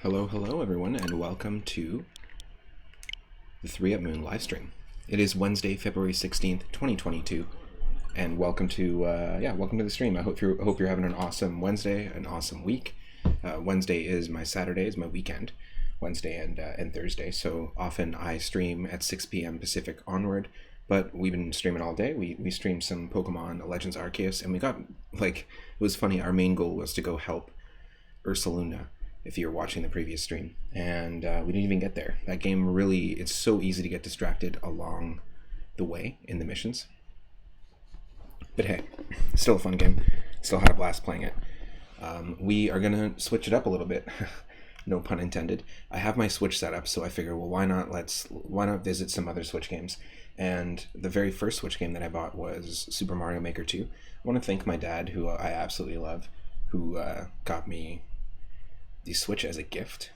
Hello everyone, and welcome to the 3 at Moon live stream. It is Wednesday, February 16th, 2022, and welcome to the stream. I hope you're having an awesome Wednesday, an awesome week. Wednesday is my Saturday, is my weekend, Wednesday and Thursday. So often I stream at 6 p.m. Pacific onward, but we've been streaming all day. We streamed some Pokemon Legends Arceus, and we got, it was funny, our main goal was to go help Ursaluna, if you're watching the previous stream, and we didn't even get there. That game really, it's so easy to get distracted along the way in the missions. But hey, still a fun game. Still had a blast playing it. We are gonna switch it up a little bit. No pun intended. I have my Switch set up, so I figure, well, why not visit some other Switch games? And the very first Switch game that I bought was Super Mario Maker 2. I want to thank my dad, who I absolutely love, who got me the Switch as a gift.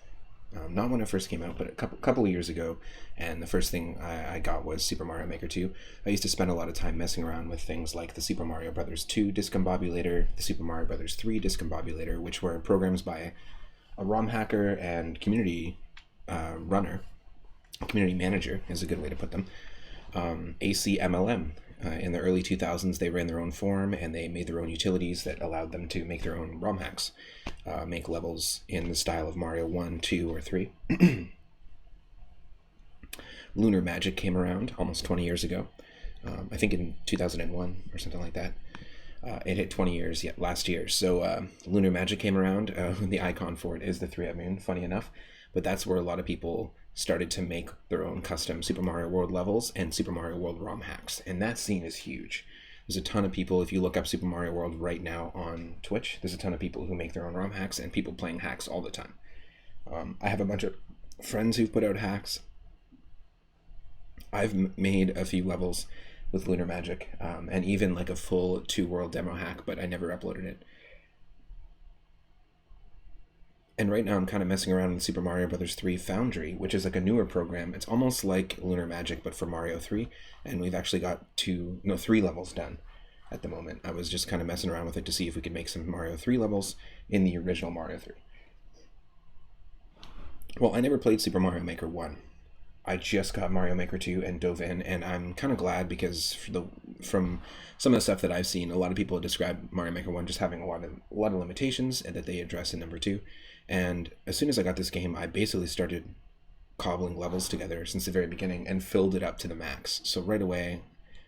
Not when it first came out, but a couple of years ago, and the first thing I got was Super Mario Maker 2. I used to spend a lot of time messing around with things like the Super Mario Bros. 2 Discombobulator, the Super Mario Bros. 3 Discombobulator, which were programs by a ROM hacker and community runner. Community manager is a good way to put them. ACMLM. In the early 2000s, they ran their own forum, and they made their own utilities that allowed them to make their own ROM hacks, make levels in the style of Mario 1, 2, or 3. Lunar Magic came around almost 20 years ago, I think in 2001 or something like that. It hit 20 years last year. So Lunar Magic came around. The icon for it is the 3 at Moon, funny enough. But that's where a lot of people started to make their own custom Super Mario World levels and Super Mario World ROM hacks. And that scene is huge. There's a ton of people, if you look up Super Mario World right now on Twitch, there's a ton of people who make their own ROM hacks and people playing hacks all the time. I have a bunch of friends who've put out hacks. I've made a few levels with Lunar Magic, and even like a full 2-world demo hack, but I never uploaded it. And right now I'm kind of messing around with Super Mario Bros. 3 Foundry, which is like a newer program. It's almost like Lunar Magic, but for Mario 3, and we've actually got 3 levels done at the moment. I was just kind of messing around with it to see if we could make some Mario 3 levels in the original Mario 3. Well, I never played Super Mario Maker 1. I just got Mario Maker 2 and dove in, and I'm kind of glad because from some of the stuff that I've seen, a lot of people have described Mario Maker 1 just having a lot of limitations and that they address in number 2. And as soon as I got this game, I basically started cobbling levels together since the very beginning and filled it up to the max. So right away,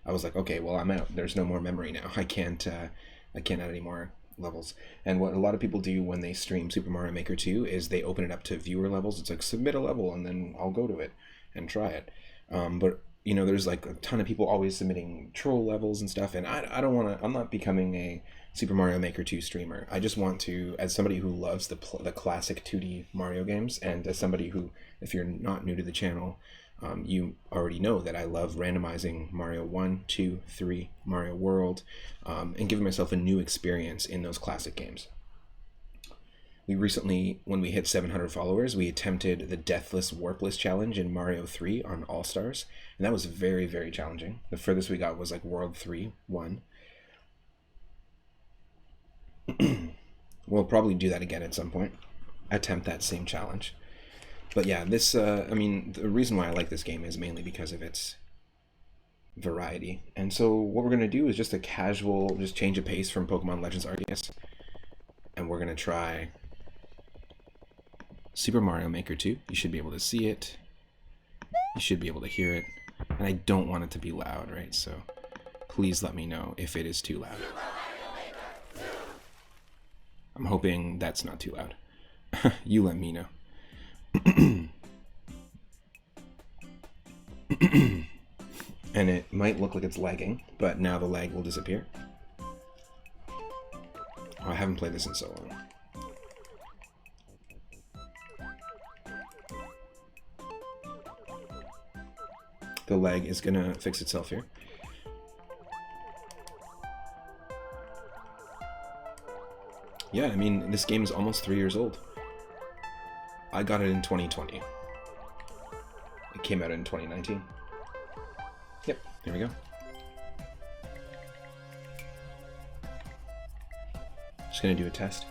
I was like, okay, well, I'm out. There's no more memory now. I can't add any more levels. And what a lot of people do when they stream Super Mario Maker 2 is they open it up to viewer levels. It's like, submit a level, and then I'll go to it and try it. But there's like a ton of people always submitting troll levels and stuff, and I don't want to. I'm not becoming a Super Mario Maker 2 streamer. I just want to, as somebody who loves the classic 2D Mario games, and as somebody who, if you're not new to the channel, you already know that I love randomizing Mario 1, 2, 3, Mario World, and giving myself a new experience in those classic games. We recently, when we hit 700 followers, we attempted the Deathless Warpless Challenge in Mario 3 on All-Stars, and that was very, very challenging. The furthest we got was like World 3, 1. We'll probably do that again at some point. Attempt that same challenge. But yeah, this, the reason why I like this game is mainly because of its variety. And so what we're going to do is just a casual, just change of pace from Pokemon Legends Arceus. And we're going to try Super Mario Maker 2. You should be able to see it. You should be able to hear it. And I don't want it to be loud, right? So please let me know if it is too loud. I'm hoping that's not too loud. You let me know. And it might look like it's lagging, but now the lag will disappear. Oh, I haven't played this in so long. The lag is gonna fix itself here. Yeah, this game is almost 3 years old. I got it in 2020. It came out in 2019. Yep, there we go. Just gonna do a test.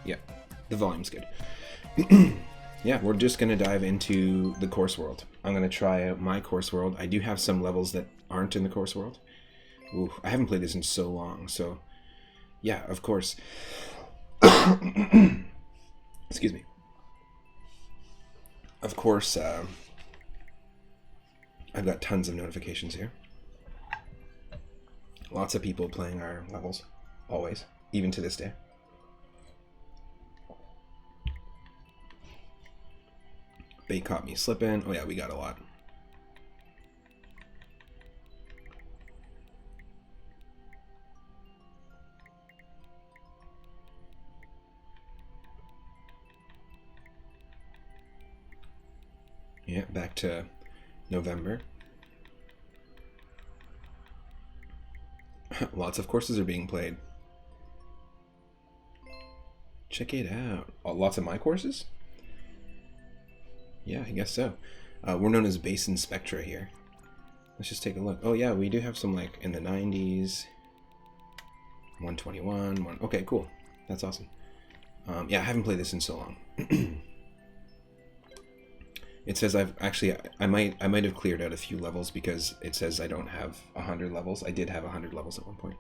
Yeah, the volume's good. Yeah, we're just going to dive into the course world. I'm going to try out my course world. I do have some levels that aren't in the course world. Ooh, I haven't played this in so long, so yeah, of course. Excuse me. Of course, I've got tons of notifications here. Lots of people playing our levels, always, even to this day. Bait caught me slipping. Oh yeah, we got a lot. Yeah, back to November. Lots of courses are being played. Check it out. Oh, lots of my courses? Yeah, I guess so. We're known as Basin Spectra here. Let's just take a look. Oh yeah, we do have some like in the 90s. 121. Okay, cool. That's awesome. Yeah, I haven't played this in so long. It says I might have cleared out a few levels because it says I don't have 100 levels. I did have 100 levels at one point.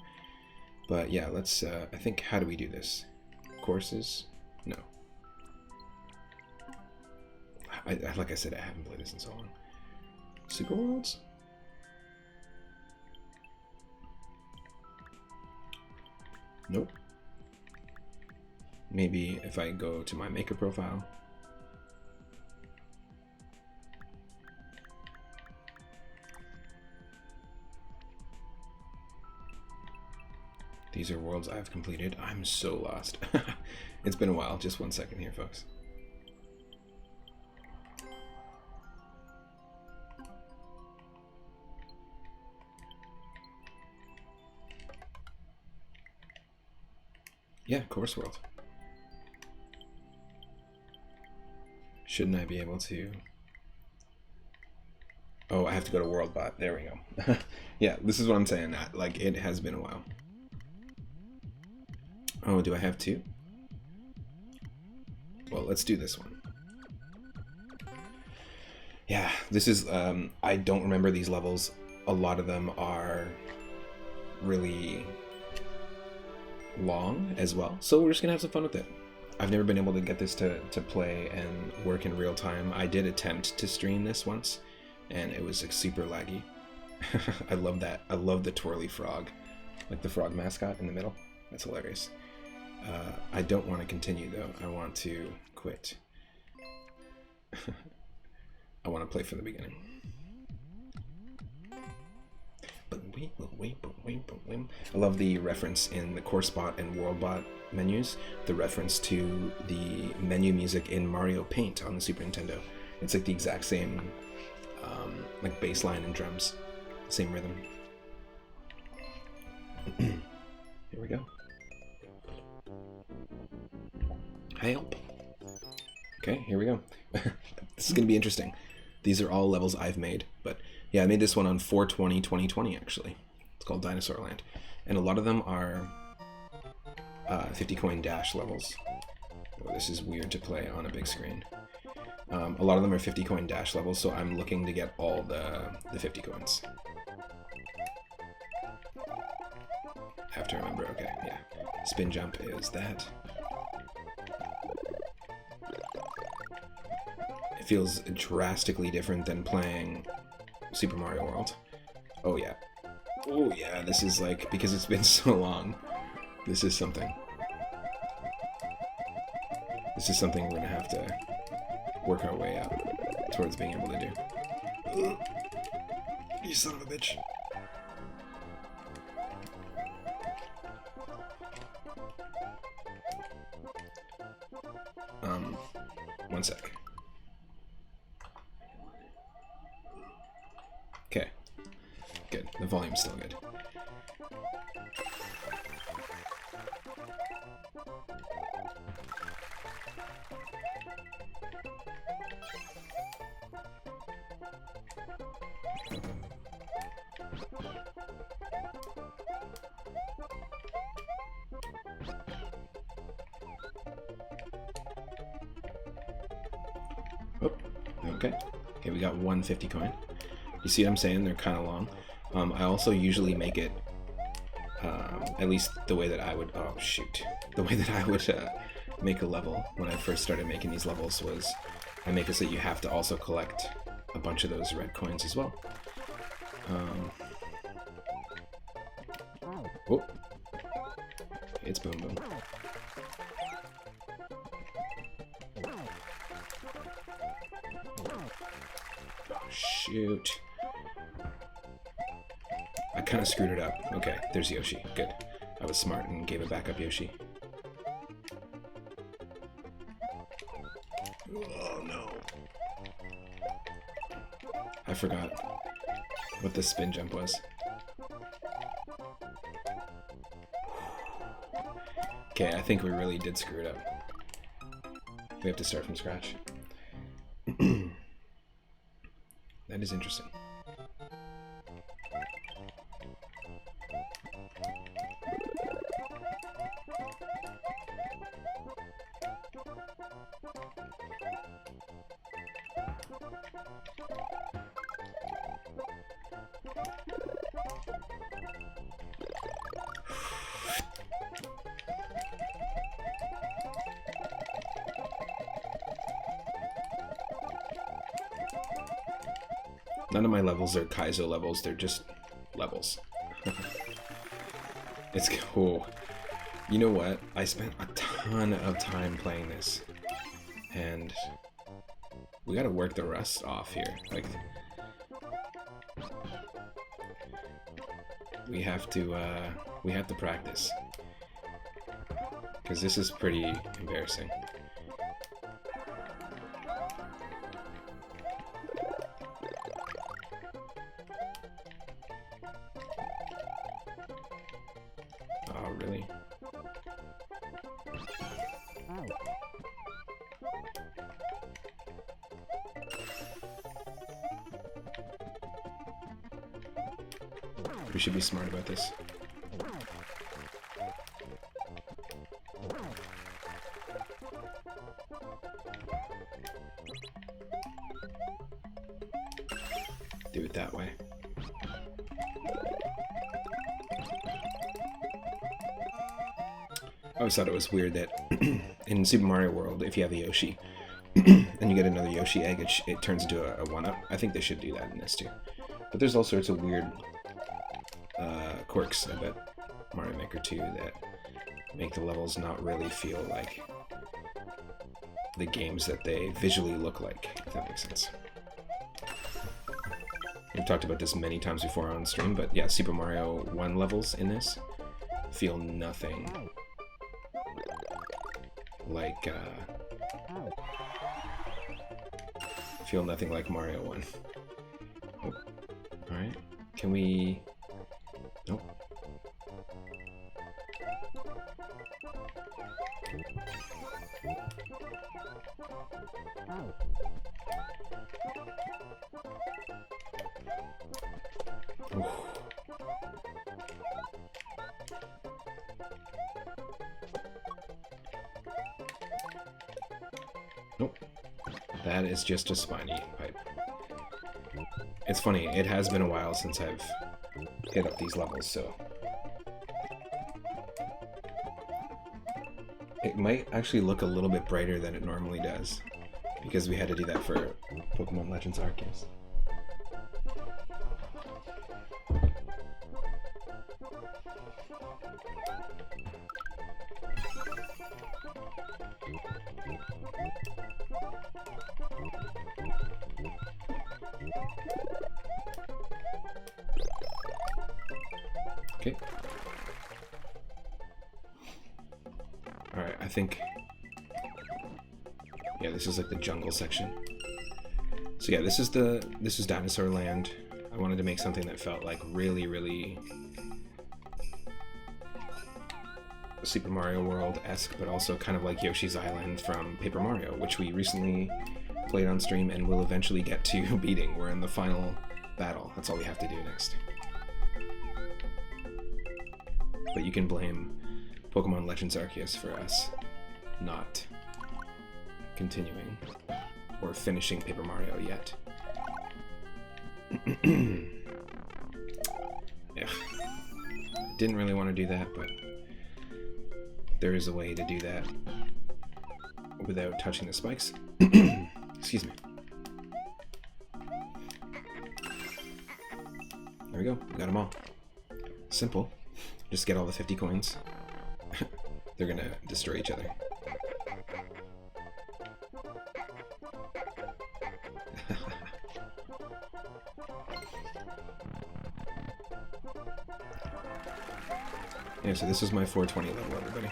But yeah, let's, I think, how do we do this? Courses? No. Like I said, I haven't played this in so long. Super Worlds? Nope. Maybe if I go to my maker profile. These are worlds I've completed. I'm so lost. It's been a while. Just 1 second here, folks. Yeah, course world. Shouldn't I be able to... Oh, I have to go to WorldBot. There we go. Yeah, this is what I'm saying. Like, it has been a while. Oh, do I have two? Well, let's do this one. Yeah, this is, I don't remember these levels. A lot of them are really long as well. So we're just gonna have some fun with it. I've never been able to get this to play and work in real time. I did attempt to stream this once, and it was like super laggy. I love that. I love the twirly frog. Like the frog mascot in the middle. That's hilarious. I don't want to continue though. I want to quit. I want to play from the beginning. I love the reference in the CourseBot and WorldBot menus, the reference to the menu music in Mario Paint on the Super Nintendo. It's like the exact same like bass line and drums, same rhythm. Here we go. Help. Okay, here we go. This is going to be interesting. These are all levels I've made, but yeah, I made this one on 4/20/2020 actually. It's called Dinosaur Land. And a lot of them are 50 coin dash levels. Oh, this is weird to play on a big screen. A lot of them are 50 coin dash levels, so I'm looking to get all the 50 coins. Have to remember, okay, yeah. Spin jump is that. It feels drastically different than playing Super Mario World. Oh yeah. Oh yeah, this is like, because it's been so long, this is something. This is something we're gonna have to work our way up towards being able to do. Ugh. You son of a bitch. One sec. Okay. Good. The volume's still good. Okay. Okay, we got 150 coin. You see what I'm saying? They're kind of long. I also usually make it, at least the way that I would, oh shoot. The way that I would make a level when I first started making these levels was I make it so you have to also collect a bunch of those red coins as well. Oh, it's Boom Boom. Oh, shoot. I kind of screwed it up. Okay, there's Yoshi. Good. I was smart and gave it back up Yoshi. Oh no. I forgot what the spin jump was. Okay, I think we really did screw it up. We have to start from scratch. That is interesting. None of my levels are Kaizo levels, they're just levels. It's cool. You know what? I spent a ton of time playing this. And we gotta work the rust off here. Like, we have to practice. Because this is pretty embarrassing. Oh, really? We should be smart about this. Do it that way. I always thought it was weird that in Super Mario World, if you have a Yoshi and you get another Yoshi egg, it turns into a 1-up. I think they should do that in this too. But there's all sorts of weird quirks about Mario Maker 2 that make the levels not really feel like the games that they visually look like, if that makes sense. We've talked about this many times before on stream, but yeah, Super Mario 1 levels in this feel nothing like Mario 1. Oh, alright. Can we... Nope. Nope. That is just a spiny pipe. It's funny, it has been a while since I've hit up these levels, so... It might actually look a little bit brighter than it normally does, because we had to do that for Pokemon Legends Arceus. Okay. Alright, I think... Yeah, this is like the jungle section. So yeah, this is Dinosaur Land. I wanted to make something that felt like really Super Mario World-esque, but also kind of like Yoshi's Island from Paper Mario, which we recently played on stream and will eventually get to beating. We're in the final battle. That's all we have to do next. But you can blame Pokemon Legends Arceus for us not continuing. or finishing Paper Mario yet. Yeah. Didn't really want to do that, but there is a way to do that without touching the spikes. Excuse me. There we go. We got them all. Simple. Just get all the 50 coins. They're gonna destroy each other. Yeah, so this was my 420 level, everybody.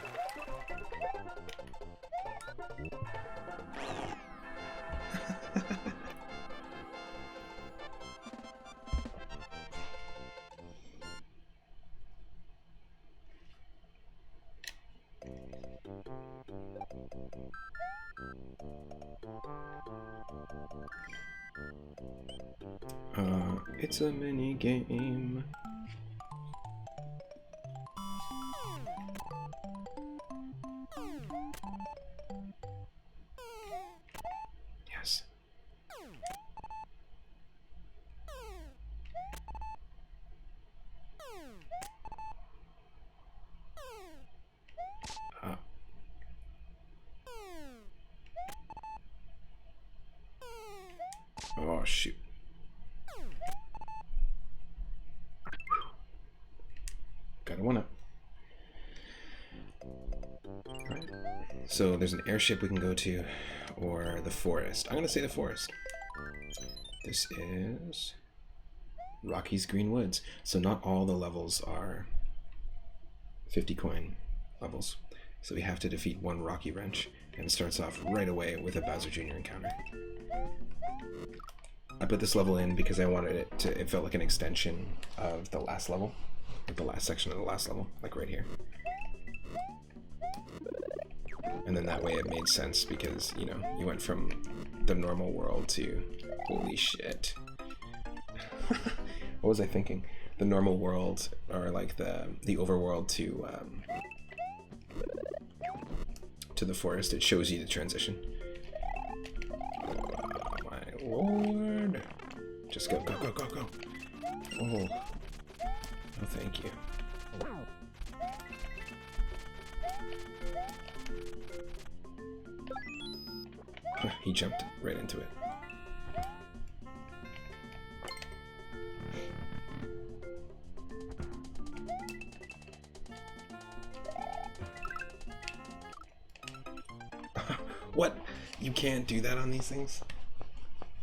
It's a mini game. Yes. Oh, shoot. Got a one-up. Alright. So there's an airship we can go to, or the forest. I'm gonna say the forest. This is Rocky's Green Woods. So not all the levels are 50 coin levels. So we have to defeat one Rocky Wrench, and it starts off right away with a Bowser Jr. encounter. I put this level in because I wanted it to, it felt like an extension of the last level, like the last section of the last level, like right here. And then that way it made sense because, you know, you went from the normal world to, holy shit. What was I thinking? The normal world, or like the overworld to the forest. It shows you the transition. Oh my lord. Just go, go, go, go, go. Oh. Oh, thank you. He jumped right into it. What? You can't do that on these things?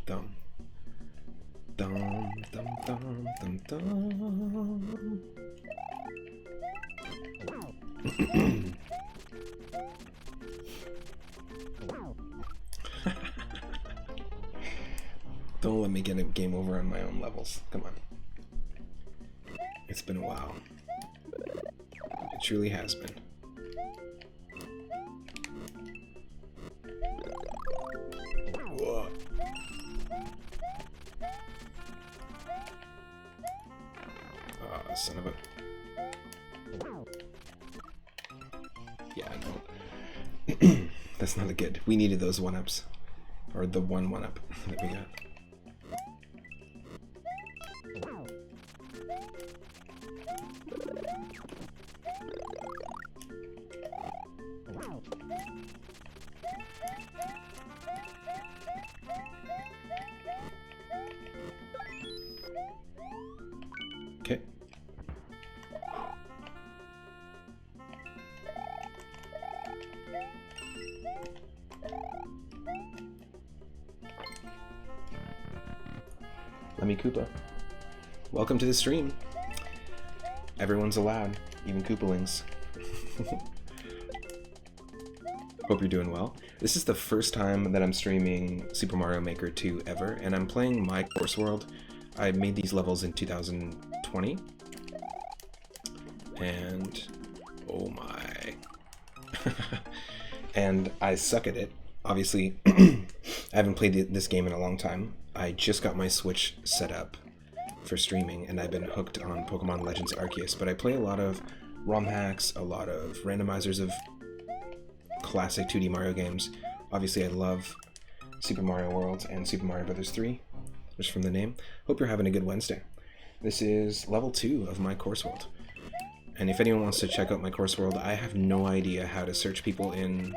Dumb. Dum, dum, dum, dum, dum. Don't let me get a game over on my own levels. Come on. It's been a while. It truly has been. Whoa. Oh, son of a... Yeah, I know. That's not a good. We needed those one-ups. Or the one-up that we got. Okay. Let me Koopa. Welcome to the stream. Everyone's allowed, even Koopalings. Hope you're doing well. This is the first time that I'm streaming Super Mario Maker 2 ever, and I'm playing My Course World. I made these levels in 2020, and oh my. And I suck at it. Obviously, I haven't played this game in a long time. I just got my Switch set up for streaming, and I've been hooked on Pokemon Legends Arceus, but I play a lot of ROM hacks, a lot of randomizers of classic 2D Mario games. Obviously, I love Super Mario World and Super Mario Bros. 3, just from the name. Hope you're having a good Wednesday. This is level 2 of my course world. And if anyone wants to check out my course world, I have no idea how to search people in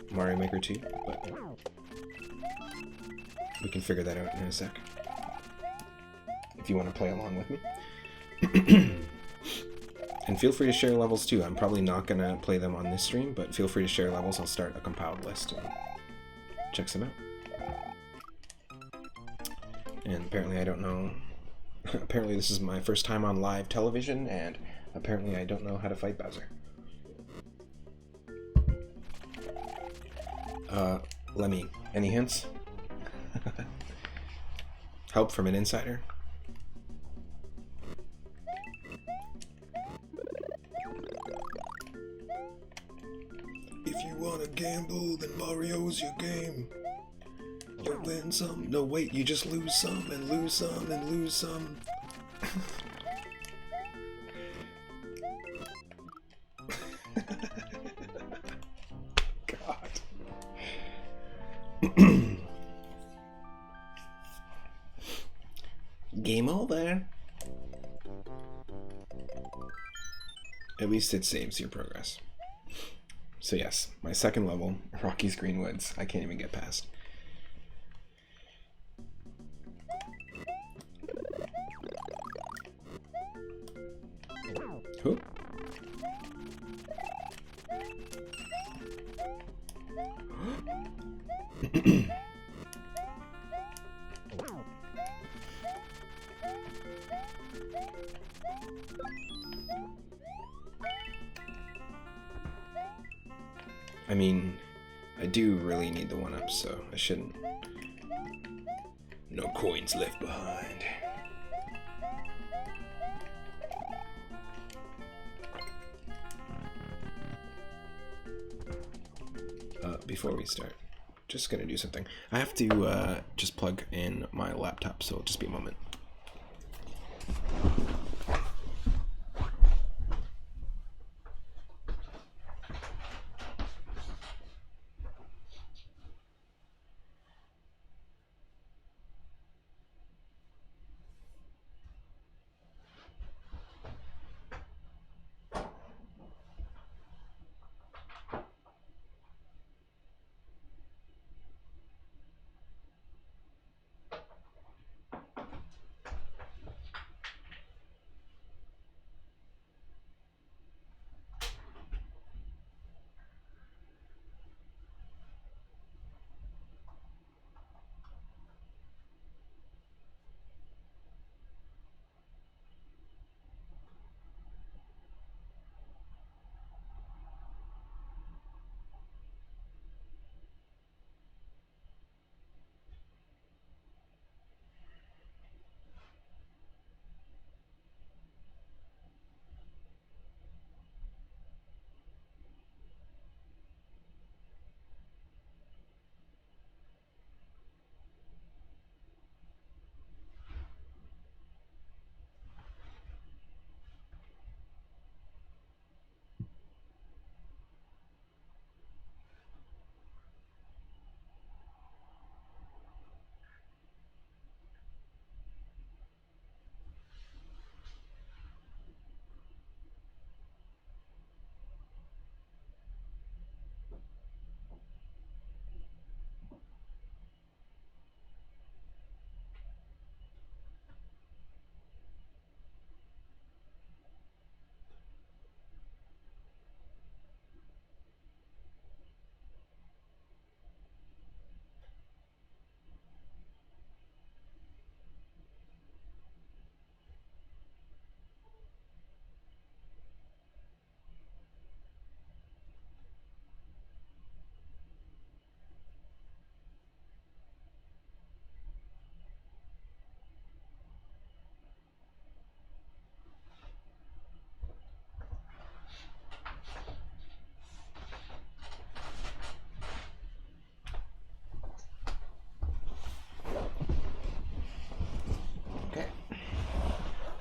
Mario Maker 2, but we can figure that out in a sec. If you want to play along with me. And feel free to share levels too. I'm probably not going to play them on this stream, but feel free to share levels. I'll start a compiled list and check some out. And apparently I don't know... apparently this is my first time on live television, and apparently I don't know how to fight Bowser. Lemmy, any hints? Help from an insider? If you wanna gamble, then Mario's your game. You win some. No, wait, you just lose some and lose some and lose some. God. Game over. At least it saves your progress. So yes, my second level, Rocky's Greenwoods, I can't even get past. Who? I mean, I do really need the 1-up, so I shouldn't. No coins left behind. Before we start, just gonna do something. I have to just plug in my laptop, so it'll just be a moment.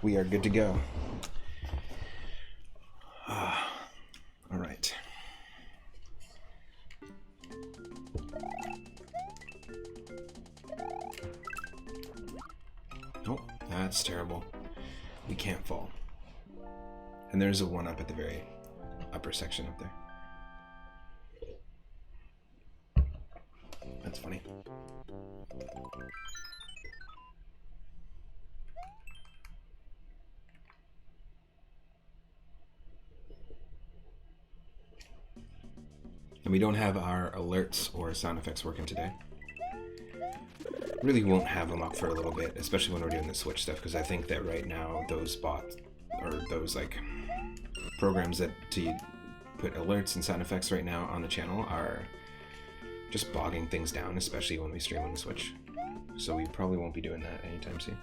We are good to go. All right. that's terrible. We can't fall. And there's a 1-up at the very upper section up there. That's funny. And we don't have our alerts or sound effects working today. Really won't have them up for a little bit, especially when we're doing the Switch stuff, because I think that right now those bots, or those like programs that to put alerts and sound effects right now on the channel are just bogging things down, especially when we stream on the Switch. So we probably won't be doing that anytime soon.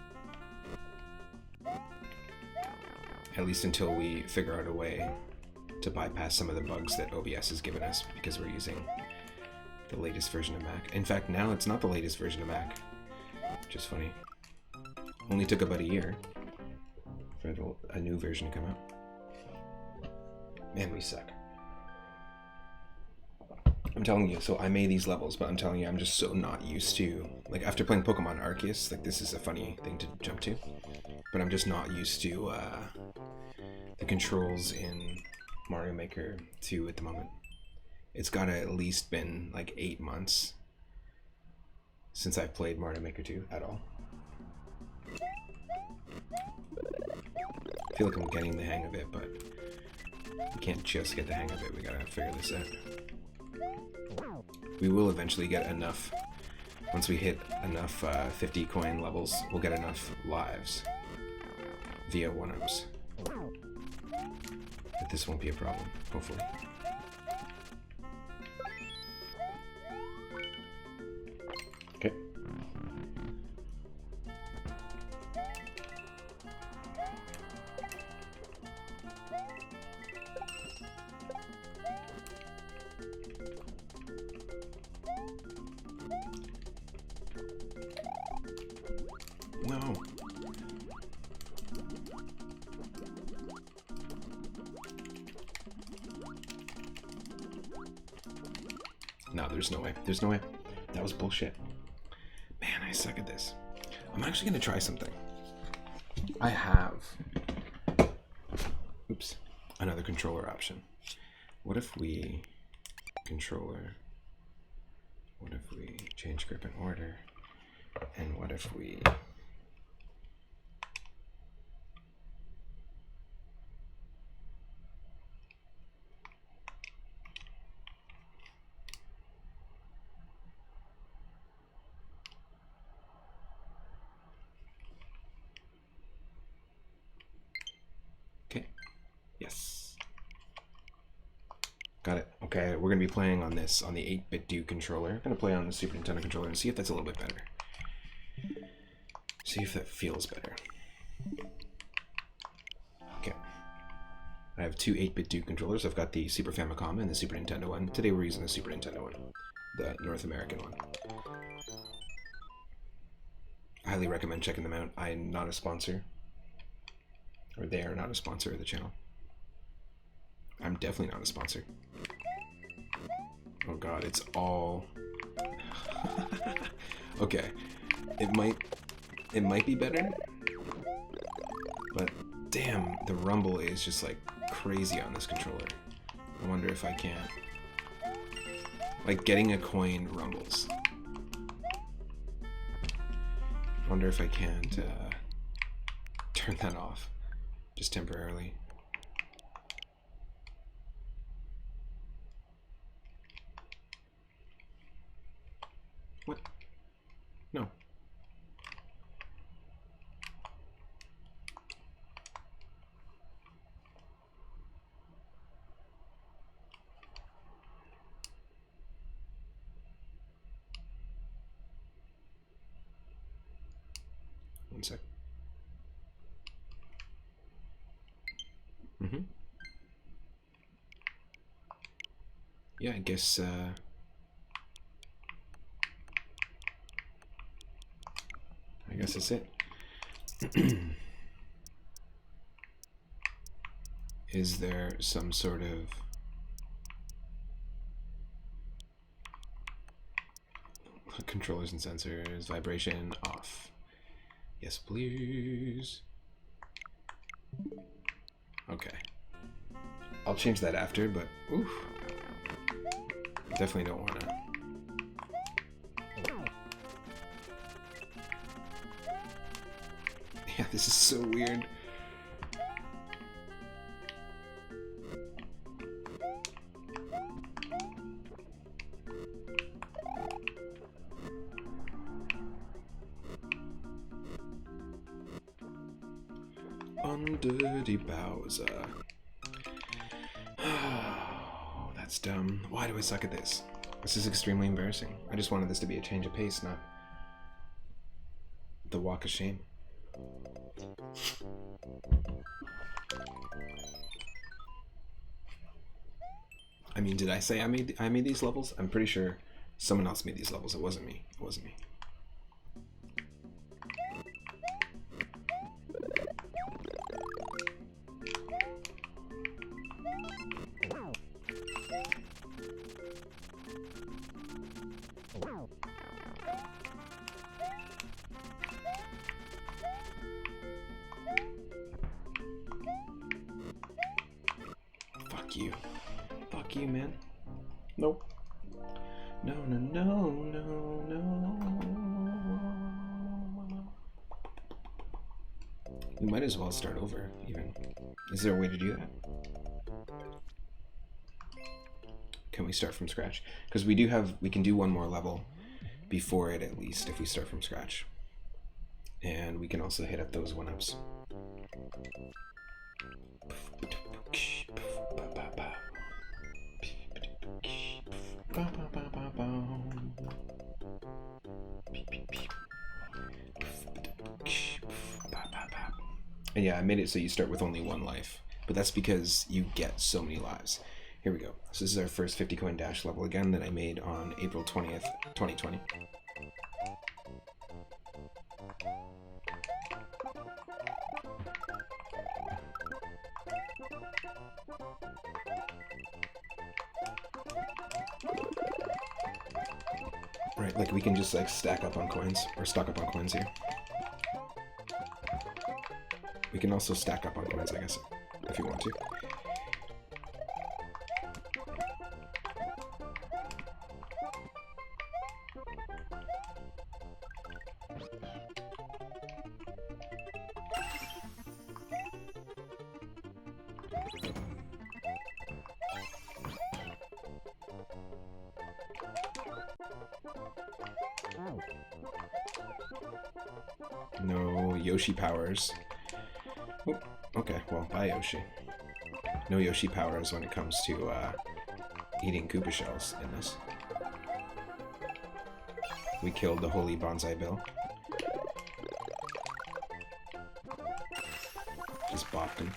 At least until we figure out a way to bypass some of the bugs that OBS has given us because we're using the latest version of Mac. In fact, now it's not the latest version of Mac, which is funny. Only took about a year for a new version to come out. Man, we suck. I'm telling you, so I made these levels, but I'm telling you, I'm just so not used to, like, after playing Pokemon Arceus, like, this is a funny thing to jump to, but I'm just not used to the controls in Mario Maker 2 at the moment. It's gotta at least been like 8 months since I've played Mario Maker 2 at all. I feel like I'm getting the hang of it, but we can't just get the hang of it, we gotta figure this out. We will eventually get enough, once we hit enough 50 coin levels, we'll get enough lives via 1-ups. But this won't be a problem, hopefully. Okay. No. No, there's no way. There's no way. That was bullshit. Man, I suck at this. I'm actually gonna try something. I have... Oops. Another controller option. What if we... Controller... What if we change grip and order? And what if we... Yes. Got it. Okay, we're going to be playing on this, on the 8-bit Do controller. I'm going to play on the Super Nintendo controller and see if that's a little bit better. See if that feels better. Okay. I have two 8-bit Do controllers. I've got the Super Famicom and the Super Nintendo one. Today we're using the Super Nintendo one, the North American one. I highly recommend checking them out. I'm not a sponsor, or they are not a sponsor of the channel. I'm definitely not a sponsor. Oh god, it's all... Okay, it might be better, but damn, the rumble is just like crazy on this controller. I wonder if I can. Like, getting a coin rumbles. I wonder if I can't turn that off, just temporarily. What? No. One sec. Yeah, I guess that's it. Is there some sort of controllers and sensors, vibration off, Yes, please. Okay. I'll change that after, but oof. Definitely don't want to. Yeah, this is so weird. Dirty Bowser. Oh, that's dumb. Why do I suck at this? This is extremely embarrassing. I just wanted this to be a change of pace, not the walk of shame. I mean, did I say I made these levels? I'm pretty sure someone else made these levels. It wasn't me. It wasn't me. Fuck you. Fuck you, man. Nope. No, no, no, no, no. We might as well start over, even. Is there a way to do that? Can we start from scratch? Because we can do one more level before it, at least, if we start from scratch. And we can also hit up those 1-ups. And yeah, I made it so you start with only 1 life, but that's because you get so many lives. Here we go. So this is our first 50 coin dash level again that I made on April 20th, 2020. Right, like we can just like stack up on coins, or stock up on coins here. We can also stack up on coins, I guess, if you want to. No Yoshi powers. Oh, okay, well, bye Yoshi. No Yoshi powers when it comes to eating Koopa shells in this. We killed the Holy Bonsai Bill. Just bopped him.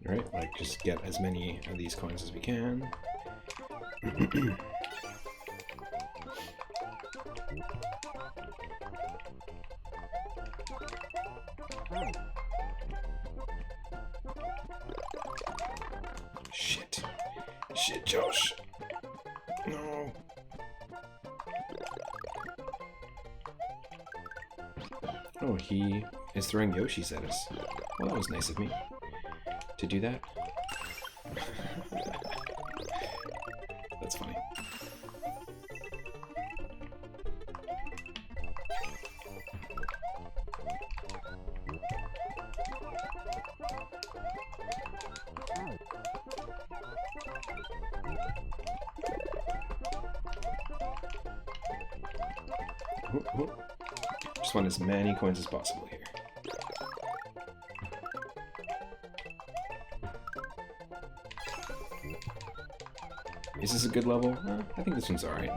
Alright, like just get as many of these coins as we can. Shit. Shit, Josh. No. Oh, he is throwing Yoshis at us. Well, that was nice of me to do that. That's funny. Just want as many coins as possible here. Is this a good level? I think this one's alright.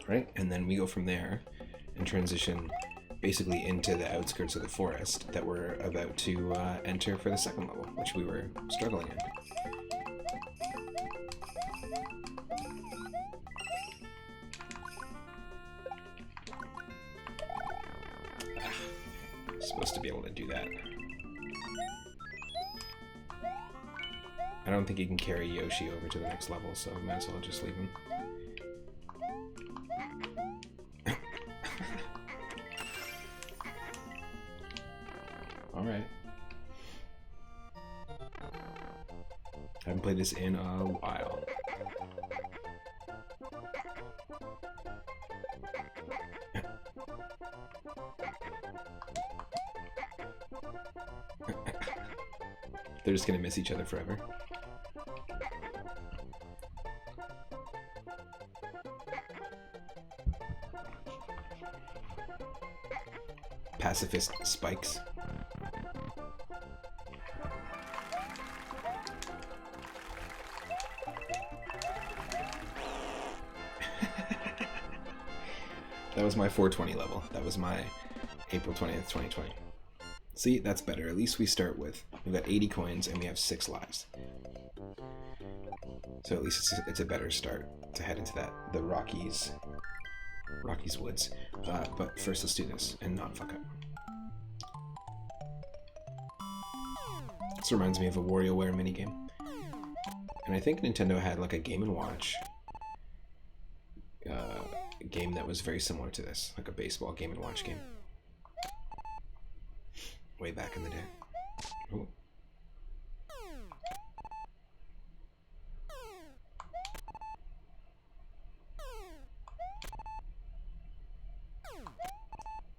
Right, and then we go from there. and transition basically into the outskirts of the forest that we're about to enter for the second level, which we were struggling in. Supposed to be able to do that. I don't think he can carry Yoshi over to the next level, so I might as well just leave him. Alright. I haven't played this in a while. They're just gonna miss each other forever. Pacifist spikes. That was my 420 level. That was my April 20th, 2020. See, that's better. At least we start with, we've got 80 coins and we have 6 lives. So at least it's a better start to head into the Rockies Woods. But first let's do this and not fuck up. This reminds me of a WarioWare minigame. And I think Nintendo had like a Game & Watch game that was very similar to this, like a baseball Game & Watch game. Way back in the day. Ooh.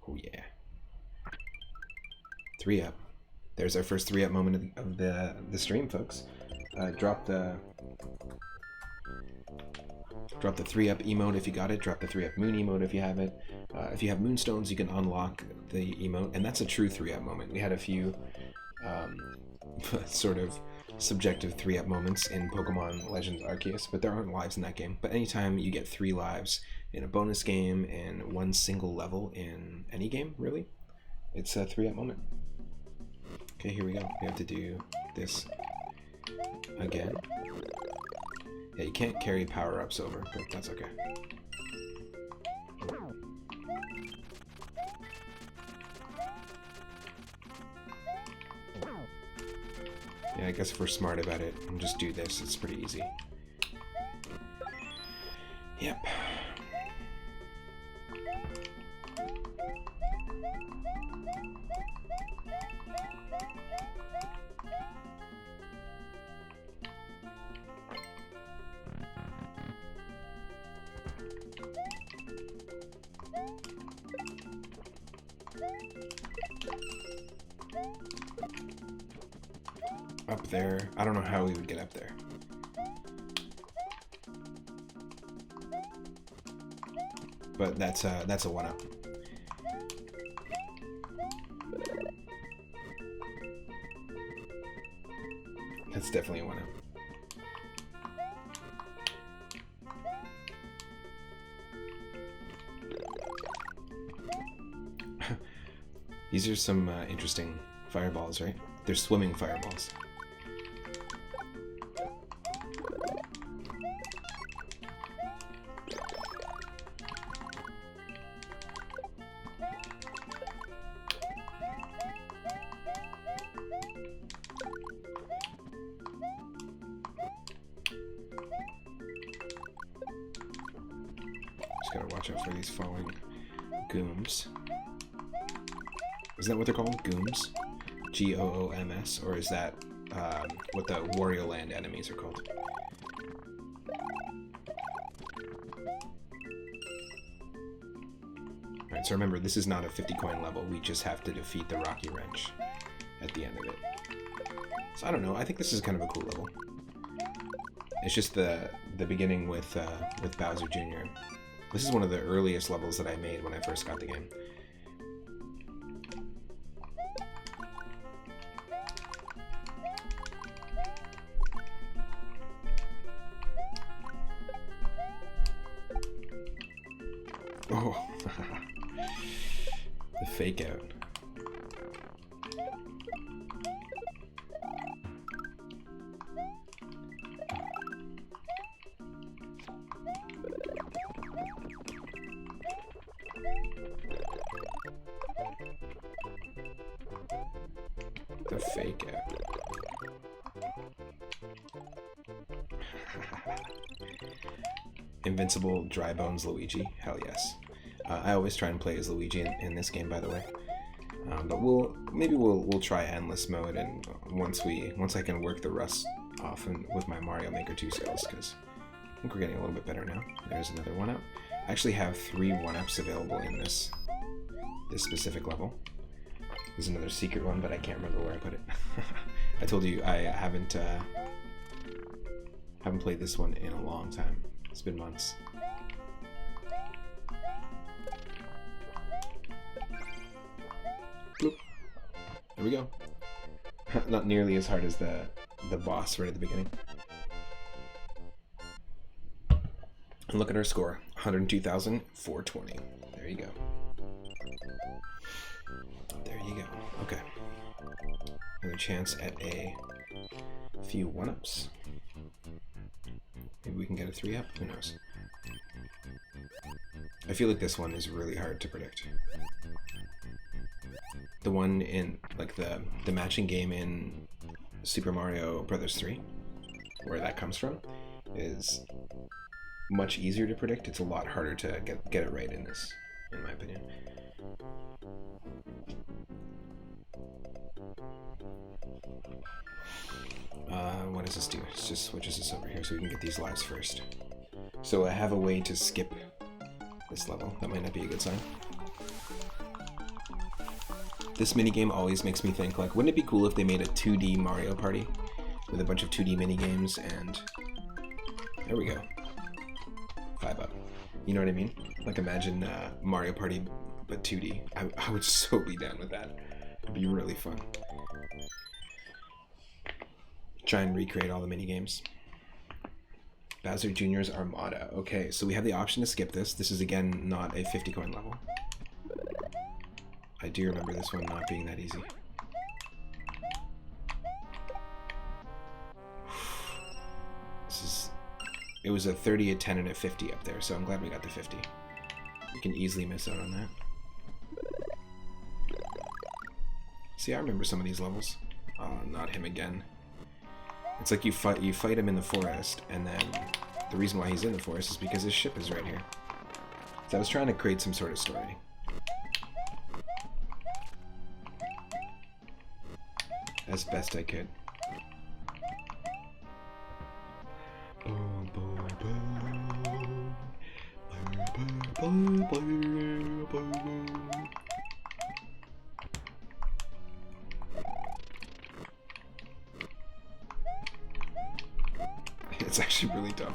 Oh yeah. 3-up. There's our first 3-up moment of the stream, folks. Drop the 3-up emote if you got it. Drop the 3-up moon emote if you have it. If you have moonstones, you can unlock the emote, and that's a true 3-up moment. We had a few sort of subjective 3-up moments in Pokemon Legends Arceus, but there aren't lives in that game. But anytime you get 3 lives in a bonus game and 1 single level in any game, really, it's a 3-up moment. Okay, here we go. We have to do this again. Yeah, you can't carry power-ups over, but that's okay. Yeah, I guess if we're smart about it and just do this, it's pretty easy. Yep. Up there. I don't know how we would get up there. But that's a 1-up. That's definitely a 1-up. These are some interesting fireballs, right? They're swimming fireballs. Just gotta watch out for these falling gooms. Isn't that what they're called? Gooms? Gooms? Or is that what the Wario Land enemies are called? Alright, so remember, this is not a 50 coin level. We just have to defeat the Rocky Wrench at the end of it. So I don't know, I think this is kind of a cool level. It's just the beginning with Bowser Jr. This is one of the earliest levels that I made when I first got the game. Oh, The fake out. The fake out. Invincible Dry Bones Luigi. Hell yes. I always try and play as Luigi in this game, by the way. But we'll try endless mode, and once I can work the rust off with my Mario Maker 2 skills, because I think we're getting a little bit better now. There's another 1-up. I actually have 3 1-ups available in this specific level. There's another secret one, but I can't remember where I put it. I told you I haven't played this one in a long time. It's been months. Bloop. There we go. Not nearly as hard as the boss right at the beginning. And look at our score, 102,420. There you go. There you go. Okay. Another chance at a few 1-ups. Maybe we can get a 3-up? Who knows? I feel like this one is really hard to predict. The one in, like, the matching game in Super Mario Bros. 3, where that comes from, is much easier to predict. It's a lot harder to get it right in this, in my opinion. What does this do? It just switches us over here so we can get these lives first. So I have a way to skip this level. That might not be a good sign. This minigame always makes me think, like, wouldn't it be cool if they made a 2D Mario Party with a bunch of 2D minigames, and there we go. 5-up. You know what I mean? Like, imagine Mario Party but 2D. I would so be down with that. It'd be really fun. Try and recreate all the minigames. Bowser Jr.'s Armada. Okay, so we have the option to skip this. This is, again, not a 50 coin level. I do remember this one not being that easy. It was a 30, a 10, and a 50 up there, so I'm glad we got the 50. You can easily miss out on that. See, I remember some of these levels. Oh, not him again. It's like you fight him in the forest, and then the reason why he's in the forest is because his ship is right here. So I was trying to create some sort of story. As best I could. It's actually really tough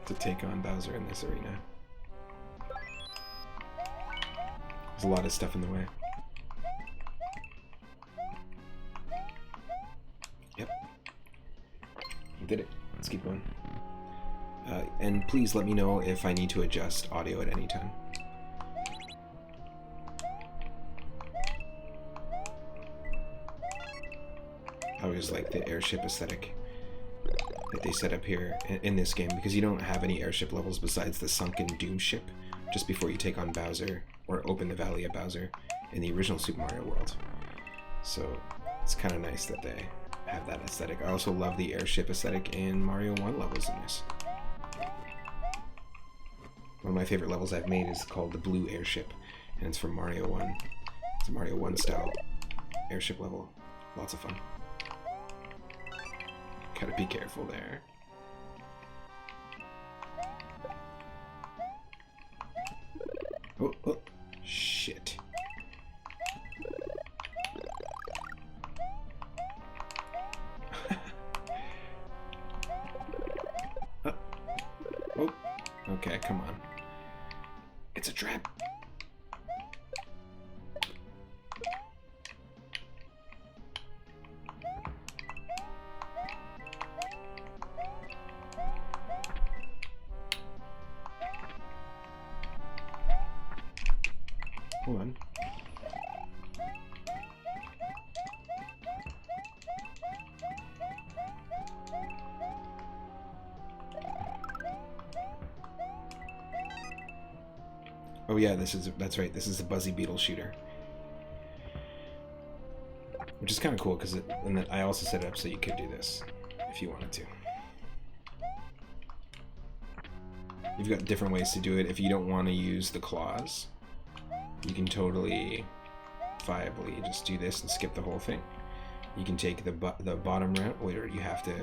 to take on Bowser in this arena. There's a lot of stuff in the way. Yep. We did it. Let's keep going. And please let me know if I need to adjust audio at any time. I always like the airship aesthetic that they set up here in this game, because you don't have any airship levels besides the sunken Doom ship just before you take on Bowser or open the Valley of Bowser in the original Super Mario World. So it's kind of nice that they have that aesthetic. I also love the airship aesthetic in Mario 1 levels in this. One of my favorite levels I've made is called the Blue Airship, and it's from Mario 1. It's a Mario 1 style airship level. Lots of fun. Gotta be careful there. Oh, shit. Oh, okay, come on. It's a trap. Hold on. Oh yeah, that's right. This is a Buzzy Beetle shooter, which is kind of cool because I also set it up so you could do this if you wanted to. You've got different ways to do it. If you don't want to use the claws, you can totally viably just do this and skip the whole thing. You can take the bottom route, or you have to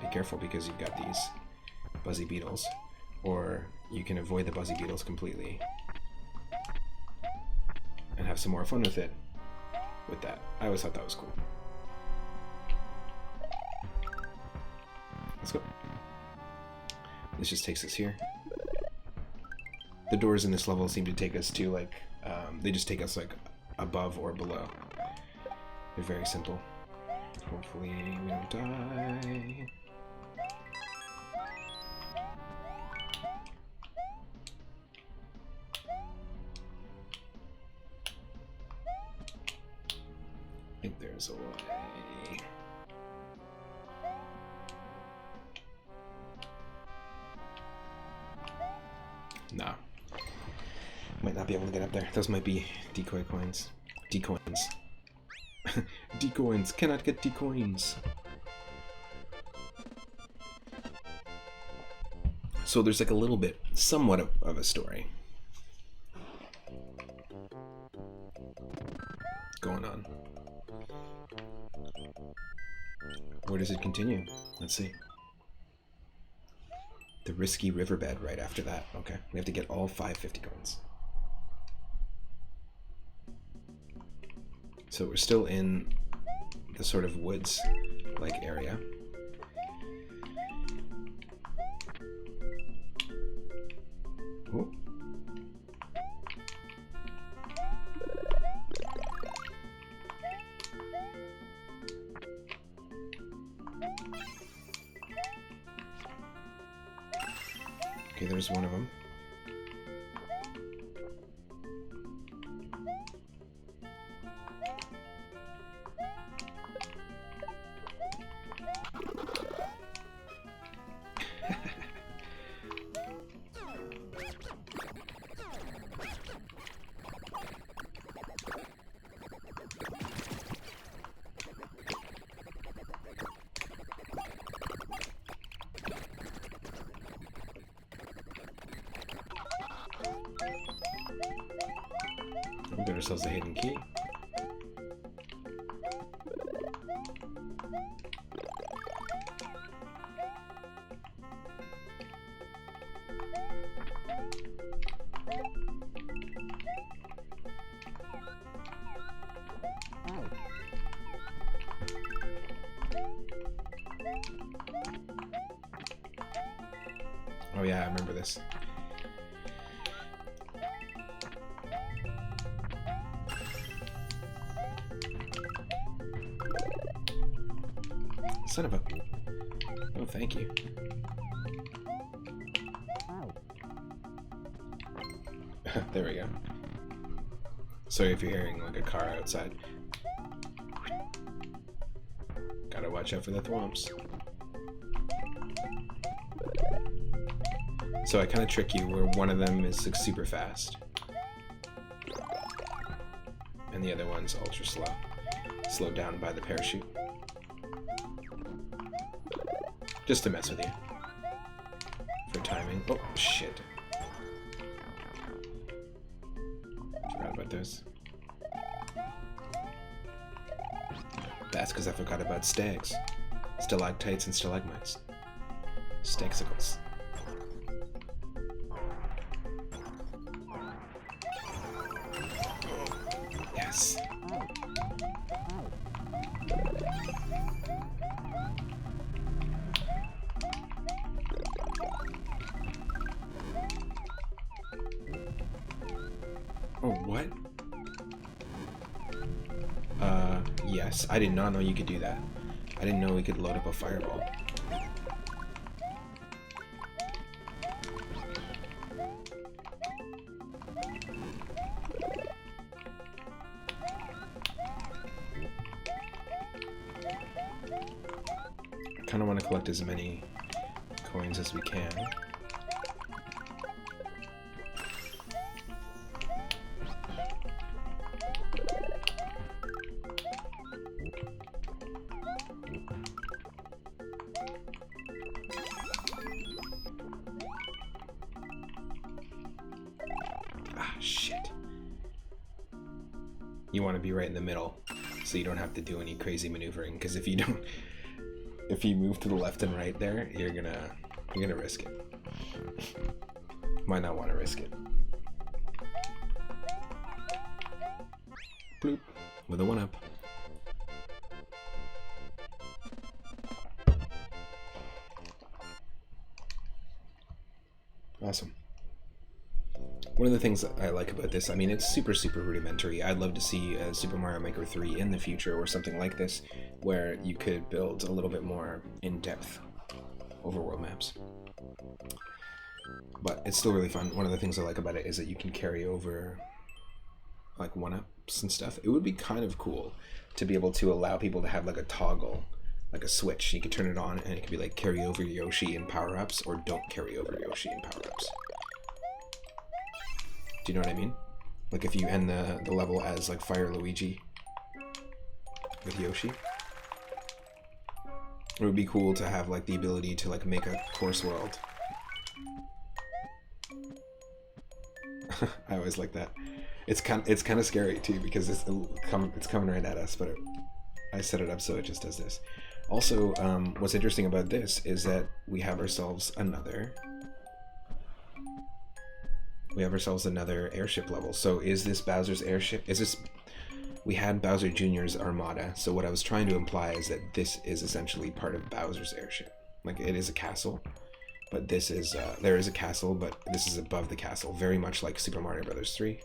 be careful because you've got these Buzzy Beetles, or you can avoid the Buzzy Beetles completely and have some more fun with it. With that, I always thought that was cool. Let's go. This just takes us here. The doors in this level seem to take us to like, they just take us like above or below. They're very simple. Hopefully we don't die. I think there's a way. Nah. Might not be able to get up there. Those might be decoy coins. Decoins. Decoins. Cannot get decoins. So there's like a little bit, somewhat of a story going on. Where does it continue? Let's see. The risky riverbed right after that. Okay, we have to get all 550 coins. So we're still in the sort of woods-like area. Ooh. Okay, there's one of them. We'll get ourselves a hidden key. Oh yeah, I remember this. Son of a... Oh, thank you. There we go. Sorry if you're hearing like a car outside. Gotta watch out for the thwomps. So I kind of trick you where one of them is like super fast. And the other one's ultra slow. Slowed down by the parachute. Just to mess with you. For timing. Oh, shit. Forgot about those. That's because I forgot about stags. Stalactites and stalagmites. Stagsicles. Yes. Oh, what? Yes. I did not know you could do that. I didn't know we could load up a fireball. collect as many coins as we can. Ah, shit. You want to be right in the middle, so you don't have to do any crazy maneuvering, because if you don't, if you move to the left and right there, you're gonna risk it. Might not want to risk it. Bloop, with a 1-up. Awesome. One of the things that I like about this, I mean, it's super rudimentary. I'd love to see a Super Mario Maker 3 in the future or something like this, where you could build a little bit more in-depth overworld maps. But it's still really fun. One of the things I like about it is that you can carry over like 1-ups and stuff. It would be kind of cool to be able to allow people to have like a toggle, like a switch. You could turn it on and it could be like carry over Yoshi in power-ups or don't carry over Yoshi in power-ups. Do you know what I mean? Like if you end the level as like Fire Luigi with Yoshi. It would be cool to have like the ability to like make a course world. I always like that. It's kind of scary too because it's coming right at us, but I set it up so it just does this. Also, what's interesting about this is that we have ourselves another airship level. So is this Bowser's airship? Is this... We had Bowser Jr.'s Armada, so what I was trying to imply is that this is essentially part of Bowser's airship. Like, it is a castle, but this is... there is a castle, but this is above the castle, very much like Super Mario Bros. 3.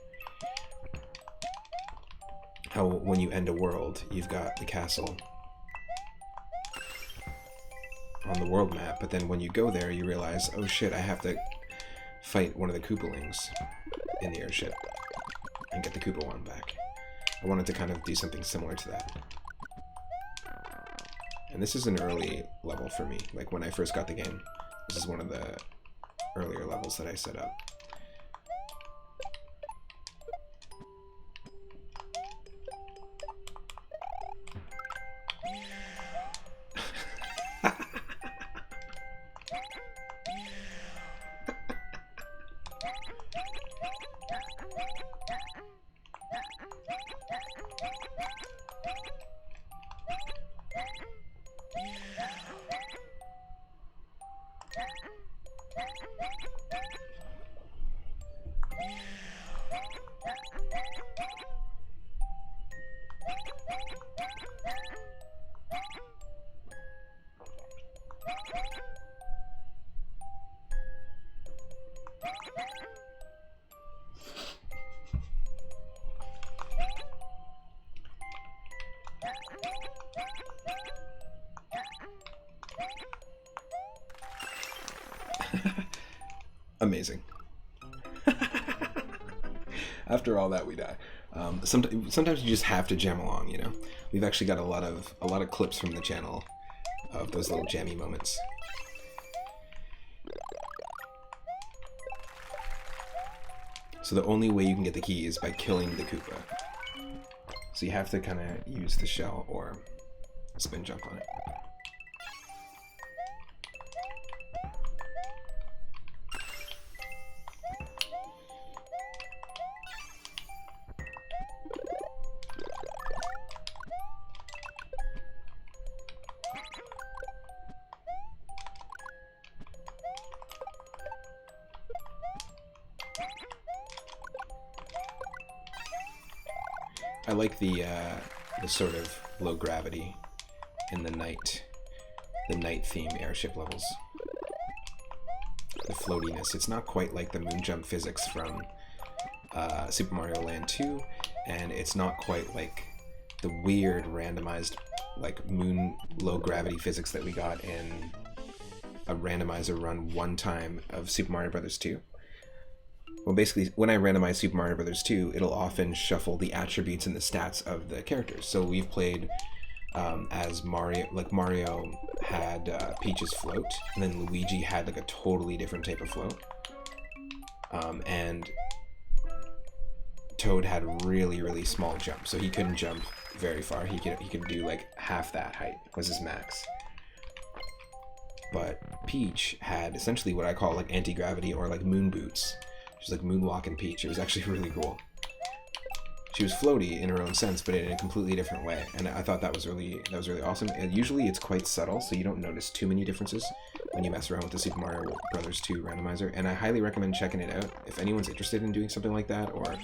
How when you end a world, you've got the castle on the world map, but then when you go there, you realize, oh shit, I have to fight one of the Koopalings in the airship and get the Koopa one back. I wanted to kind of do something similar to that. And this is an early level for me. Like when I first got the game, this is one of the earlier levels that I set up. Amazing. After all that, we die. Sometimes you just have to jam along, you know. We've actually got a lot of clips from the channel of those little jammy moments. So the only way you can get the key is by killing the Koopa. So you have to kind of use the shell or spin jump on it. I like the sort of low gravity in the night theme airship levels. The floatiness. It's not quite like the moon jump physics from Super Mario Land 2, and it's not quite like the weird randomized like moon low gravity physics that we got in a randomizer run one time of Super Mario Bros. 2. Well, basically, when I randomize Super Mario Bros. 2, it'll often shuffle the attributes and the stats of the characters. So we've played as Mario, like Mario had Peach's float, and then Luigi had like a totally different type of float. And Toad had a really, really small jump, so he couldn't jump very far. He could do like half that height was his max. But Peach had essentially what I call like anti-gravity or like moon boots. She's like moonwalking Peach. It was actually really cool. She was floaty in her own sense, but in a completely different way, and I thought that was really awesome. And usually it's quite subtle, so you don't notice too many differences when you mess around with the Super Mario Bros. 2 randomizer. And I highly recommend checking it out if anyone's interested in doing something like that, or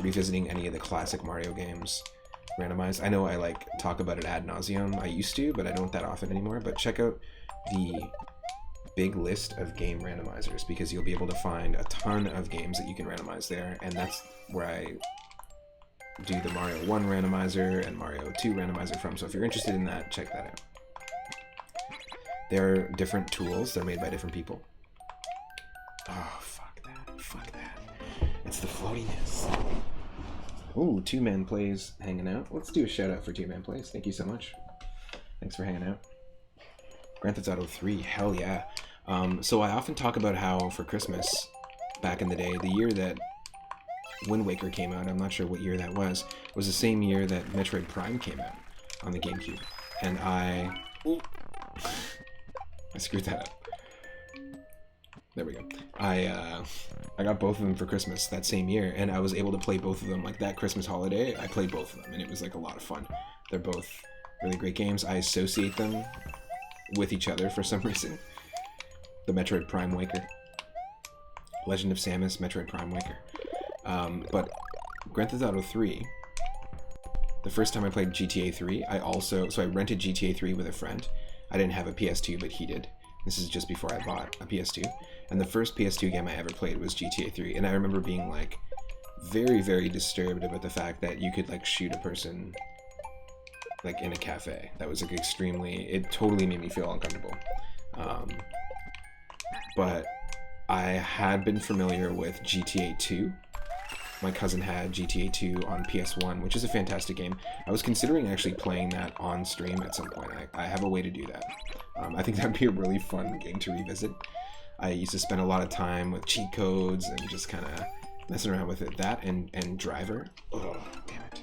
revisiting any of the classic Mario games randomized. I know I like talk about it ad nauseum. I used to, but I don't that often anymore. But check out the big list of game randomizers, because you'll be able to find a ton of games that you can randomize there, and that's where I do the Mario 1 randomizer and Mario 2 randomizer from. So if you're interested in that, check that out. They're different tools. They're made by different people. Oh, fuck that. Fuck that. It's the floatiness. Ooh, Two Man Plays hanging out. Let's do a shout out for Two Man Plays. Thank you so much. Thanks for hanging out. Grand Theft Auto 3, hell yeah. So I often talk about how for Christmas, back in the day, the year that Wind Waker came out, I'm not sure what year that was the same year that Metroid Prime came out on the GameCube. And I screwed that up. There we go. I got both of them for Christmas that same year, and I was able to play both of them. Like that Christmas holiday, I played both of them, and it was like a lot of fun. They're both really great games. I associate them with each other for some reason. The Metroid Prime Waker. Legend of Samus, Metroid Prime Waker. But Grand Theft Auto 3, the first time I played GTA 3, so I rented GTA 3 with a friend. I didn't have a PS2, but he did. This is just before I bought a PS2. And the first PS2 game I ever played was GTA 3. And I remember being like very, very disturbed about the fact that you could like shoot a person like in a cafe. That was like it totally made me feel uncomfortable. But I had been familiar with GTA 2. My cousin had GTA 2 on PS1, which is a fantastic game. I was considering actually playing that on stream at some point. I have a way to do that. I think that'd be a really fun game to revisit. I used to spend a lot of time with cheat codes and just kind of messing around with it. That and Driver. Oh, damn it.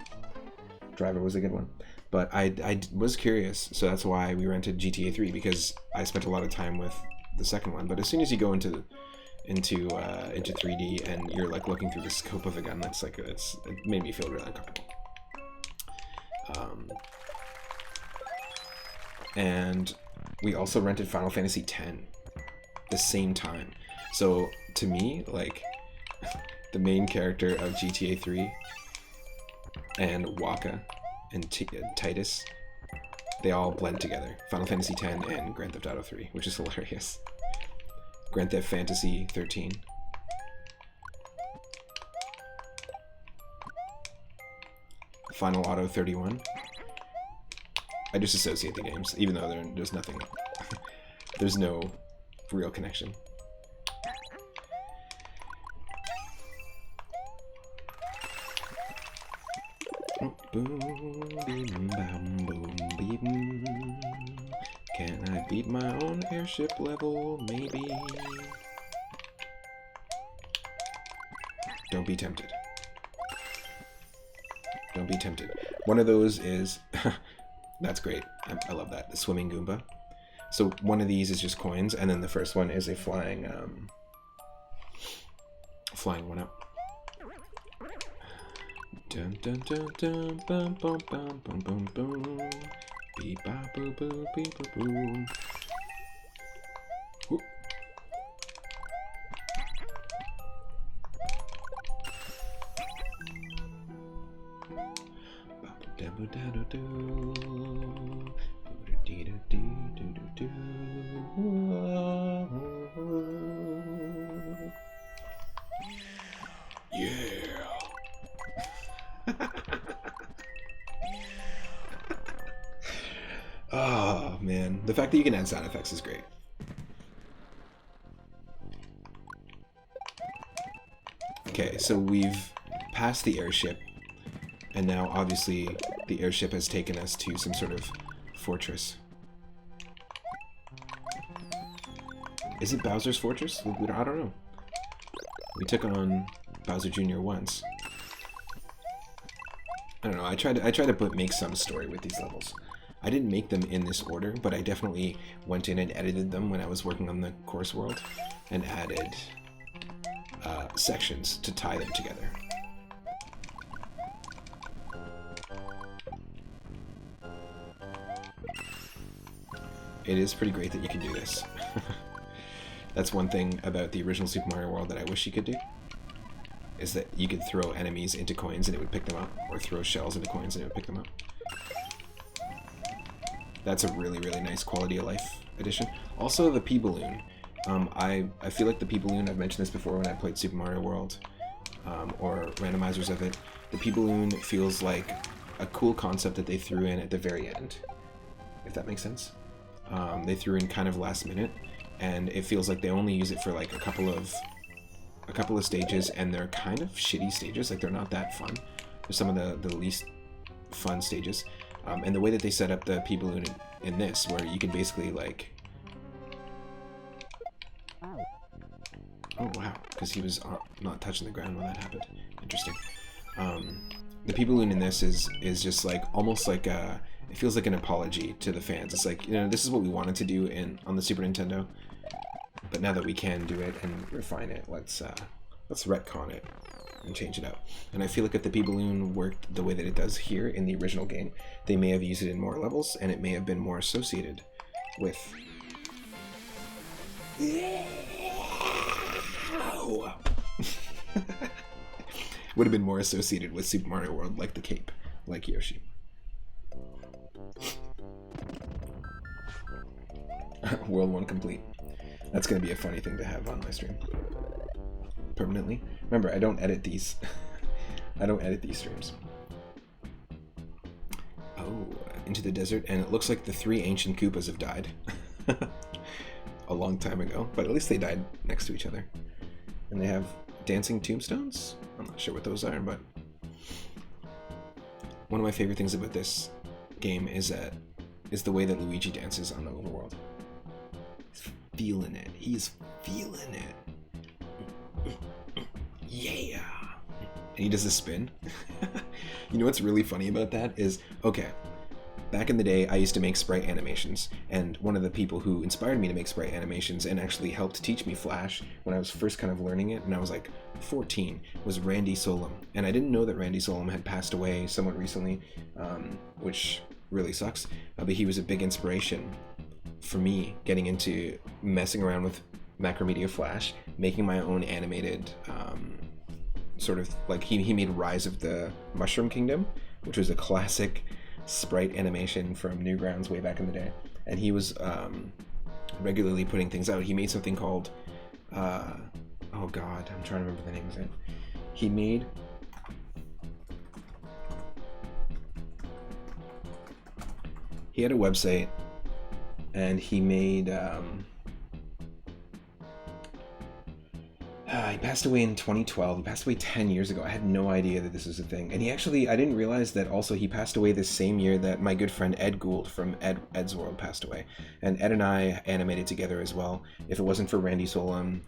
Driver was a good one. But I was curious, so that's why we rented GTA 3, because I spent a lot of time with the second one. But as soon as you go into 3D and you're like looking through the scope of a gun, it made me feel really uncomfortable. And we also rented Final Fantasy X the same time. So to me, like the main character of GTA 3 and Waka and Titus, they all blend together. Final Fantasy X and Grand Theft Auto 3, which is hilarious. Grand Theft Fantasy 13. Final Auto 31. I just associate the games, even though there's nothing. There's no real connection. Boom, beam, bam, boom, beam. Can I beat my own airship level? Maybe. Don't be tempted. Don't be tempted. One of those is... That's great. I love that. The swimming Goomba. So one of these is just coins, and then the first one is a flying one up. Dun dun dun dun bum bum bum bum bum bum. Beep ba boo boo beep boo boo. Whoop. Yeah. Oh man, the fact that you can add sound effects is great. Okay, so we've passed the airship, and now obviously the airship has taken us to some sort of fortress. Is it Bowser's Fortress? I don't know. We took on Bowser Jr. once. I don't know. I tried to make some story with these levels. I didn't make them in this order, but I definitely went in and edited them when I was working on the course world, and added sections to tie them together. It is pretty great that you can do this. That's one thing about the original Super Mario World that I wish you could do, is that you could throw enemies into coins and it would pick them up, or throw shells into coins and it would pick them up. That's a really, really nice quality of life addition. Also, the P-Balloon. I feel like the P-Balloon, I've mentioned this before when I played Super Mario World, or randomizers of it, the P-Balloon feels like a cool concept that they threw in at the very end, if that makes sense. They threw in kind of last minute, and it feels like they only use it for like a couple of stages, and they're kind of shitty stages. Like, they're not that fun. They're some of the least fun stages. And the way that they set up the P-Balloon in this, where you can basically like... Oh wow, because he was not touching the ground when that happened. Interesting. The P-Balloon in this is just like, almost like a... It feels like an apology to the fans. It's like, you know, this is what we wanted to do on the Super Nintendo, but now that we can do it and refine it, let's retcon it and change it up. And I feel like if the P-Balloon worked the way that it does here in the original game, they may have used it in more levels, and it may have been more associated with... Would have been more associated with Super Mario World, like the cape, like Yoshi. World 1 complete. That's going to be a funny thing to have on my stream. Permanently. Remember, I don't edit these. I don't edit these streams. Oh, into the desert, and it looks like the 3 ancient Koopas have died. A long time ago, but at least they died next to each other. And they have dancing tombstones? I'm not sure what those are, but... One of my favorite things about this game is the way that Luigi dances on the overworld. He's feeling it. He's feeling it. Yeah. And he does a spin. You know what's really funny about that is, okay, back in the day I used to make sprite animations, and one of the people who inspired me to make sprite animations and actually helped teach me Flash when I was first kind of learning it, and I was like 14, was Randy Solom. And I didn't know that Randy Solom had passed away somewhat recently, which really sucks, but he was a big inspiration for me getting into messing around with Macromedia Flash, making my own animated sort of like he made Rise of the Mushroom Kingdom, which was a classic sprite animation from Newgrounds way back in the day, and he was regularly putting things out. He made something called oh god, I'm trying to remember the name of it. He had a website, and he made he passed away in 2012. He passed away 10 years ago. I had no idea that this was a thing. And I didn't realize that also he passed away the same year that my good friend Ed Gould from Ed's World passed away. And Ed and I animated together as well. If it wasn't for Randy Solom,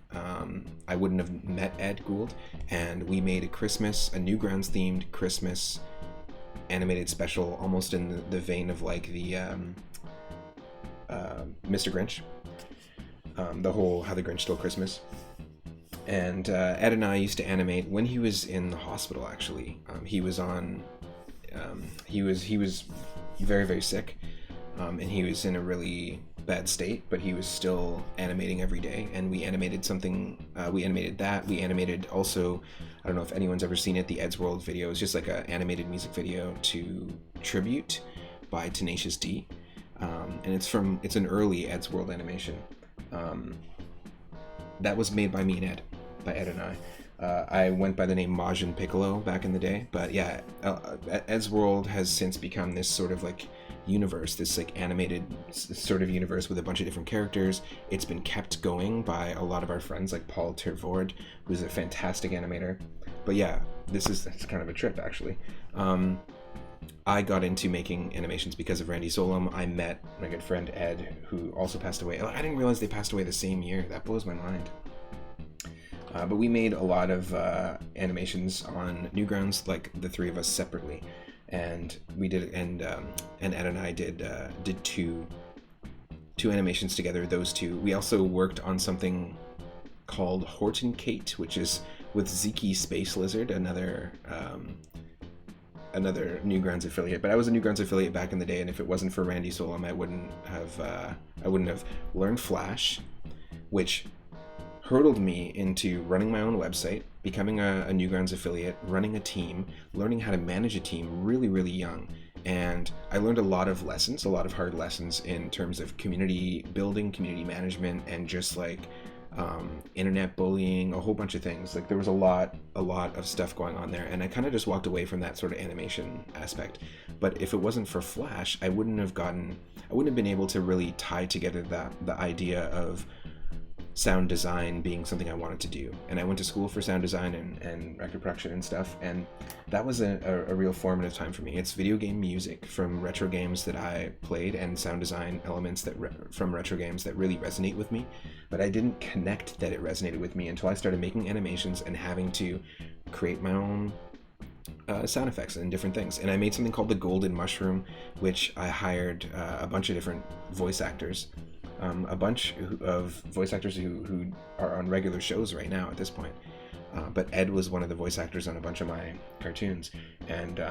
I wouldn't have met Ed Gould. And we made a Newgrounds themed Christmas animated special, almost in the vein of like the Mr. Grinch. The whole How the Grinch Stole Christmas. And Ed and I used to animate when he was in the hospital. Actually, he was very, very sick, and he was in a really bad state. But he was still animating every day, and we animated something. We animated that. We animated also. I don't know if anyone's ever seen it. The Ed's World video is just like an animated music video to Tribute by Tenacious D, and it's an early Ed's World animation. That was made by me and Ed, by Ed and I. I went by the name Majin Piccolo back in the day, but yeah, Ed's World has since become this sort of like universe, this like animated sort of universe with a bunch of different characters. It's been kept going by a lot of our friends like Paul Tervoord, who's a fantastic animator. But yeah, it's kind of a trip actually. I got into making animations because of Randy Solom. I met my good friend Ed, who also passed away. I didn't realize they passed away the same year. That blows my mind. But we made a lot of animations on Newgrounds, like the three of us separately, and we did. And Ed and I did two animations together. Those two. We also worked on something called Horton Kate, which is with Ziki Space Lizard, another Newgrounds affiliate. But I was a Newgrounds affiliate back in the day, and if it wasn't for Randy Solom, I wouldn't have learned Flash, which hurdled me into running my own website, becoming a Newgrounds affiliate, running a team, learning how to manage a team really, really young. And I learned a lot of lessons, a lot of hard lessons in terms of community building, community management, and just like internet bullying, a whole bunch of things. Like there was a lot of stuff going on there, and I kind of just walked away from that sort of animation aspect. But if it wasn't for Flash, I wouldn't have been able to really tie together the idea of sound design being something I wanted to do. And I went to school for sound design and record production and stuff, and that was a real formative time for me. It's video game music from retro games that I played and sound design elements from retro games that really resonate with me, but I didn't connect that it resonated with me until I started making animations and having to create my own sound effects and different things. And I made something called the Golden Mushroom, which I hired a bunch of different voice actors, a bunch of voice actors who are on regular shows right now at this point. But Ed was one of the voice actors on a bunch of my cartoons. And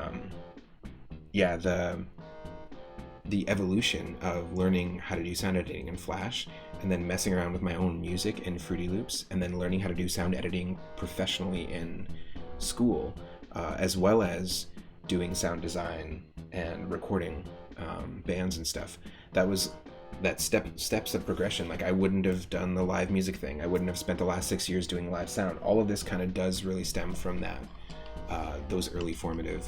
the evolution of learning how to do sound editing in Flash, and then messing around with my own music in Fruity Loops, and then learning how to do sound editing professionally in school, as well as doing sound design and recording bands and stuff. That steps of progression. Like I wouldn't have done the live music thing. I wouldn't have spent the last 6 years doing live sound. All of this kind of does really stem from that, those early formative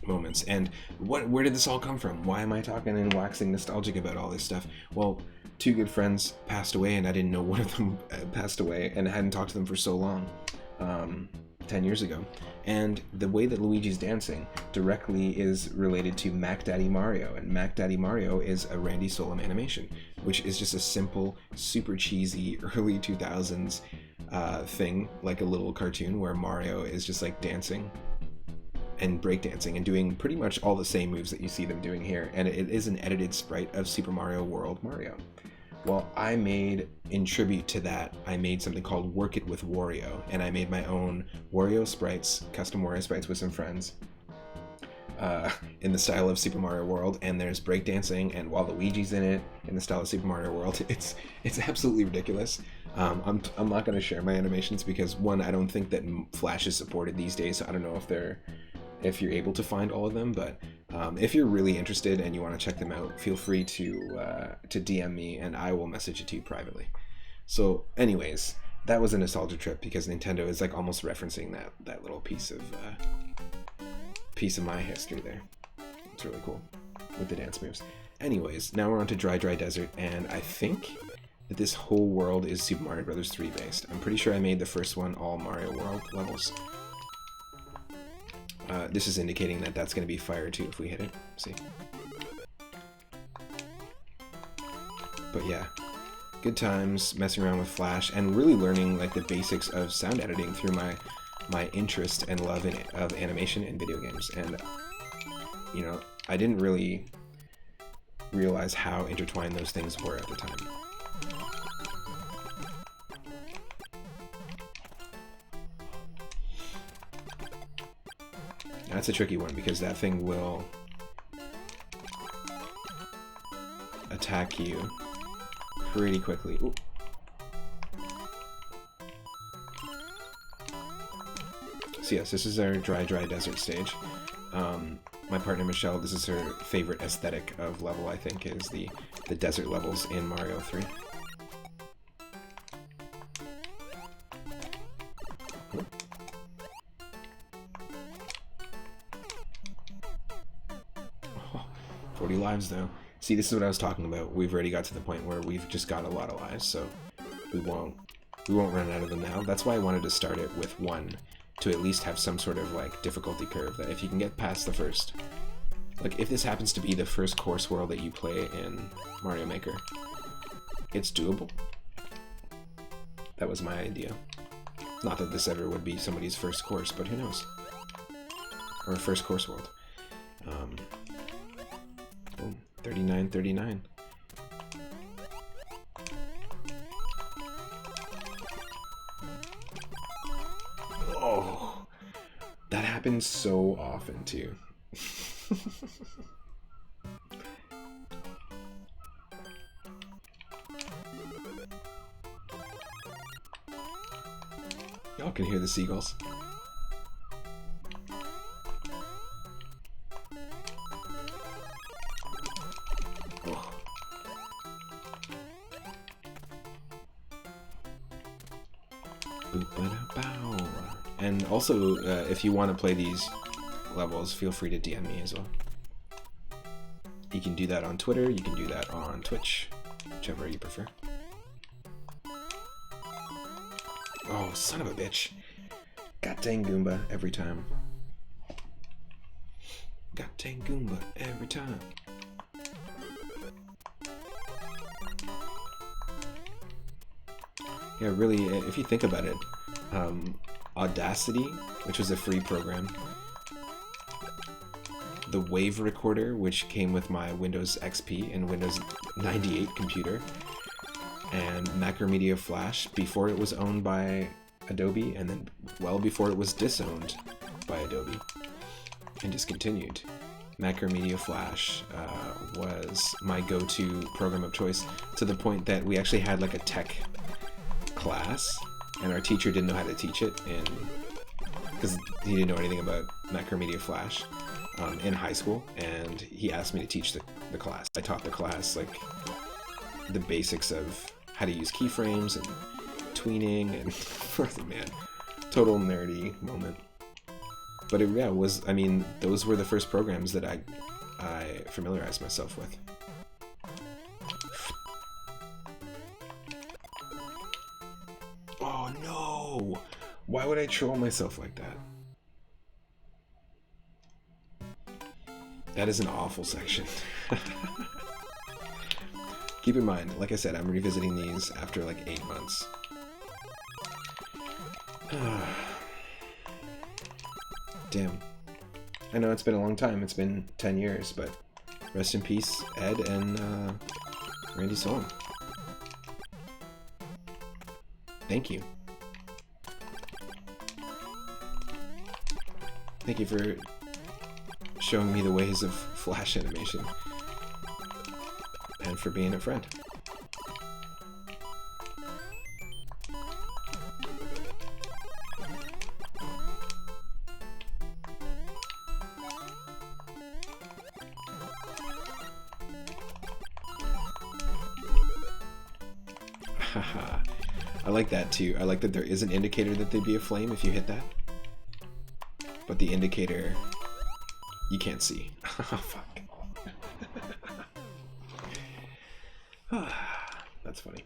moments. And where did this all come from? Why am I talking and waxing nostalgic about all this stuff? Well, two good friends passed away, and I didn't know one of them passed away, and I hadn't talked to them for so long. 10 years ago. And the way that Luigi's dancing directly is related to Mac Daddy Mario, and Mac Daddy Mario is a Randy Solom animation, which is just a simple, super cheesy early 2000s thing, like a little cartoon where Mario is just like dancing and breakdancing and doing pretty much all the same moves that you see them doing here, and it is an edited sprite of Super Mario World Mario. Well, in tribute to that, I made something called Work It with Wario, and I made my own Wario sprites, custom Wario sprites with some friends, in the style of Super Mario World, and there's breakdancing and Waluigi's in it, in the style of Super Mario World. It's absolutely ridiculous. I'm not going to share my animations because, one, I don't think that Flash is supported these days, so I don't know if you're able to find all of them, but if you're really interested and you want to check them out, feel free to DM me and I will message it to you privately. So anyways, that was a nostalgia trip because Nintendo is like almost referencing that little piece of my history there. It's really cool with the dance moves. Anyways, now we're on to Dry Desert, and I think that this whole world is Super Mario Bros. 3 based. I'm pretty sure I made the first one all Mario World levels. This is indicating that that's going to be fire too if we hit it. See? But yeah, good times messing around with Flash and really learning like the basics of sound editing through my interest and love of animation in video games. And you know, I didn't really realize how intertwined those things were at the time. That's a tricky one because that thing will attack you pretty quickly. Ooh. So yes, this is our dry desert stage. My partner Michelle, this is her favorite aesthetic of level, I think, is the desert levels in Mario 3. Ooh. 40 lives though. See, this is what I was talking about. We've already got to the point where we've just got a lot of lives, so we won't run out of them now. That's why I wanted to start it with 1, to at least have some sort of like difficulty curve that if you can get past the first, like if this happens to be the first course world that you play in Mario Maker, it's doable. That was my idea. Not that this ever would be somebody's first course, but who knows? Or first course world. Boom, 39-39. Oh, that happens so often too. Y'all can hear the seagulls. Oh. Boop-a-da-bow. And also, if you want to play these levels, feel free to DM me as well. You can do that on Twitter, you can do that on Twitch, whichever you prefer. Oh, son of a bitch. God dang Goomba every time. God dang Goomba every time. Yeah, really, if you think about it, Audacity, which was a free program, the Wave Recorder, which came with my Windows XP and Windows 98 computer, and Macromedia Flash before it was owned by Adobe, and then well before it was disowned by Adobe and discontinued. Macromedia Flash was my go-to program of choice, to the point that we actually had like a tech class, and our teacher didn't know how to teach it, because he didn't know anything about Macromedia Flash in high school, and he asked me to teach the class. I taught the class like the basics of how to use keyframes and tweening, and man, total nerdy moment. But it was, I mean, those were the first programs that I familiarized myself with. Oh no! Why would I troll myself like that? That is an awful section. Keep in mind, like I said, I'm revisiting these after like 8 months. Damn. I know it's been a long time, it's been 10 years, but rest in peace, Ed and Randy Solom. Thank you. Thank you for showing me the ways of Flash animation, and for being a friend. Haha, I like that too. I like that there is an indicator that there'd be a flame if you hit that, but the indicator you can't see. Oh, fuck. That's funny.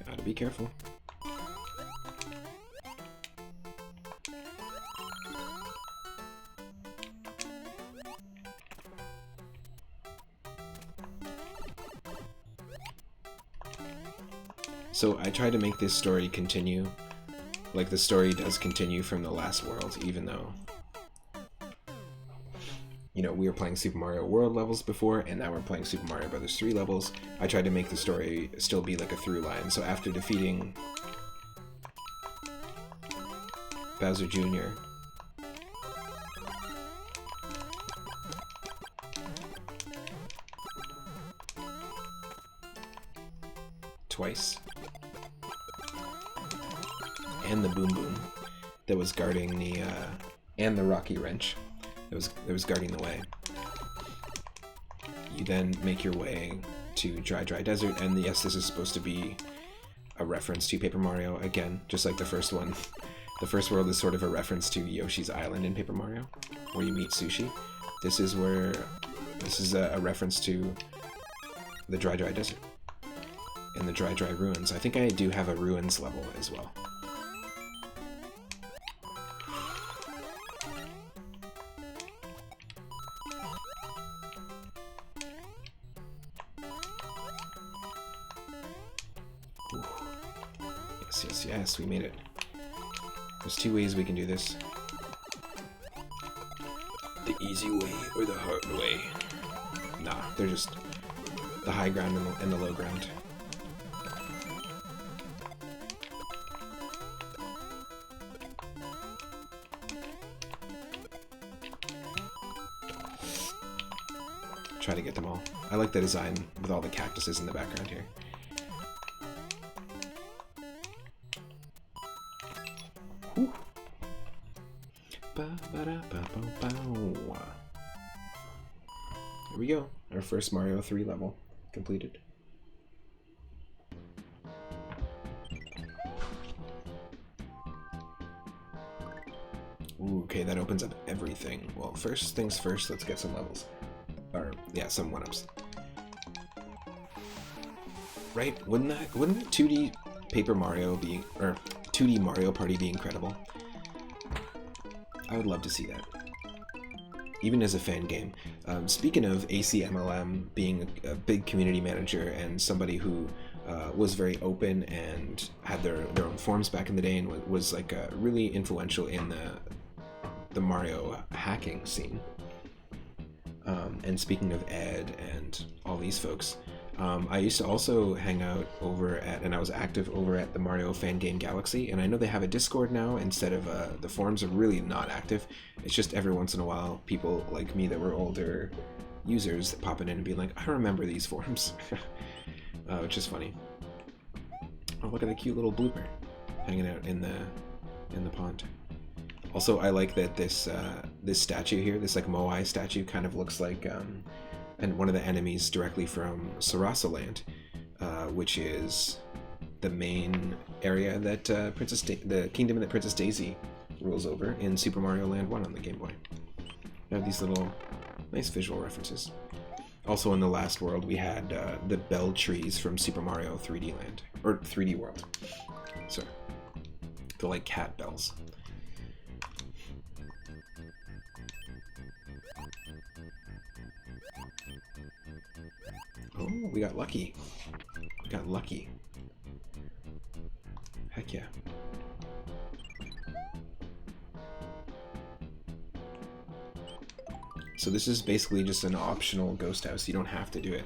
Gotta be careful. So I tried to make this story continue, like the story does continue from the last world, even though, you know, we were playing Super Mario World levels before, and now we're playing Super Mario Bros. 3 levels. I tried to make the story still be like a through line. So after defeating Bowser Jr., twice, and the Boom Boom that was guarding the, and the Rocky Wrench that was guarding the way. You then make your way to Dry Desert, and yes, this is supposed to be a reference to Paper Mario again, just like the first one. The first world is sort of a reference to Yoshi's Island in Paper Mario, where you meet Sushi. This is a reference to the Dry Desert and the Dry Ruins. I think I do have a Ruins level as well. Ooh. Yes, we made it. There's two ways we can do this. The easy way or the hard way. Nah, they're just the high ground and the low ground. Try to get them all. I like the design with all the cactuses in the background here. Whew. Here we go. Our first Mario 3 level completed. Ooh, okay, that opens up everything. Well, first things first, let's get some levels. Or, yeah, some 1-ups. Right? Wouldn't 2D Paper Mario be, or 2D Mario Party be incredible? I would love to see that. Even as a fan game. Speaking of ACMLM being a big community manager and somebody who was very open and had their own forums back in the day and was like really influential in the Mario hacking scene. And speaking of Ed and all these folks, I used to also hang out over at, and I was active over at the Mario Fan Game Galaxy, and I know they have a Discord now instead of, the forums are really not active. It's just every once in a while, people like me that were older users popping in and being like, I remember these forums, which is funny. Oh, look at the cute little blooper hanging out in the pond. Also, I like that this statue here, this like Moai statue, kind of looks like and one of the enemies directly from Dinosaur Land, which is the main area that the kingdom that Princess Daisy rules over in Super Mario Land 1 on the Game Boy. They have these little nice visual references. Also in the last world, we had the bell trees from Super Mario 3D Land, or 3D World. Sorry, the like cat bells. Oh, we got lucky. We got lucky. Heck yeah. So this is basically just an optional ghost house. You don't have to do it.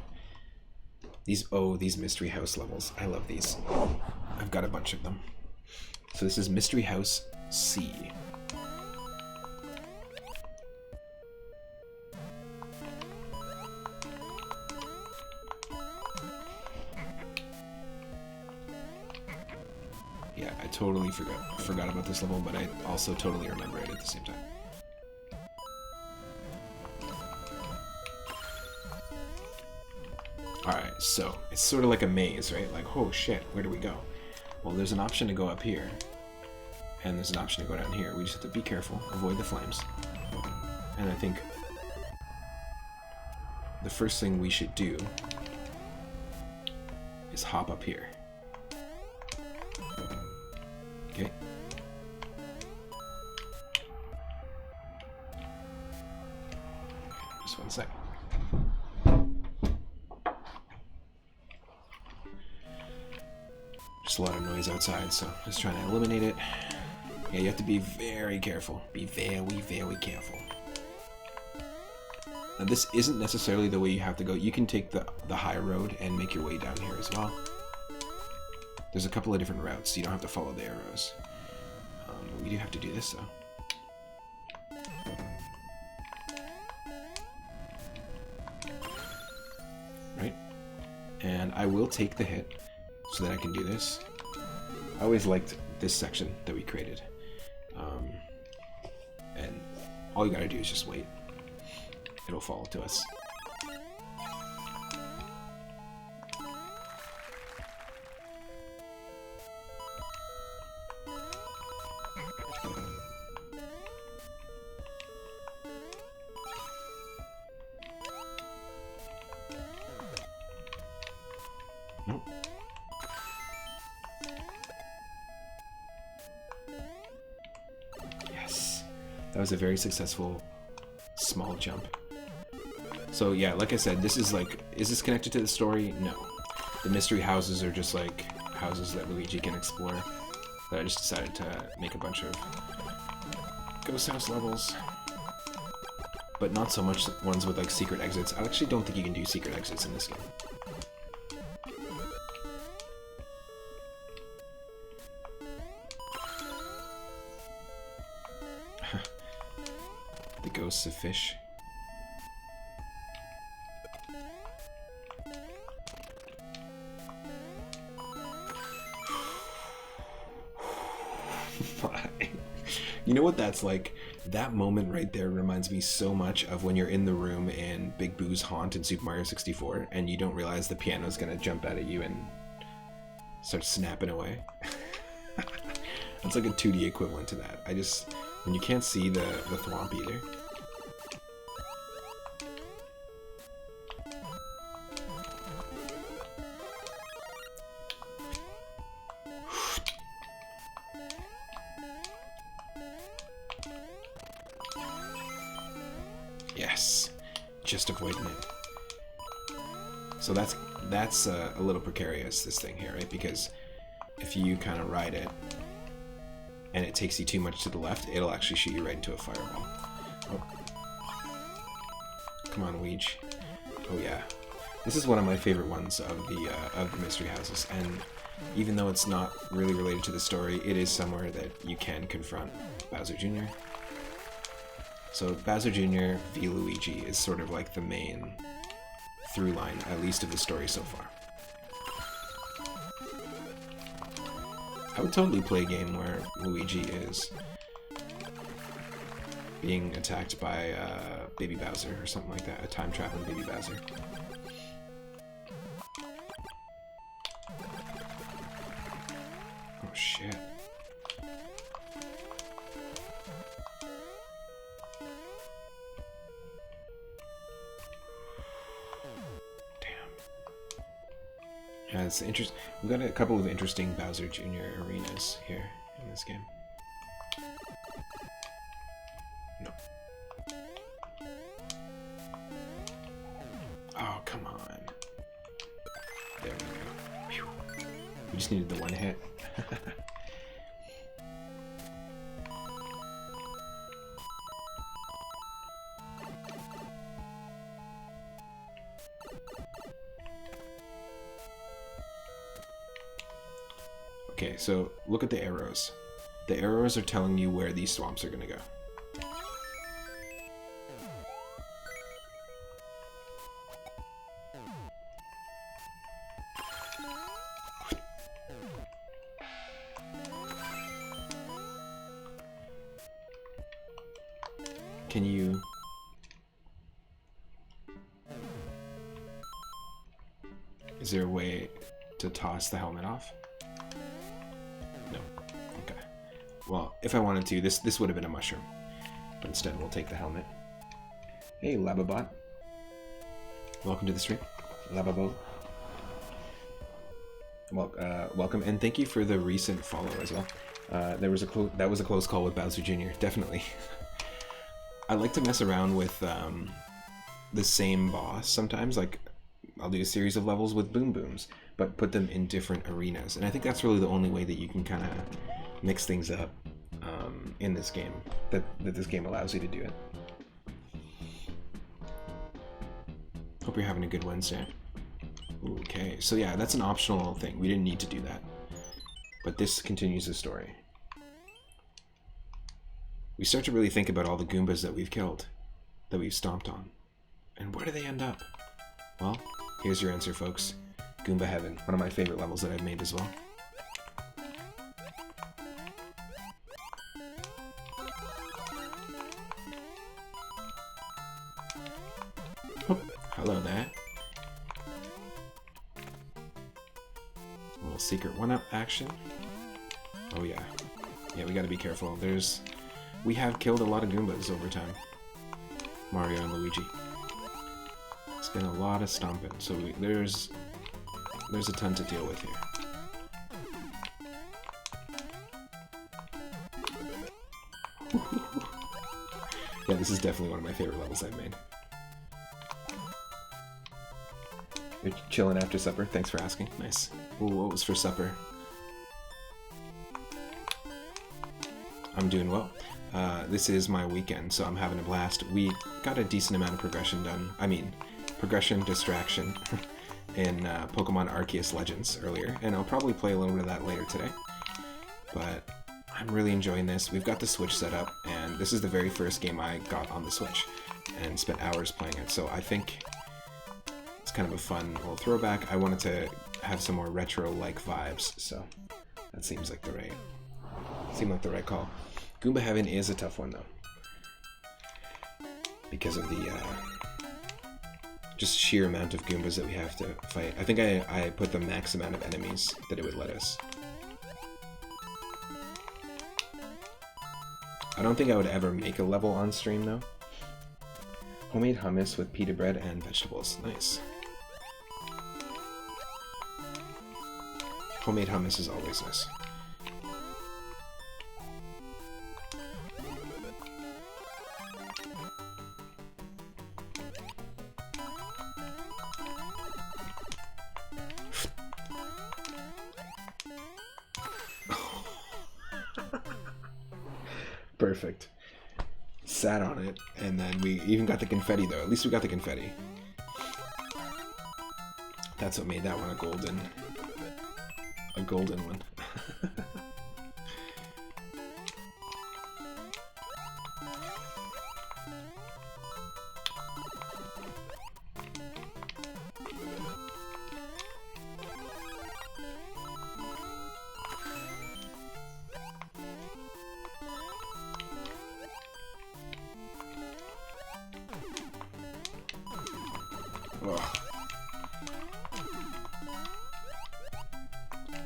These mystery house levels. I love these. I've got a bunch of them. So this is Mystery House C. Yeah, I totally forgot about this level, but I also totally remember it at the same time. Alright, so it's sort of like a maze, right? Like, oh shit, where do we go? Well, there's an option to go up here, and there's an option to go down here. We just have to be careful, avoid the flames. And I think the first thing we should do is hop up here. Okay. Just one sec. Just a lot of noise outside, so just trying to eliminate it. Yeah, you have to be very careful. Be very, very careful. Now, this isn't necessarily the way you have to go. You can take the high road and make your way down here as well. There's a couple of different routes, so you don't have to follow the arrows. We do have to do this, though. Right? And I will take the hit so that I can do this. I always liked this section that we created. And all you gotta do is just wait. It'll fall to us. Nope. Yes. That was a very successful small jump. So yeah, like I said, this is like, is this connected to the story? No. The mystery houses are just like houses that Luigi can explore. But I just decided to make a bunch of ghost house levels. But not so much ones with like secret exits. I actually don't think you can do secret exits in this game. The ghosts of fish. You know what that's like? That moment right there reminds me so much of when you're in the room in Big Boo's Haunt in Super Mario 64 and you don't realize the piano's gonna jump out at you and start snapping away. That's like a 2D equivalent to that. When you can't see the thwomp either. Yes, just avoiding it. So that's a little precarious, this thing here, right? Because if you kind of ride it and it takes you too much to the left, it'll actually shoot you right into a fireball. Oh. Come on, Luigi. Oh yeah. This is one of my favorite ones of the mystery houses, and even though it's not really related to the story, it is somewhere that you can confront Bowser Jr. So Bowser Jr. v. Luigi is sort of like the main through line, at least of the story so far. I would totally play a game where Luigi is being attacked by Baby Bowser or something like that, a time-traveling Baby Bowser. Oh shit. Yeah, it's interesting. We've got a couple of interesting Bowser Jr. arenas here in this game. No. Oh, come on. There we go. Phew. We just needed the one hit. Okay, so look at the arrows. The arrows are telling you where these swamps are going to go. Can you... Is there a way to toss the helmet off? No. Okay. Well, if I wanted to, this would have been a mushroom. But instead, we'll take the helmet. Hey, Lababot. Welcome to the stream. Lababo. Well, welcome, and thank you for the recent follow as well. That was a close call with Bowser Jr., definitely. I like to mess around with the same boss sometimes. Like, I'll do a series of levels with Boom Booms, but put them in different arenas. And I think that's really the only way that you can kind of mix things up in this game, that this game allows you to do it. Hope you're having a good Wednesday. Okay, so yeah, that's an optional thing. We didn't need to do that. But this continues the story. We start to really think about all the Goombas that we've killed, that we've stomped on. And where do they end up? Well, here's your answer, folks. Goomba Heaven, one of my favorite levels that I've made as well. Oh, hello there. A little secret one-up action. Oh yeah. Yeah, we gotta be careful. We have killed a lot of Goombas over time. Mario and Luigi. It's been a lot of stomping. So there's there's a ton to deal with here. Yeah, this is definitely one of my favorite levels I've made. You're chilling after supper? Thanks for asking. Nice. Ooh, what was for supper? I'm doing well. This is my weekend, so I'm having a blast. We got a decent amount of progression done. I mean, progression, distraction in Pokemon Arceus Legends earlier, and I'll probably play a little bit of that later today. But I'm really enjoying this. We've got the Switch set up, and this is the very first game I got on the Switch, and spent hours playing it, so I think it's kind of a fun little throwback. I wanted to have some more retro-like vibes, so that seemed like the right call. Goomba Heaven is a tough one, though, because of the just sheer amount of Goombas that we have to fight. I think I put the max amount of enemies that it would let us. I don't think I would ever make a level on stream, though. Homemade hummus with pita bread and vegetables. Nice. Homemade hummus is always nice. Perfect. Sat on it, and then we even got the confetti, though. At least we got the confetti. That's what made that one a golden one.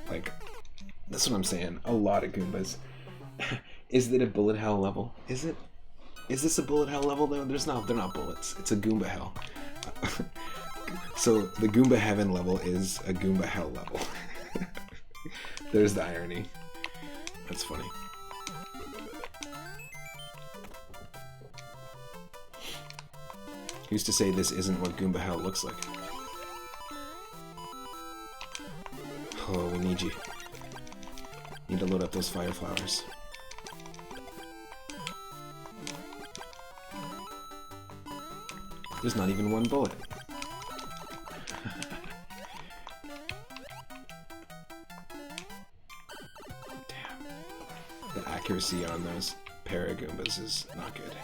Like, that's what I'm saying. A lot of Goombas. Is it a bullet hell level? Is it? Is this a bullet hell level though? They're not bullets. It's a Goomba hell. So the Goomba Heaven level is a Goomba hell level. There's the irony. That's funny. Used to say this isn't what Goomba hell looks like. Oh, we need you. Need to load up those fire flowers. There's not even one bullet. Damn. The accuracy on those Paragoombas is not good.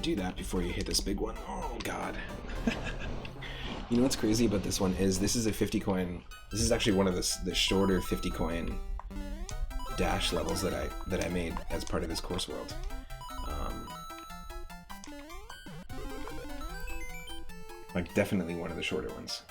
Do that before you hit this big one. Oh god. You know what's crazy about this one is this is a 50 coin. This is actually one of the shorter 50 coin dash levels that I made as part of this course world. Like definitely one of the shorter ones.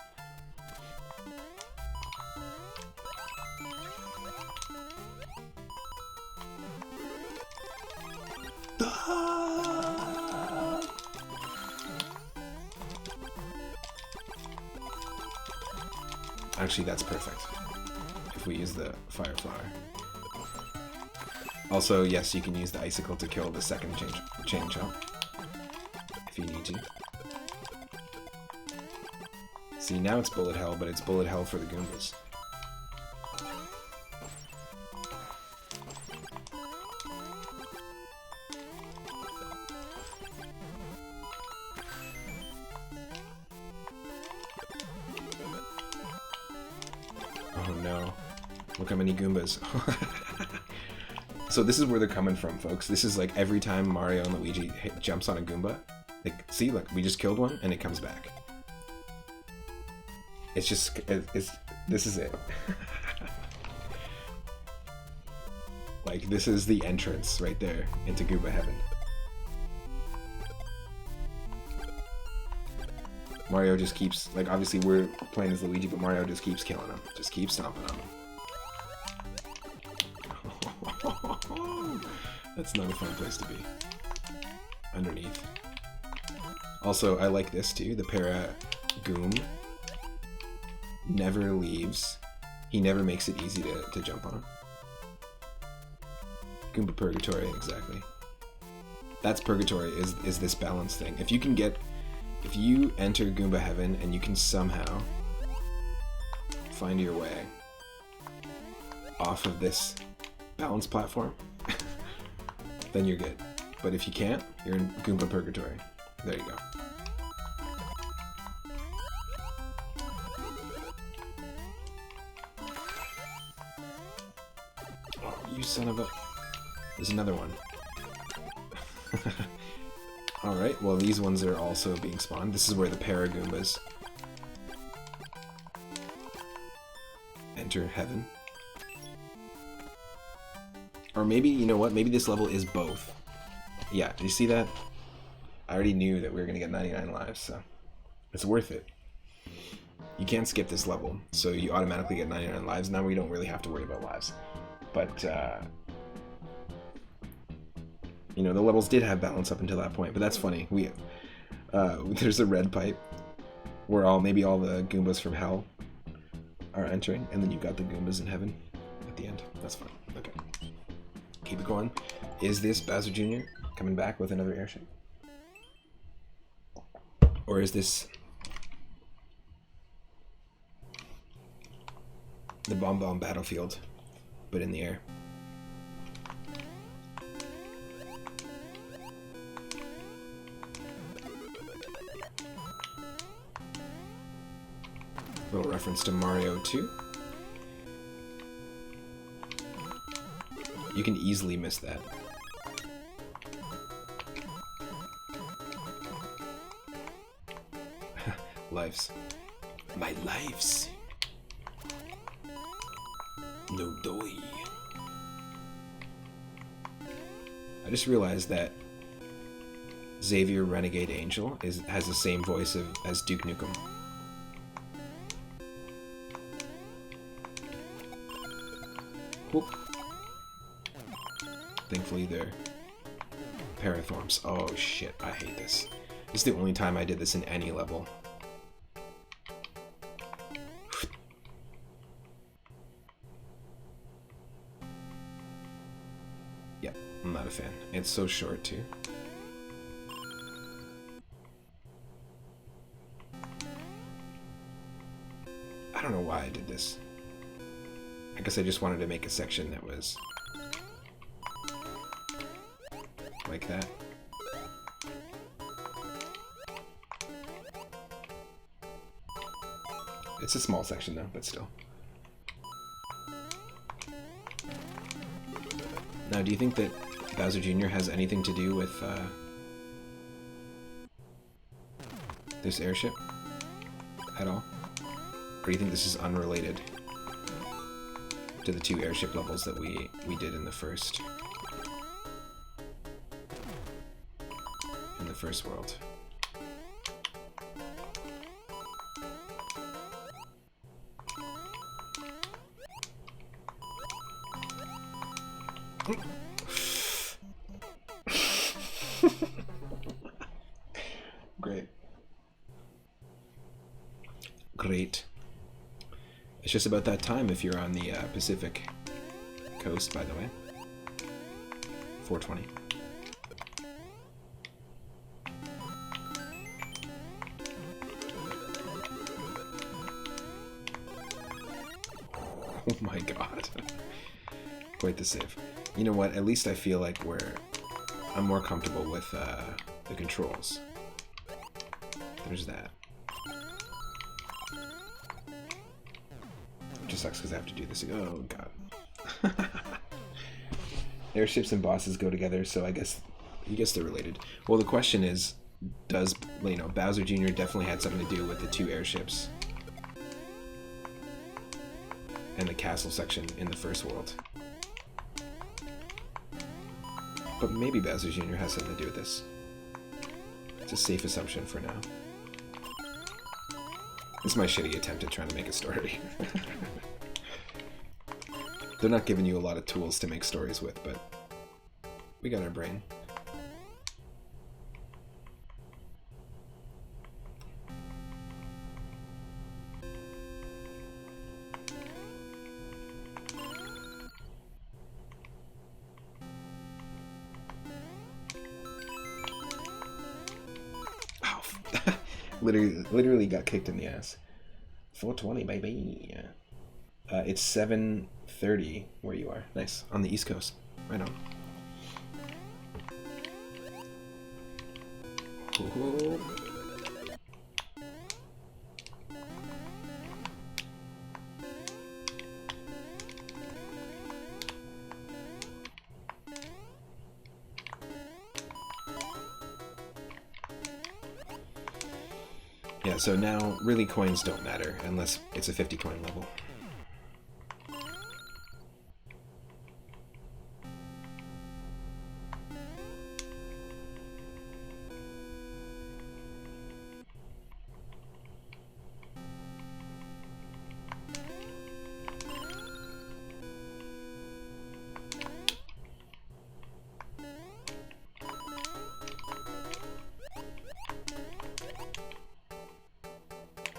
Actually, that's perfect if we use the fire flower. Also, yes, you can use the icicle to kill the second chain chomp if you need to. See, now it's bullet hell, but it's bullet hell for the Goombas. Oh no. Look how many Goombas. So this is where they're coming from, folks. This is like every time Mario and Luigi jumps on a Goomba. Like, see, look, we just killed one and it comes back. It's just, this is it. Like, this is the entrance right there into Goomba Heaven. Mario just keeps, like, obviously we're playing as Luigi, but Mario just keeps killing him. Just keeps stomping on him. That's not a fun place to be. Underneath. Also, I like this too. The Para-Goom never leaves. He never makes it easy to jump on him. Goomba Purgatory, exactly. That's Purgatory, is this balance thing. If you enter Goomba Heaven and you can somehow find your way off of this balance platform, then you're good. But if you can't, you're in Goomba Purgatory. There you go. Oh, you son of a... There's another one. Alright, well these ones are also being spawned. This is where the Para-Goombas enter heaven. Or maybe, you know what, maybe this level is both. Yeah, do you see that? I already knew that we were going to get 99 lives, so it's worth it. You can't skip this level, so you automatically get 99 lives. Now we don't really have to worry about lives. But, you know, the levels did have balance up until that point, but that's funny. There's a red pipe where maybe all the Goombas from hell are entering, and then you've got the Goombas in heaven at the end. That's fun. Okay. Keep it going. Is this Bowser Jr. coming back with another airship? Or is this the Bomb Bomb Battlefield, but in the air? Little reference to Mario 2. You can easily miss that. Lives. My lives. No doy. I just realized that Xavier Renegade Angel has the same voice as Duke Nukem. Whoop. Thankfully they're Parathorms. Oh shit, I hate this. This is the only time I did this in any level. Yep, I'm not a fan. It's so short too. I don't know why I did this. I guess I just wanted to make a section that was like that. It's a small section though, but still. Now, do you think that Bowser Jr. has anything to do with this airship at all? Or do you think this is unrelated to the 2 airship levels that we did in the first world? Great. It's just about that time if you're on the Pacific coast, by the way. 420. Oh my god. Quite the save. You know what? At least I feel like I'm more comfortable with the controls. There's that. It just sucks because I have to do this. Oh god. Airships and bosses go together, so I guess they're related. Well, the question is, does Bowser Jr. definitely had something to do with the 2 airships and the castle section in the first world? But maybe Bowser Jr. has something to do with this. It's a safe assumption for now. This is my shitty attempt at trying to make a story. They're not giving you a lot of tools to make stories with, but we got our brain. Literally got kicked in the ass. 420, baby. It's 7:30 where you are. Nice. On the East Coast. Right on. Ooh. Yeah, so now really coins don't matter unless it's a 50 coin level.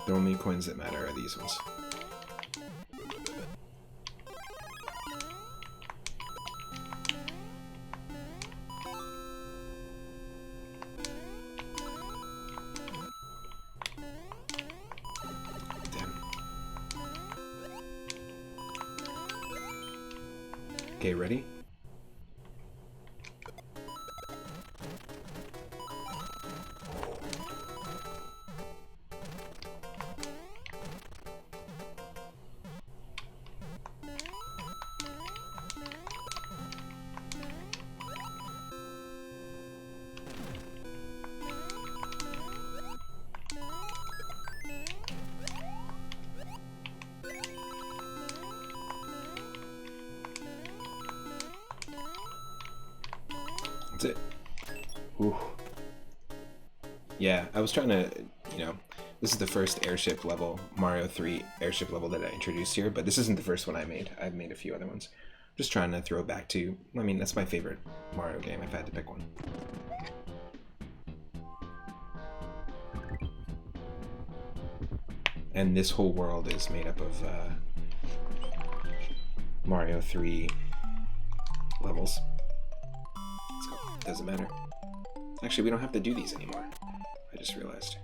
The only coins that matter are these ones. Damn. Okay, ready? That's it. Ooh. Yeah, I was trying to, this is the first airship level, Mario 3 airship level that I introduced here, but this isn't the first one I made. I've made a few other ones. Just trying to throw back to, that's my favorite Mario game if I had to pick one. And this whole world is made up of Mario 3 levels. So, doesn't matter. Actually, we don't have to do these anymore. I just realized.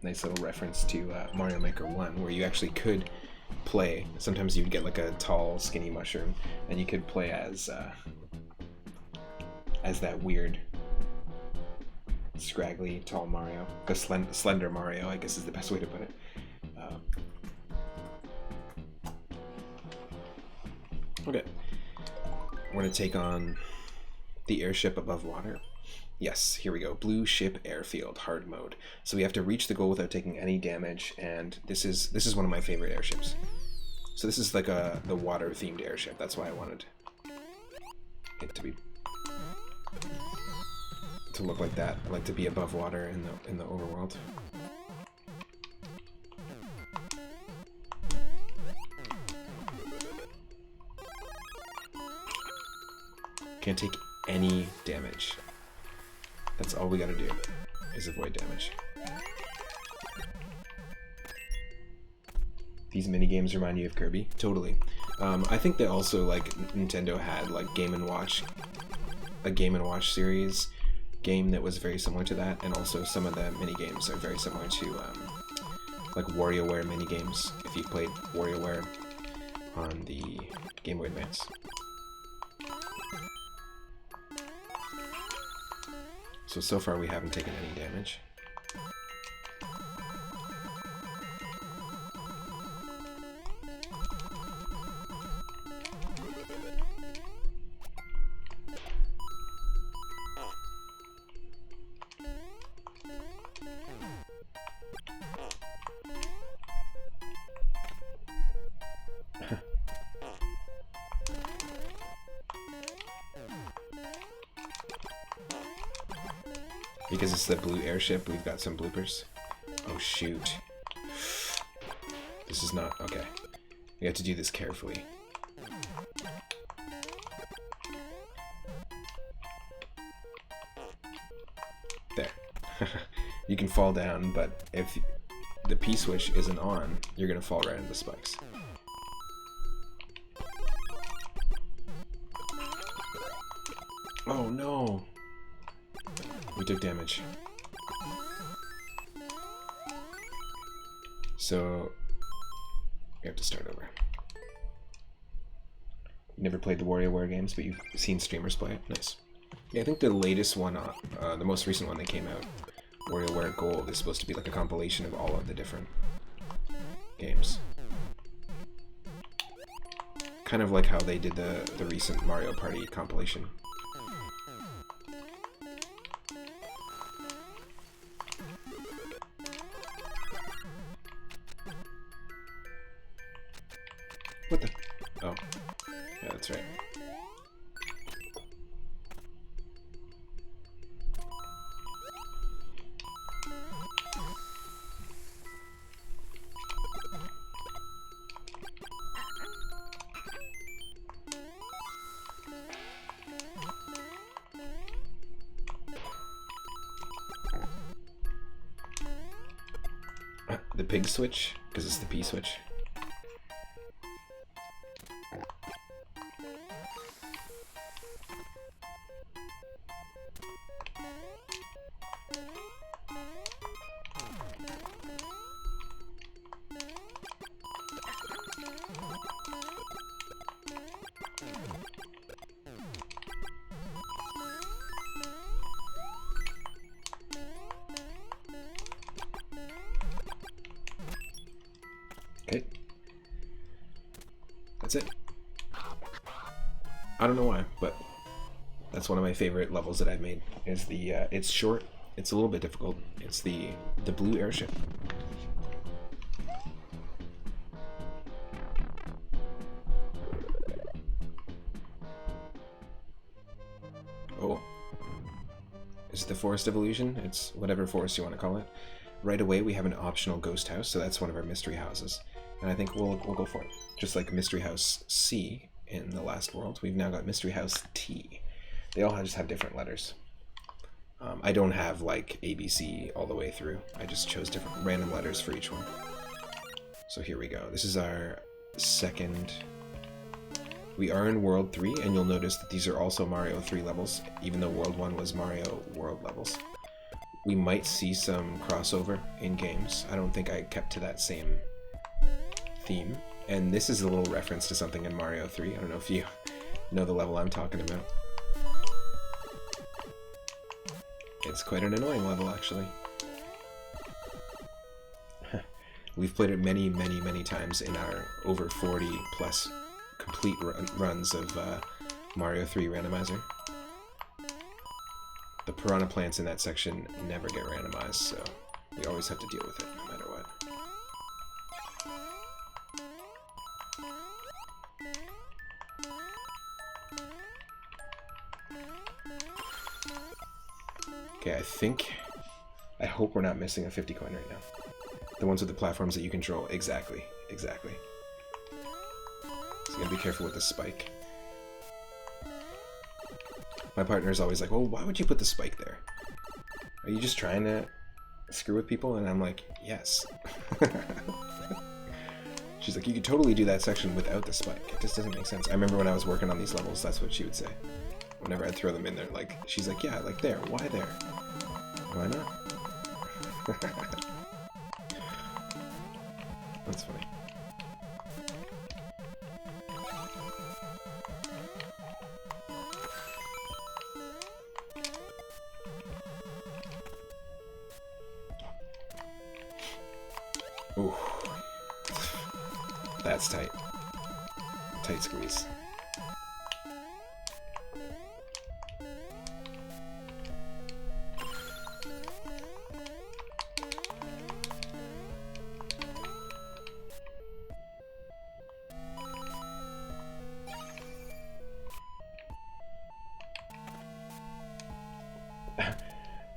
Nice little reference to Mario Maker 1, where you actually could play. Sometimes you'd get like a tall, skinny mushroom, and you could play as that weird, scraggly, tall Mario. The slender Mario, I guess is the best way to put it. Okay. We're going to take on the airship above water. Yes, here we go. Blue Ship Airfield, hard mode. So we have to reach the goal without taking any damage, and this is one of my favorite airships. So this is like the water-themed airship. That's why I wanted it to look like that. I like to be above water in the overworld. Can't take any damage. That's all we gotta do, is avoid damage. These minigames remind you of Kirby? Totally. I think that also, like, Nintendo had, like, a Game & Watch series game that was very similar to that, and also some of the minigames are very similar to, like, WarioWare minigames, if you played WarioWare on the Game Boy Advance. So far we haven't taken any damage. Because it's the Blue Airship, we've got some bloopers. Oh shoot. This is not... okay. We have to do this carefully. There. You can fall down, but if the P-switch isn't on, you're gonna fall right into the spikes. Oh no! We took damage. So, we have to start over. You never played the WarioWare games, but you've seen streamers play it? Nice. Yeah, I think the latest one, the most recent one that came out, WarioWare Gold, is supposed to be like a compilation of all of the different games. Kind of like how they did the recent Mario Party compilation. What the? Oh. Yeah, that's right. The pig switch, because it's the P switch. Okay. That's it. I don't know why, but that's one of my favorite levels that I've made. Is the it's short, it's a little bit difficult. It's the Blue Airship. Oh. Is it the Forest of Illusion? It's whatever forest you want to call it. Right away we have an optional ghost house, so that's one of our mystery houses. And I think we'll go for it. Just like Mystery House C in the last world, we've now got Mystery House T. They all just have different letters. I don't have like ABC all the way through. I just chose different random letters for each one. So here we go. This is our second... We are in World 3, and you'll notice that these are also Mario 3 levels, even though World 1 was Mario World levels. We might see some crossover in games. I don't think I kept to that same theme. And this is a little reference to something in Mario 3. I don't know if you know the level I'm talking about. It's quite an annoying level, actually. We've played it many, many, many times in our over 40 plus complete runs of Mario 3 Randomizer. The piranha plants in that section never get randomized, so we always have to deal with it, no matter what. Okay, I hope we're not missing a 50 coin right now. The ones with the platforms that you control. Exactly. So you gotta be careful with the spike. My partner's always like, well, why would you put the spike there? Are you just trying to screw with people? And I'm like, yes. She's like, you could totally do that section without the spike. It just doesn't make sense. I remember when I was working on these levels, that's what she would say. Whenever I'd throw them in there, like, she's like, yeah, like there. Why there? Why not? That's funny. Ooh. That's tight. Tight squeeze.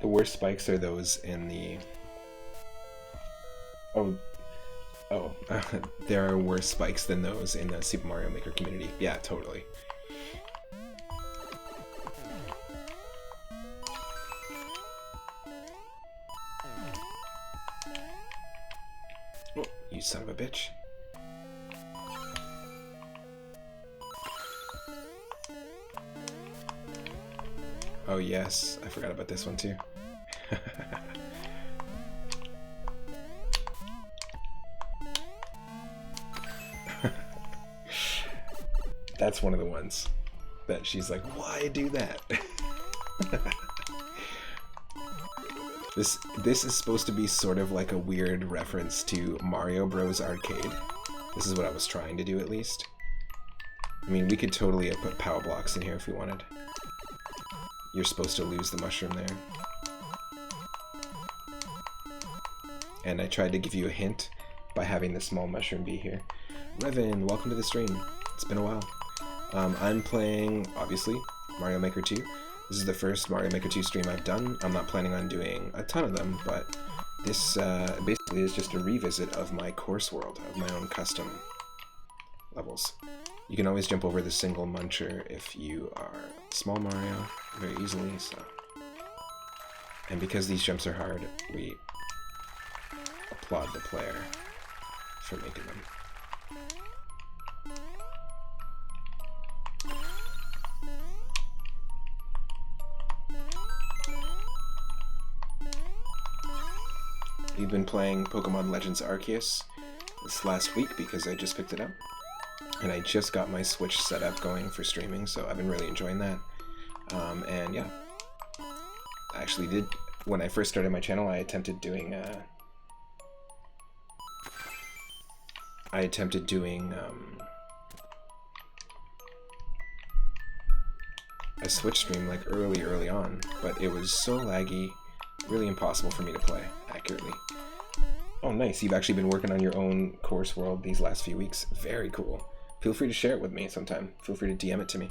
The worst spikes are those in the... Oh, there are worse spikes than those in the Super Mario Maker community. Yeah, totally. Oh, you son of a bitch. Oh yes, I forgot about this one too. That's one of the ones that she's like, why do that? This is supposed to be sort of like a weird reference to Mario Bros. Arcade. This is what I was trying to do, at least. I mean, we could totally have put power blocks in here if we wanted. You're supposed to lose the mushroom there. And I tried to give you a hint by having the small mushroom be here. Revan, welcome to the stream. It's been a while. I'm playing, obviously, Mario Maker 2. This is the first Mario Maker 2 stream I've done. I'm not planning on doing a ton of them, but this basically is just a revisit of my course world, of my own custom levels. You can always jump over the single muncher if you are small Mario very easily, so. And because these jumps are hard, we applaud the player for making them. We've been playing Pokemon Legends Arceus this last week because I just picked it up. And I just got my Switch set up going for streaming, so I've been really enjoying that. And yeah, I actually did, when I first started my channel, I attempted doing a Switch stream like early on, but it was so laggy, really impossible for me to play accurately. Oh nice, you've actually been working on your own course world these last few weeks. Very cool. Feel free to share it with me sometime. Feel free to DM it to me.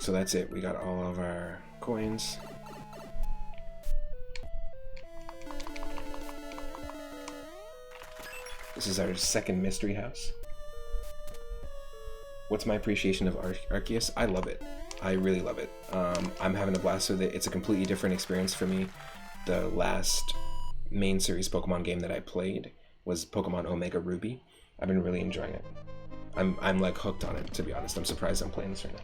So that's it, we got all of our coins. This is our second mystery house. What's my appreciation of Arceus? I love it. I really love it. I'm having a blast with it. It's a completely different experience for me. The last main series Pokemon game that I played was Pokemon Omega Ruby. I've been really enjoying it. I'm like hooked on it, to be honest. I'm surprised I'm playing this right now.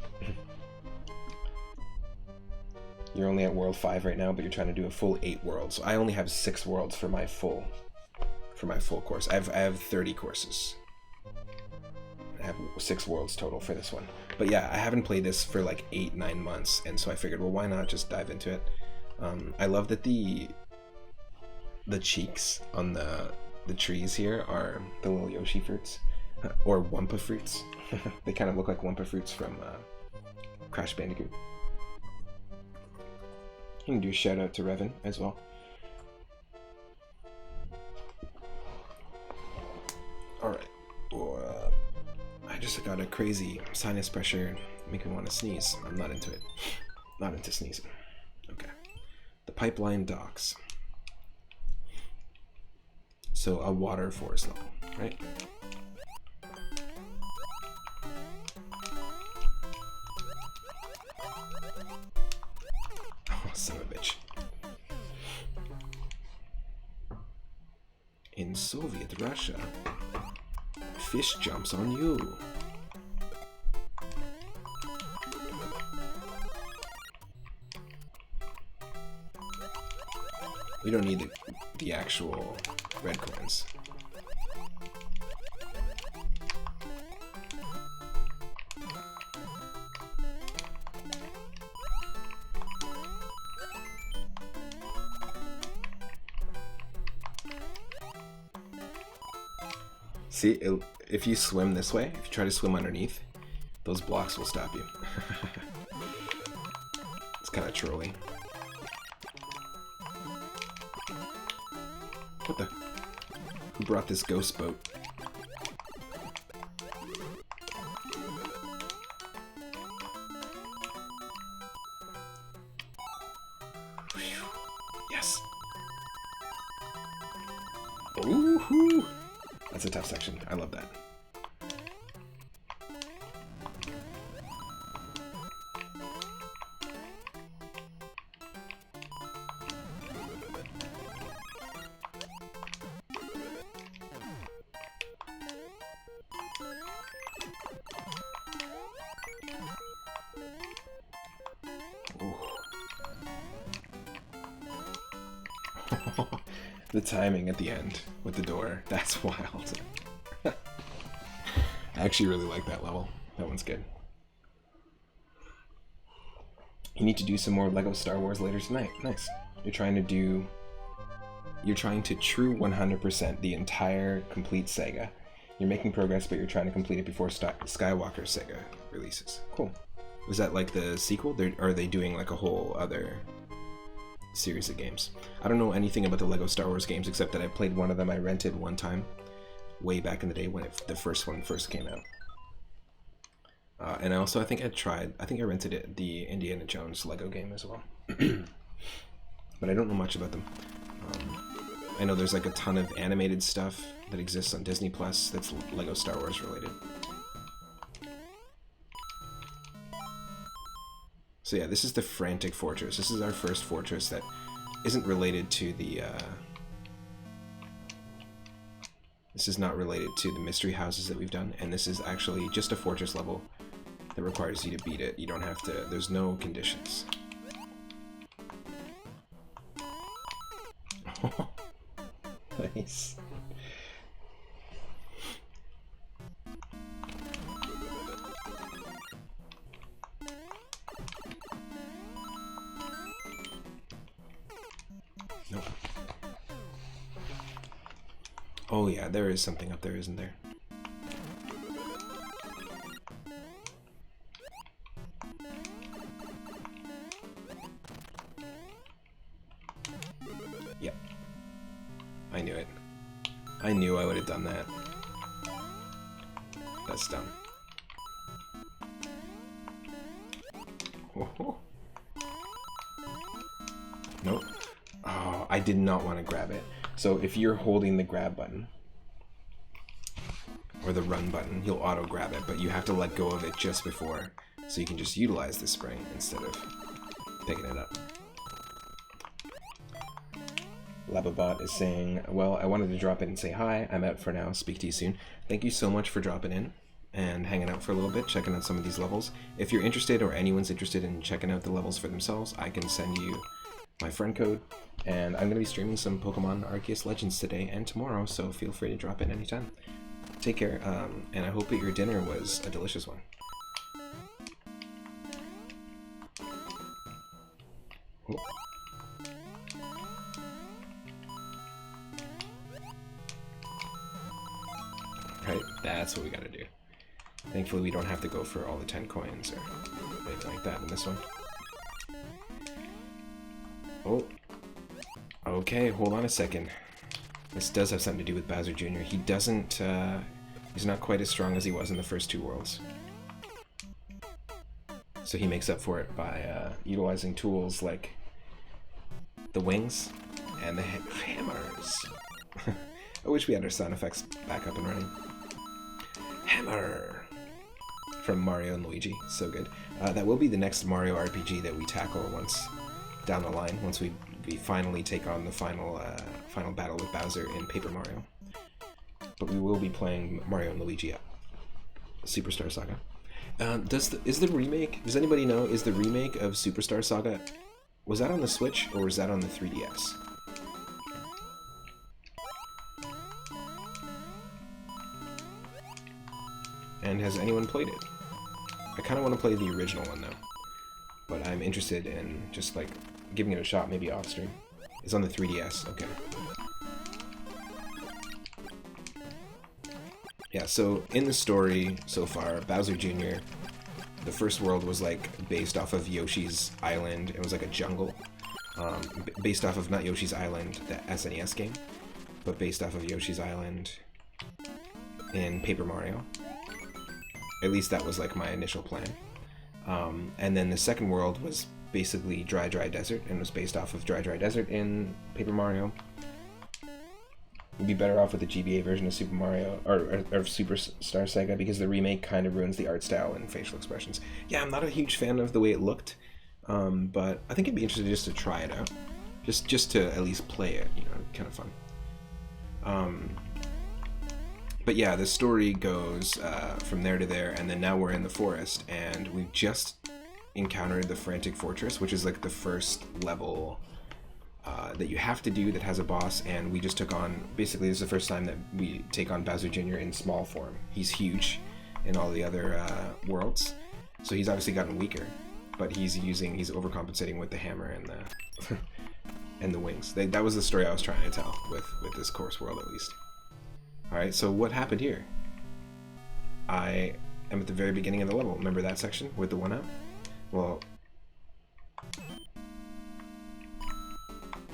You're only at World 5 right now, but you're trying to do a full 8 worlds. So I only have 6 worlds for my full course. I have 30 courses. I have 6 worlds total for this one. But yeah, I haven't played this for like 8-9 months, and so I figured, well, why not just dive into it? I love that the cheeks on the trees here are the little Yoshi fruits, or Wumpa fruits. They kind of look like Wumpa fruits from Crash Bandicoot. You can do a shout out to Revan as well. Alright. I just got a crazy sinus pressure making me want to sneeze. I'm not into it. Not into sneezing. Okay. The pipeline docks. So a water forest level, right? Oh, son of a bitch. In Soviet Russia, fish jumps on you. We don't need the actual red coins. See, if you swim this way, if you try to swim underneath, those blocks will stop you. It's kind of trolly. What the? Who brought this ghost boat? That's a tough section. I love that. The timing at the end with the door, that's wild. I actually really like that level. That one's good. You need to do some more Lego Star Wars later tonight. Nice. You're trying to true 100% the entire complete saga. You're making progress, but you're trying to complete it before Skywalker saga releases. Cool. Was that like the sequel? Or are they doing like a whole other series of games? I don't know anything about the Lego Star Wars games except that I played one of them. I rented one time way back in the day when the first one first came out. And I think I rented the Indiana Jones Lego game as well. But I don't know much about them. I know there's like a ton of animated stuff that exists on Disney Plus that's Lego Star Wars related. So yeah, this is the Frantic Fortress. This is our first fortress that isn't related to the... This is not related to the mystery houses that we've done, and this is actually just a fortress level that requires you to beat it. You don't have to... There's no conditions. Nice. Nope. Oh yeah, there is something up there, isn't there? Yep. I knew it. I knew I would have done that. That's dumb. Oh. Nope. Oh, I did not want to grab it. So if you're holding the grab button or the run button, you'll auto grab it, but you have to let go of it just before, so you can just utilize the spring instead of picking it up. Lababot is saying, well, I wanted to drop in and say hi. I'm out for now. Speak to you soon. Thank you so much for dropping in and hanging out for a little bit, checking out some of these levels. If you're interested or anyone's interested in checking out the levels for themselves, I can send you my friend code, and I'm going to be streaming some Pokemon Arceus Legends today and tomorrow, so feel free to drop in anytime. Take care, and I hope that your dinner was a delicious one. Oh. Right, that's what we gotta do. Thankfully we don't have to go for all the 10 coins or anything like that in this one. Oh, okay, hold on a second. This does have something to do with Bowser Jr. He doesn't, he's not quite as strong as he was in the first two worlds. So he makes up for it by utilizing tools like the wings and the hammers. I wish we had our sound effects back up and running. Hammer! From Mario and Luigi, so good. That will be the next Mario RPG that we tackle once down the line, once we finally take on the final battle with Bowser in Paper Mario. But we will be playing Mario and Luigi up. Superstar Saga. Is the remake, does anybody know, is the remake of Superstar Saga, was that on the Switch or was that on the 3DS? And has anyone played it? I kind of want to play the original one though, but I'm interested in just like giving it a shot, maybe off stream. It's on the 3DS, okay. Yeah, so in the story so far, Bowser Jr., the first world was like based off of Yoshi's Island. It was like a jungle, based off of not Yoshi's Island, the SNES game, but based off of Yoshi's Island in Paper Mario. At least that was like my initial plan. And then the second world was basically Dry Desert and was based off of Dry Desert in Paper Mario. would be better off with the GBA version of Super Mario or Superstar Saga, because the remake kind of ruins the art style and facial expressions. Yeah, I'm not a huge fan of the way it looked, but I think it'd be interesting just to try it out, just to at least play it. You know, kind of fun. But yeah, the story goes from there to there, and then now we're in the forest, and we've just encountered the Frantic Fortress, which is like the first level that you have to do that has a boss, and we just took on, basically this is the first time that we take on Bowser Jr. in small form. He's huge in all the other worlds, so he's obviously gotten weaker, but he's overcompensating with the hammer and the and the wings. That was the story I was trying to tell with this course world, at least. Alright, so what happened here? I am at the very beginning of the level. Remember that section with the 1-up? Well,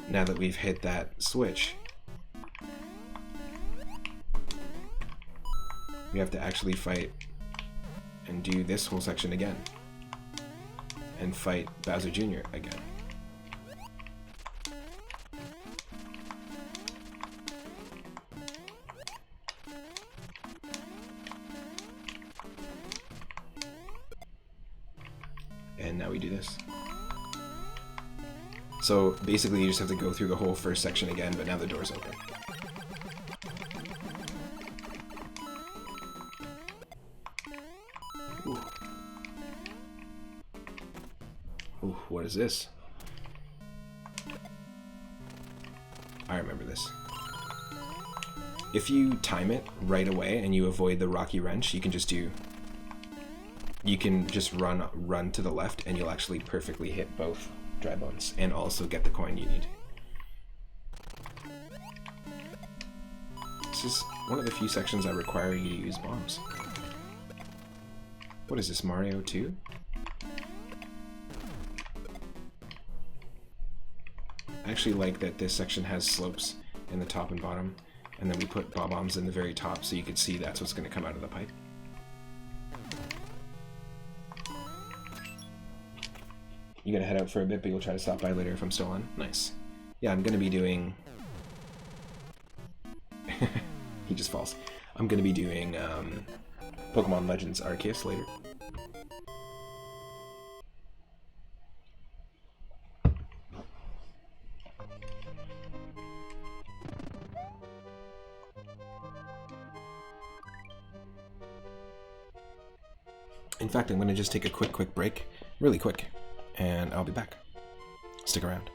now that we've hit that switch, we have to actually fight and do this whole section again. And fight Bowser Jr. again. And now we do this. So basically you just have to go through the whole first section again, but now the door's open. Ooh. Ooh, what is this? I remember this. If you time it right away and you avoid the rocky wrench, you can just run to the left, and you'll actually perfectly hit both dry bones and also get the coin you need. This is one of the few sections that require you to use bombs. What is this, Mario 2? I actually like that this section has slopes in the top and bottom, and then we put bombs in the very top so you can see that's what's going to come out of the pipe. You gotta head out for a bit, but you'll try to stop by later if I'm still on. Nice. Yeah, I'm gonna be doing... He just falls. I'm gonna be doing Pokemon Legends Arceus later. In fact, I'm gonna just take a quick break, really quick, and I'll be back. Stick around.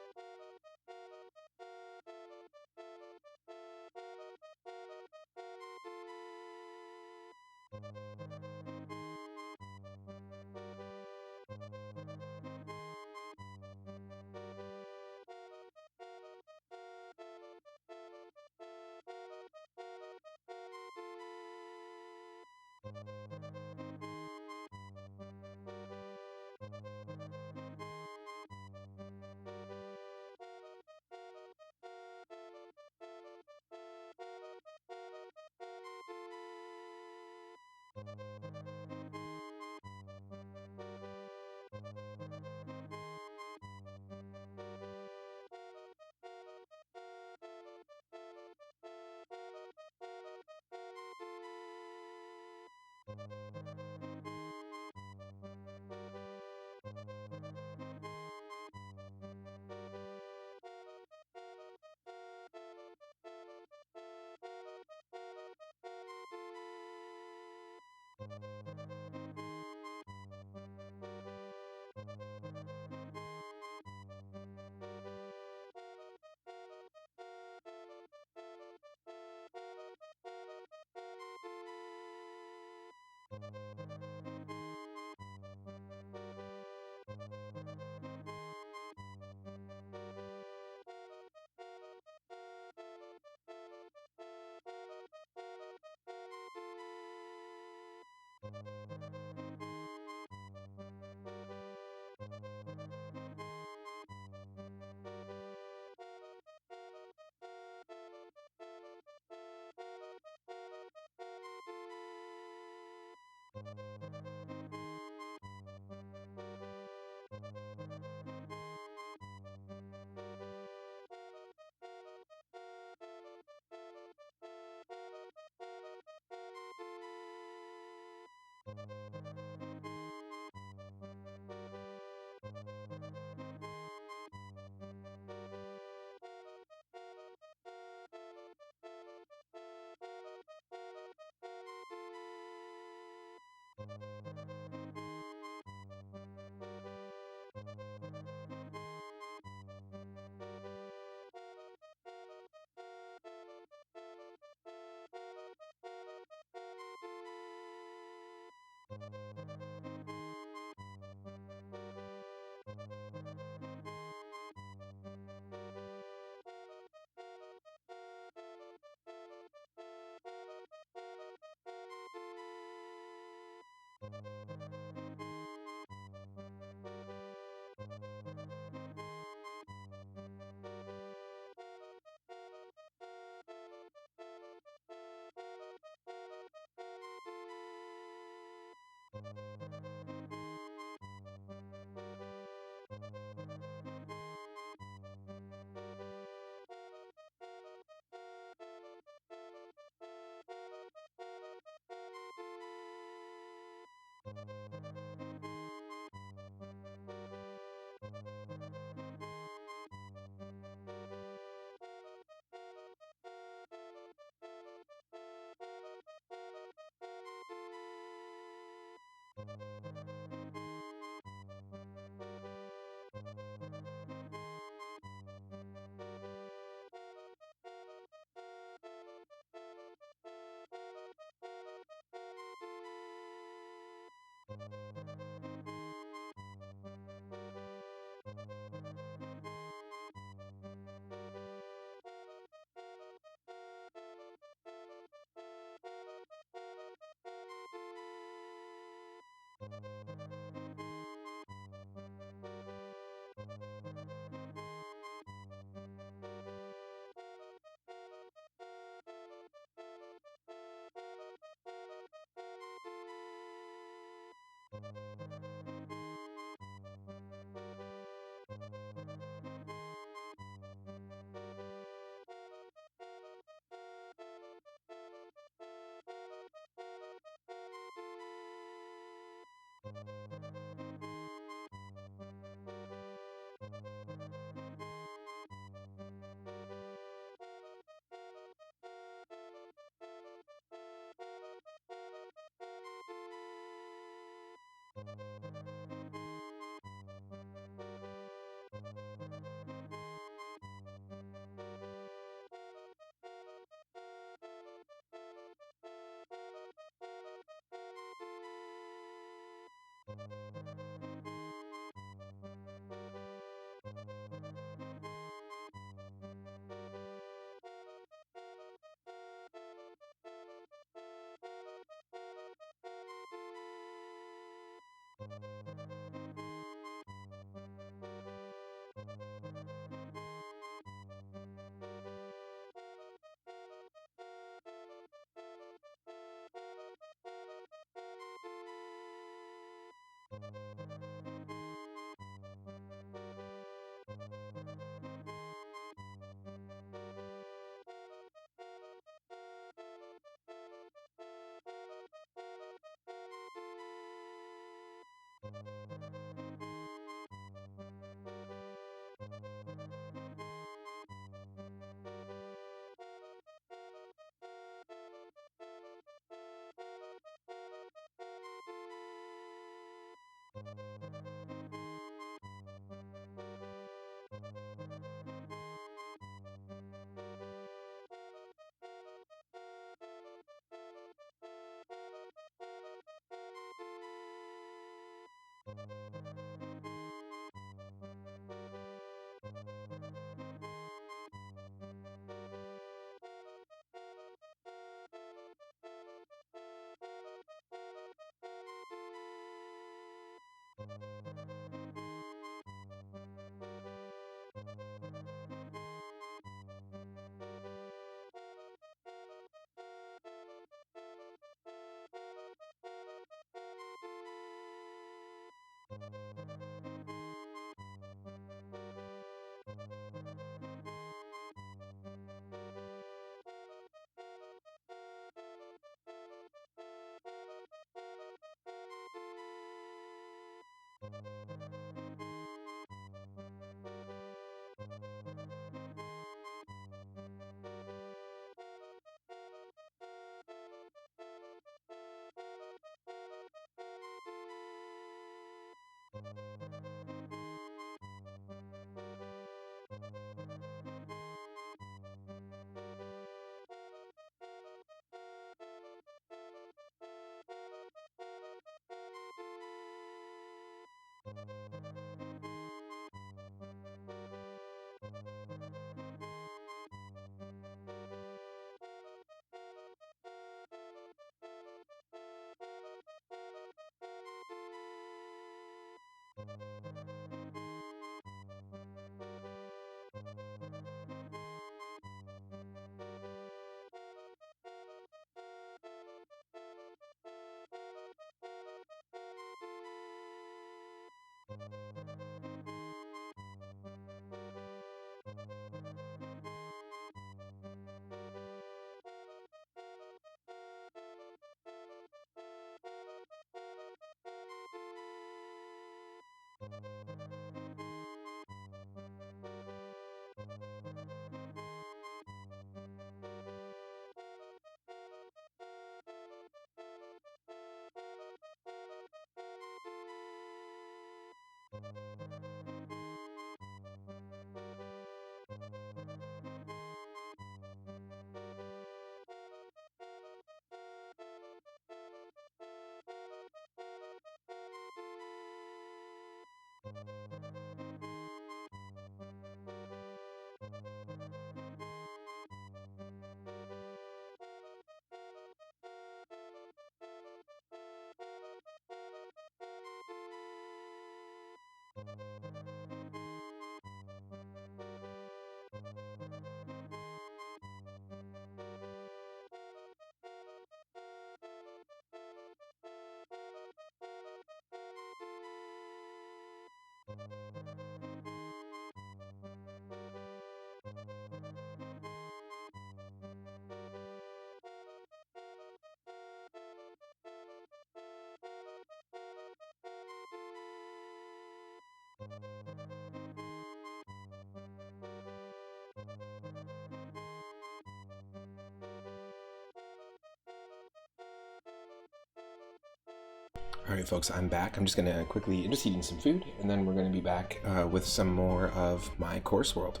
Alright folks, I'm back. I'm just going to quickly, just eating some food, and then we're going to be back with some more of my course world.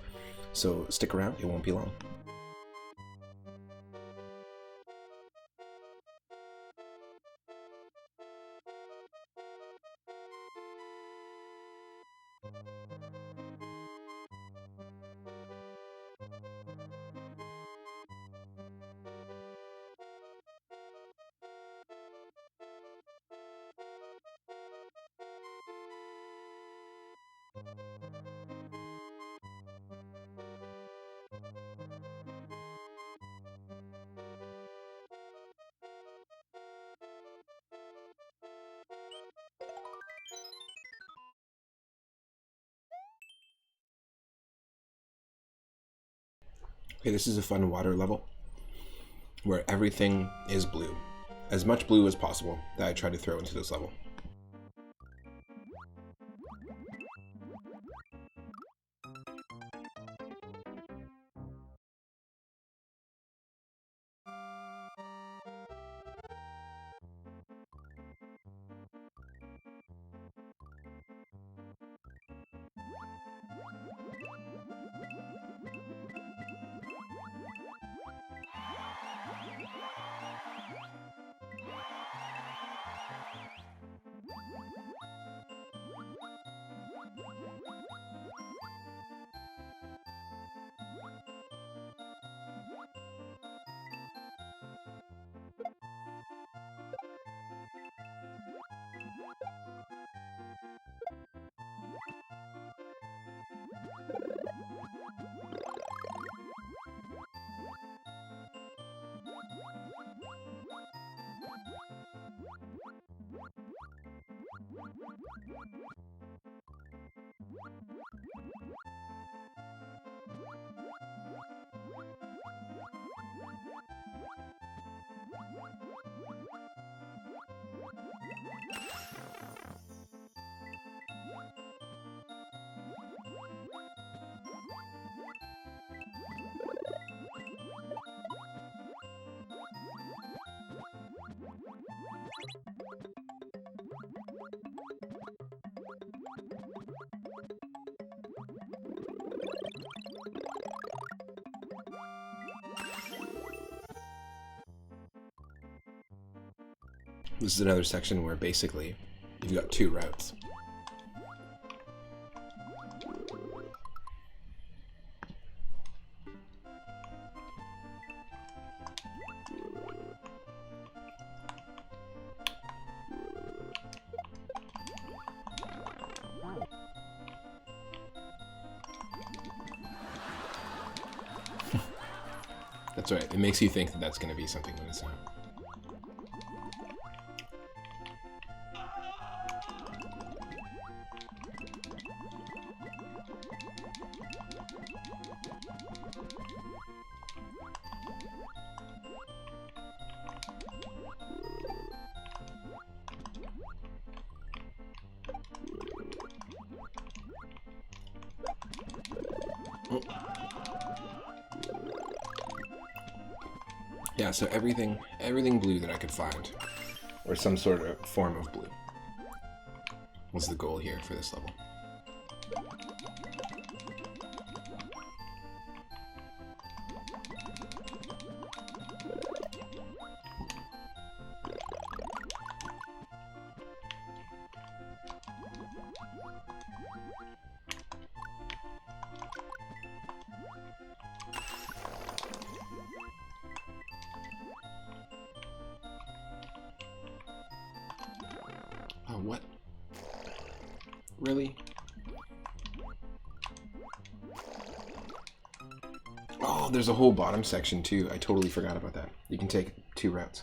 So stick around, it won't be long. Okay, this is a fun water level where everything is blue. As much blue as possible that I try to throw into this level. This is another section where basically you've got two routes. That's right. It makes you think that that's going to be something when it's not. Yeah, so everything blue that I could find, or some sort of form of blue, was the goal here for this level. Oh, what? Really? Oh, there's a whole bottom section too. I totally forgot about that. You can take 2 routes.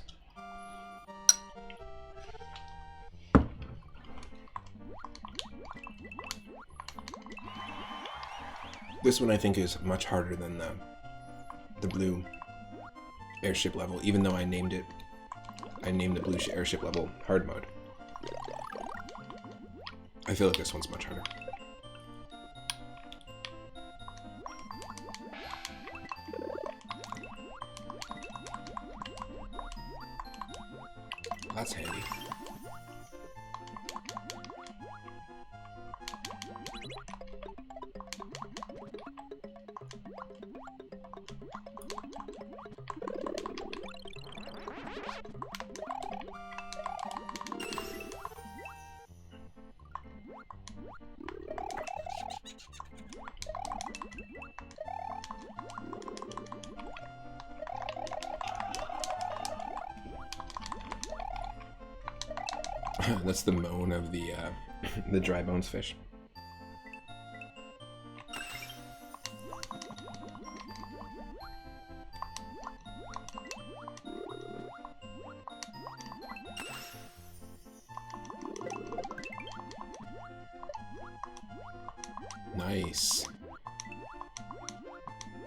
This one I think is much harder than the Blue Airship level, even though I named the Blue Airship level hard mode. I feel like this one's much harder. That's handy. That's the moan of the dry bones fish. Nice.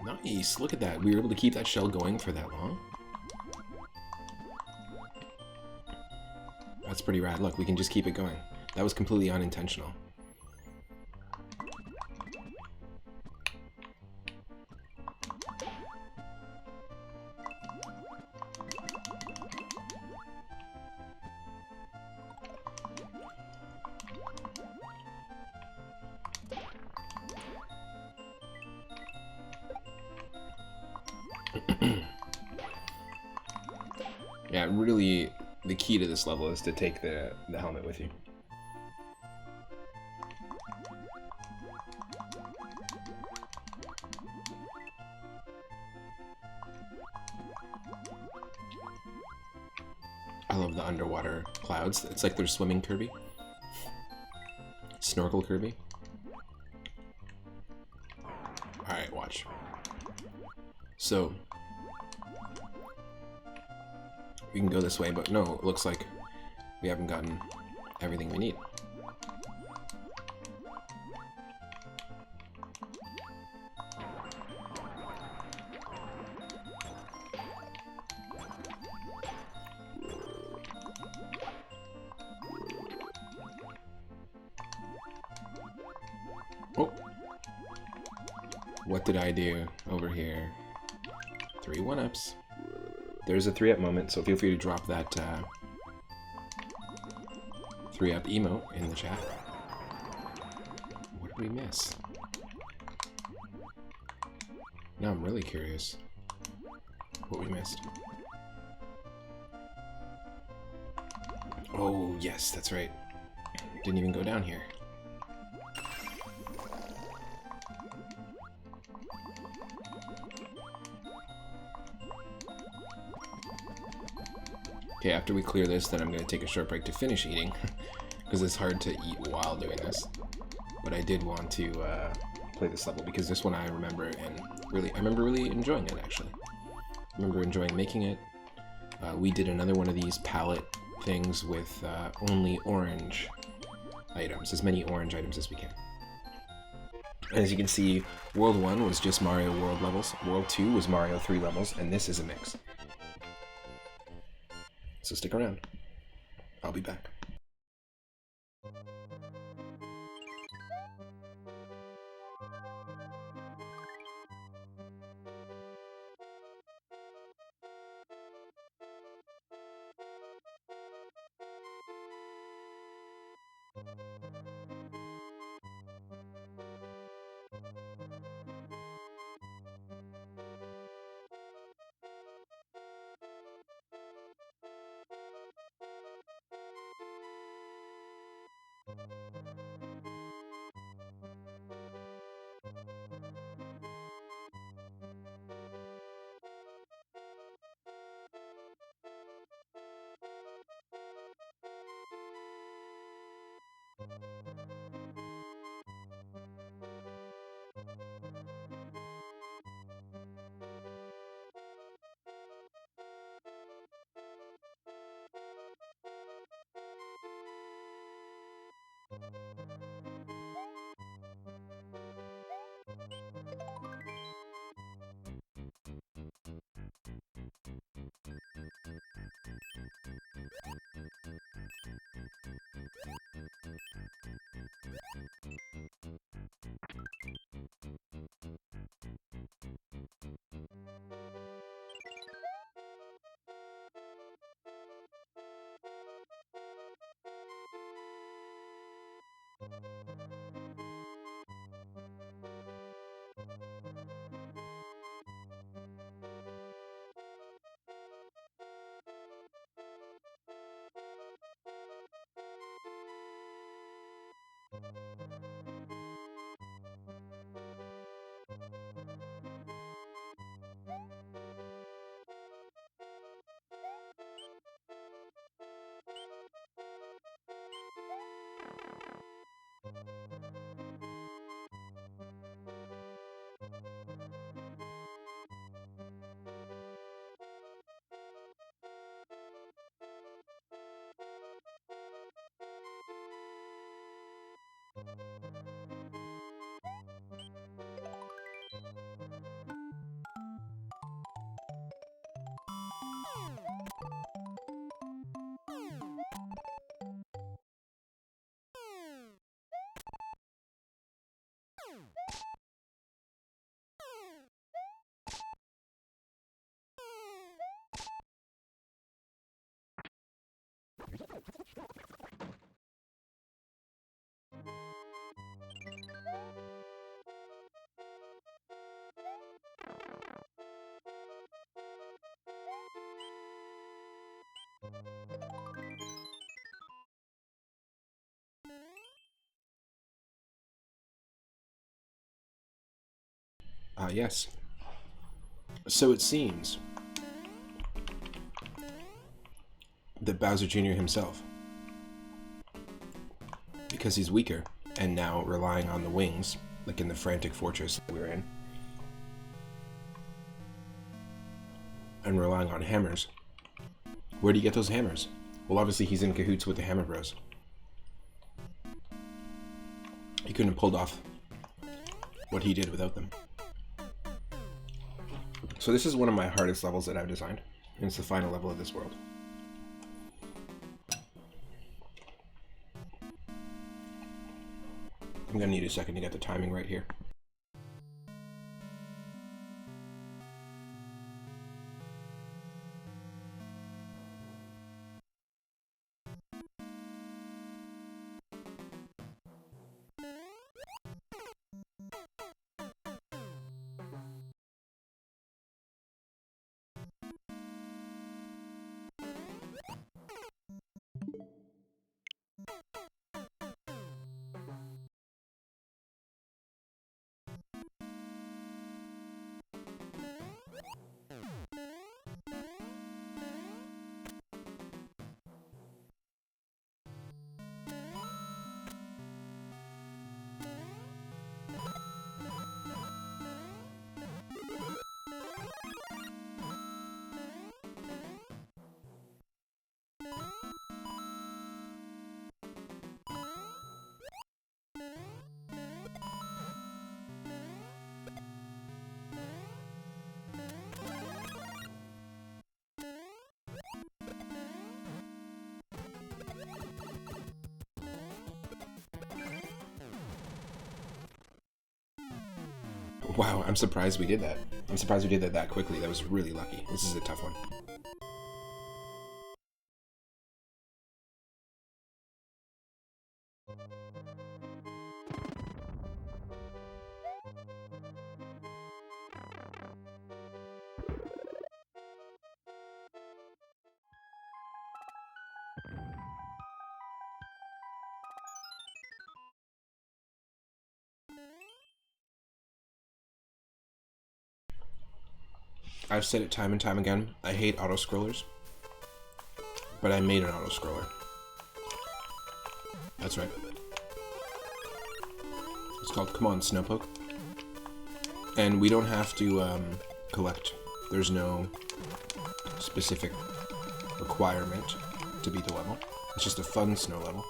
Nice. Look at that. We were able to keep that shell going for that long. That's pretty rad. Look, we can just keep it going. That was completely unintentional. Yeah, really, the key to this level is to take the helmet with you. I love the underwater clouds. It's like they're swimming Kirby. Snorkel Kirby. Alright, watch. So we can go this way, but no, it looks like we haven't gotten everything we need. Oh! What did I do over here? 3 1-ups. There's a 3-up moment, so feel free to drop that 3-up emote in the chat. What did we miss? Now I'm really curious what we missed. Oh, yes, that's right. Didn't even go down here. Okay, after we clear this, then I'm going to take a short break to finish eating, because it's hard to eat while doing this. But I did want to play this level, because this one I remember, and I remember really enjoying it, actually. remember enjoying making it. We did another one of these palette things with only orange items, as many orange items as we can. And as you can see, World 1 was just Mario World levels, World 2 was Mario 3 levels, and this is a mix. So stick around. I'll be back. Yes. So it seems that Bowser Jr. himself, because he's weaker, and now relying on the wings, like in the Frantic Fortress that we're in, and relying on hammers. Where do you get those hammers? Well, obviously he's in cahoots with the Hammer Bros. He couldn't have pulled off what he did without them. So this is one of my hardest levels that I've designed, and it's the final level of this world. I'm gonna need a second to get the timing right here. Wow, I'm surprised we did that. I'm surprised we did that quickly. That was really lucky. This is a tough one. I've said it time and time again. I hate auto-scrollers. But I made an auto-scroller. That's right. It's called Come On Snowpoke. And we don't have to collect. There's no specific requirement to beat the level. It's just a fun snow level.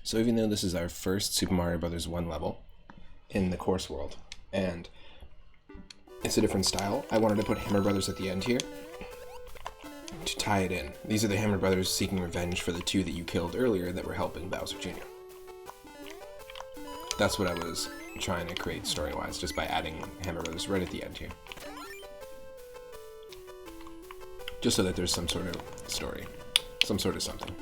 So even though this is our first Super Mario Bros. 1 level in the course world, and it's a different style, I wanted to put Hammer Brothers at the end here to tie it in. These are the Hammer Brothers seeking revenge for the two that you killed earlier that were helping Bowser Jr. That's what I was trying to create story-wise, just by adding Hammer Brothers right at the end here. Just so that there's some sort of story, some sort of something.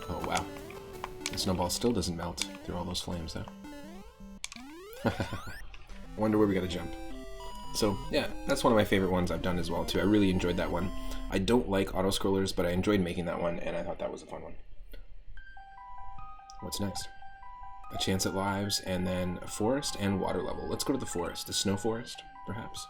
Oh wow, the snowball still doesn't melt through all those flames though. I wonder where we gotta jump. So yeah, that's one of my favorite ones I've done as well too. I really enjoyed that one. I don't like auto-scrollers, but I enjoyed making that one, and I thought that was a fun one. What's next? A chance at lives, and then a forest and water level. Let's go to the forest. The snow forest, perhaps?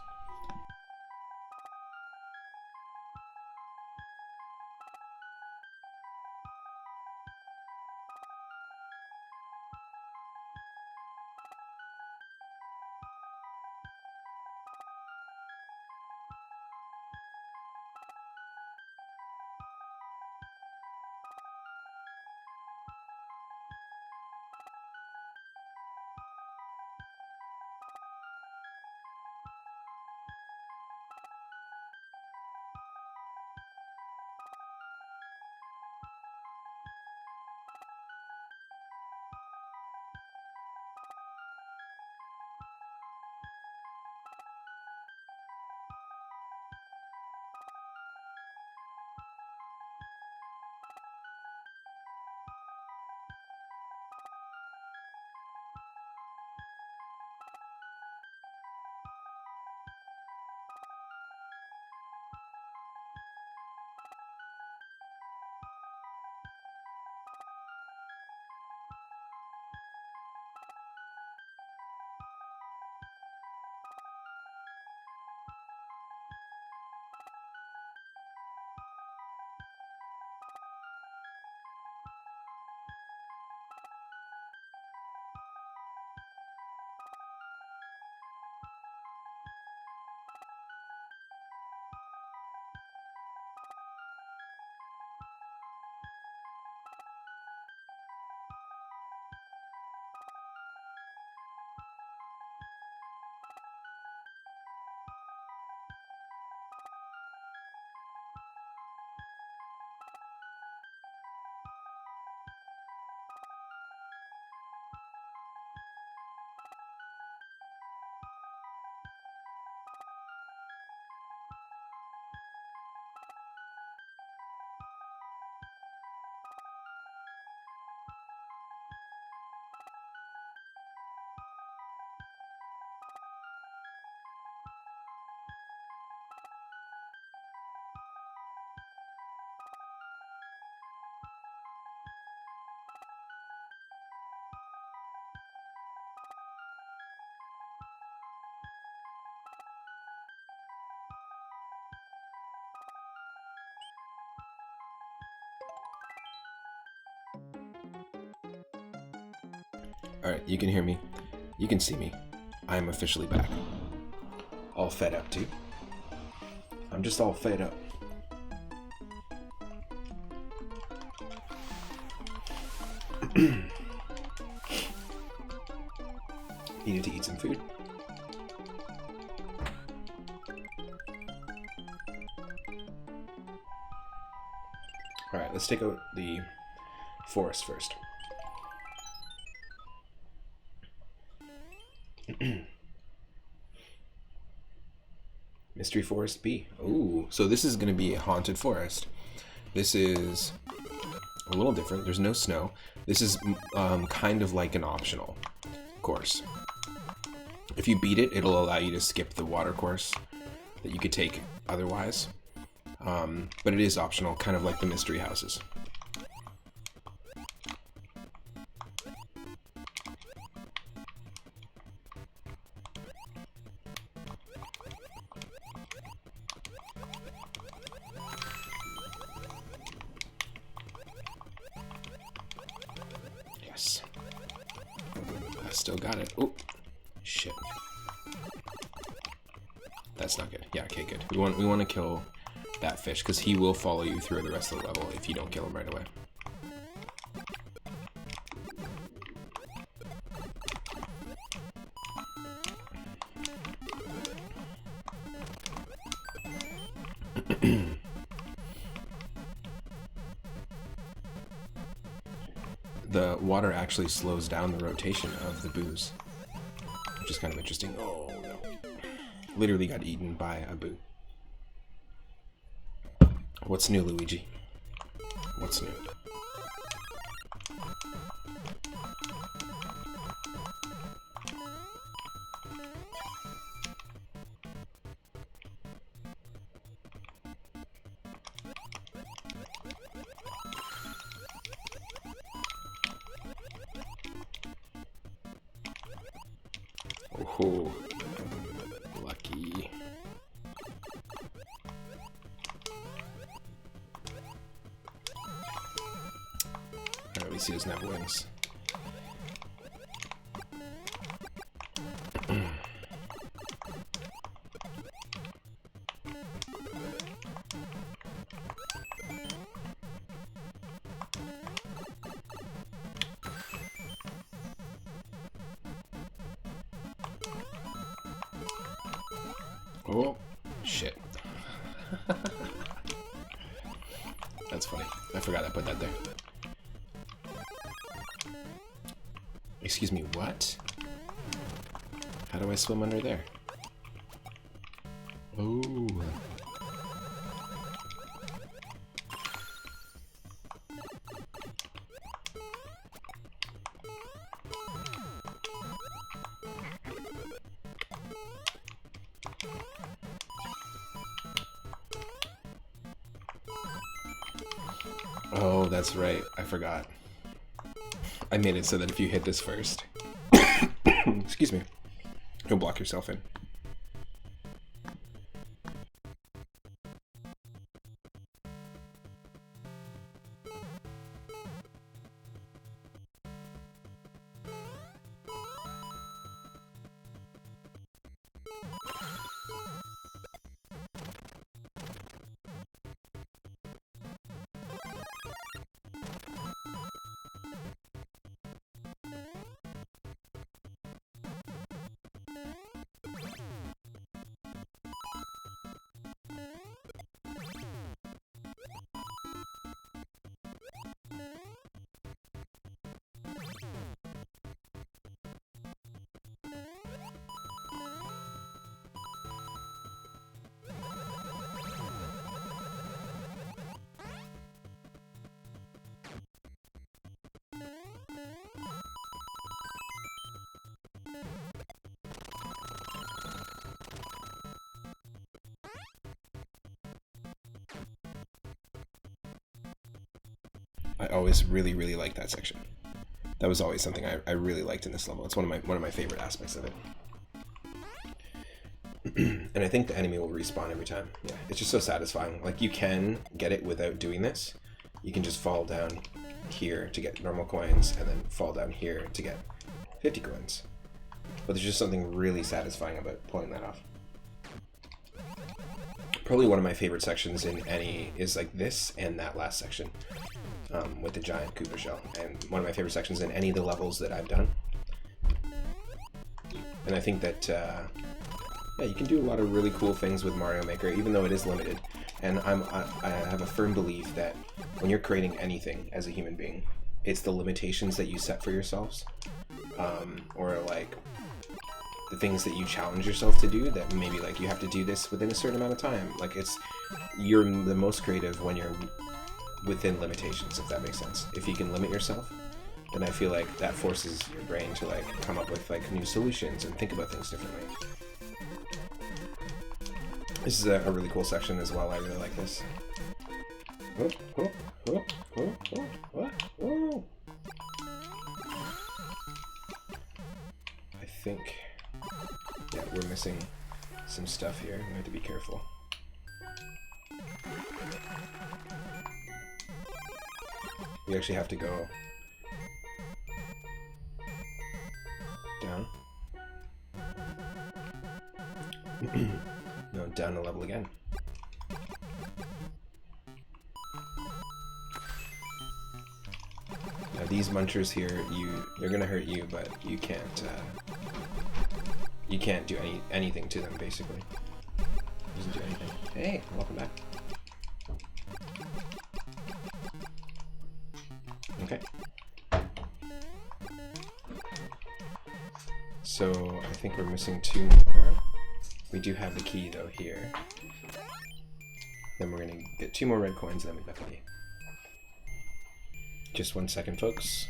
Alright, you can hear me. You can see me. I am officially back. All fed up too. I'm just all fed up. Needed to eat some food. Alright, let's take out the forest first. Mystery Forest B. Ooh, so this is going to be a haunted forest. This is a little different. There's no snow. This is kind of like an optional course. If you beat it, it'll allow you to skip the water course that you could take otherwise. But it is optional, kind of like the mystery houses. Yes. I still got it. Oh, shit. That's not good. Yeah, okay, good. We want to kill that fish because he will follow you through the rest of the level if you don't kill him right away. The water actually slows down the rotation of the booze, which is kind of interesting. Oh no. Literally got eaten by a boo. What's new, Luigi? What's new? Oh, lucky. Or at least he doesn't have wings. Oh, shit. That's funny. I forgot I put that there. Excuse me, what? How do I swim under there? Oh. Oh, that's right. I forgot. I made it so that if you hit this first, excuse me, you'll block yourself in. I always really, really liked that section. That was always something I really liked in this level. It's one of my favorite aspects of it. And I think the enemy will respawn every time. Yeah, it's just so satisfying. Like, you can get it without doing this. You can just fall down here to get normal coins, and then fall down here to get 50 coins. But there's just something really satisfying about pulling that off. Probably one of my favorite sections in any is like this and that last section with the giant Koopa shell. And one of my favorite sections in any of the levels that I've done. And I think that, yeah, you can do a lot of really cool things with Mario Maker, even though it is limited. And I have a firm belief that when you're creating anything as a human being, it's the limitations that you set for yourselves, or like the things that you challenge yourself to do that maybe like you have to do this within a certain amount of time. Like you're the most creative when you're within limitations, if that makes sense. If you can limit yourself, then I feel like that forces your brain to like come up with like new solutions and think about things differently. This is a really cool section as well. I really like this. I think, yeah, we're missing some stuff here. We have to be careful. We actually have to go down. No, down a level again. Now these munchers here, they're gonna hurt you, but you can't do anything to them basically. Doesn't do anything. Hey, welcome back. Okay. So I think we're missing 2 more. We do have the key though here. Then we're gonna get 2 more red coins, and then we've got the key. Just 1 second, folks.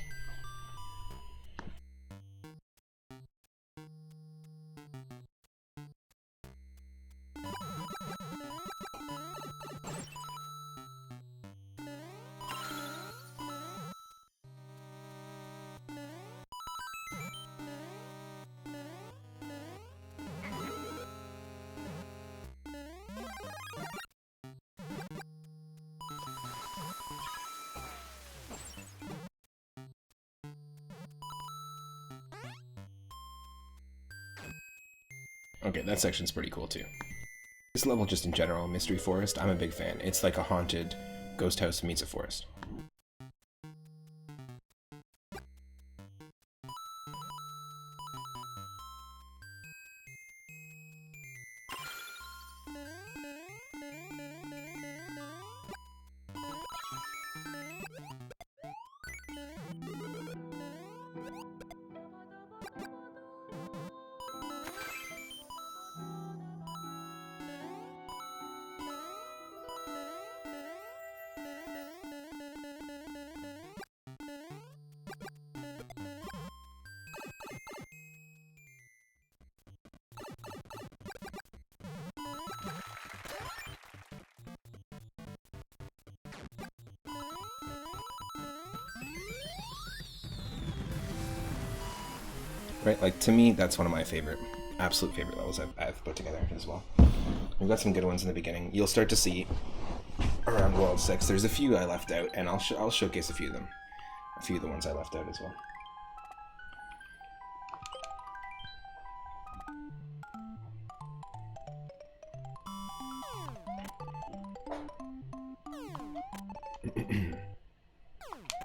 Okay, that section's pretty cool too. This level just in general, Mystery Forest, I'm a big fan. It's like a haunted ghost house meets a forest. Right, like to me, that's one of my absolute favorite levels I've put together as well. We've got some good ones in the beginning. You'll start to see around World 6. There's a few I left out, and I'll showcase a few of them. A few of the ones I left out as well.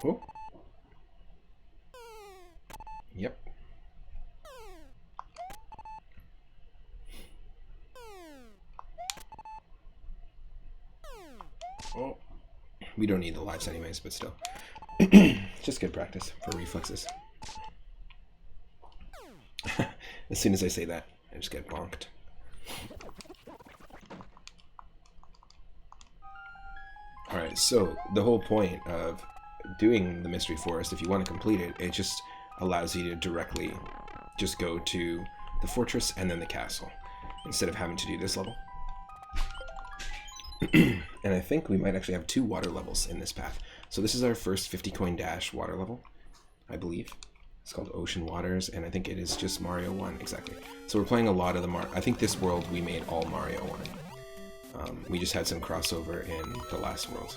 Oh. Yep. Oh. We don't need the lives anyways, but still. Just good practice for reflexes. As soon as I say that, I just get bonked. Alright, so the whole point of doing the Mystery Forest, if you want to complete it, it just allows you to directly just go to the fortress and then the castle, instead of having to do this level. And I think we might actually have 2 water levels in this path. So this is our first 50 coin dash water level, I believe. It's called Ocean Waters, and I think it is just Mario 1, exactly. So we're playing a lot of the I think this world we made all Mario 1. We just had some crossover in the last world.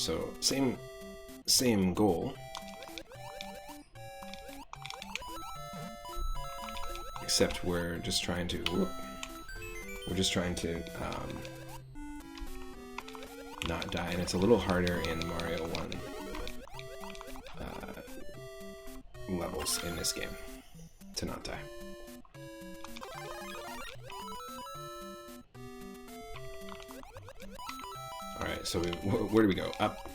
So same goal, except we're just trying to not die, and it's a little harder in Mario 1 levels in this game to not die. Alright, so where do we go? Up.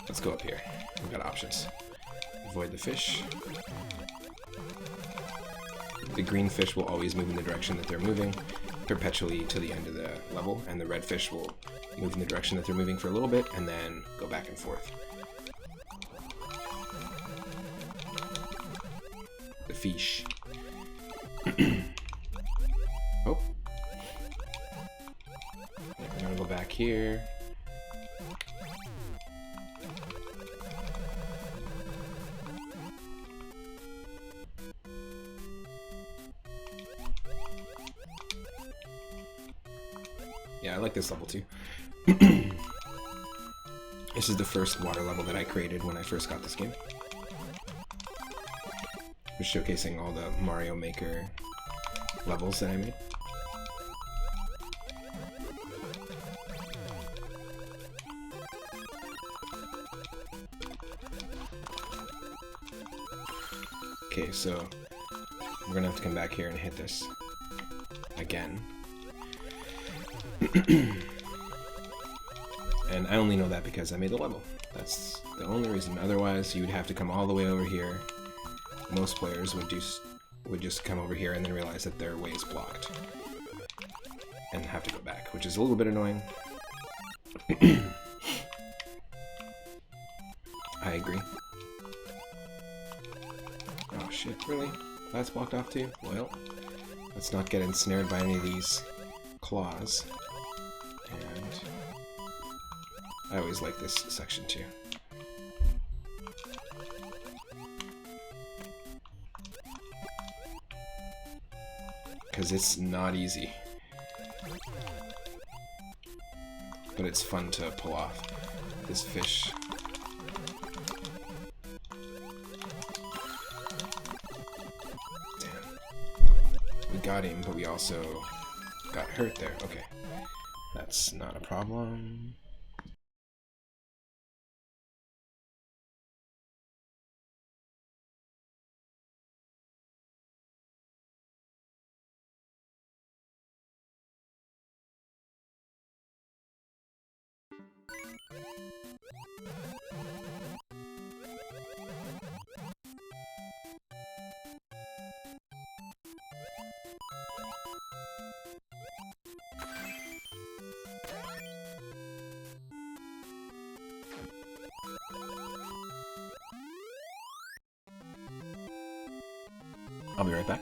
Let's go up here. We've got options. Avoid the fish. The green fish will always move in the direction that they're moving, perpetually to the end of the level, and the red fish will move in the direction that they're moving for a little bit, and then go back and forth. The fish. Oh. We're gonna go back here. Yeah, I like this level too. This is the first water level that I created when I first got this game. Just showcasing all the Mario Maker levels that I made. Okay, so we're gonna have to come back here and hit this again. And I only know that because I made the level. That's the only reason. Otherwise, you'd have to come all the way over here. Most players would just come over here and then realize that their way is blocked. And have to go back, which is a little bit annoying. I agree. Oh shit, really? That's blocked off too? Well, let's not get ensnared by any of these claws. And I always like this section too. Because it's not easy. But it's fun to pull off this fish. Damn. We got him, but we also got hurt there. Okay. That's not a problem. I'll be right back.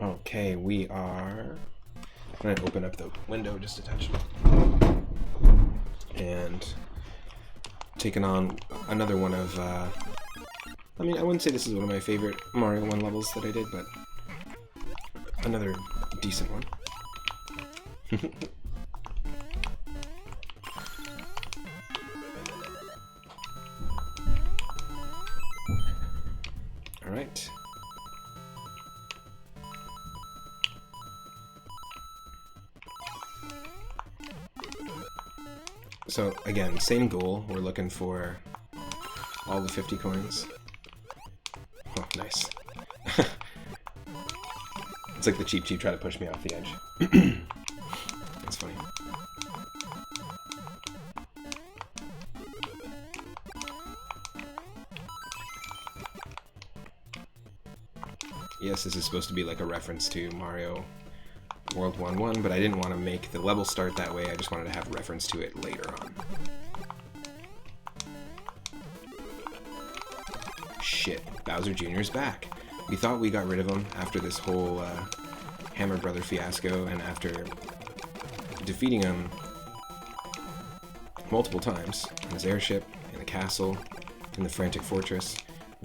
Okay, we are... I'm going to open up the window just a touch. And taking on another one of... I mean, I wouldn't say this is one of my favorite Mario 1 levels that I did, but another decent one. So again, same goal. We're looking for all the 50 coins. Oh, nice. It's like the Cheep Cheep try to push me off the edge. That's funny. Yes, this is supposed to be like a reference to Mario World 1-1, but I didn't want to make the level start that way. I just wanted to have reference to it later on. Shit, Bowser Jr.'s back. We thought we got rid of him after this whole Hammer Brother fiasco, and after defeating him multiple times in his airship, in the castle, in the Frantic Fortress.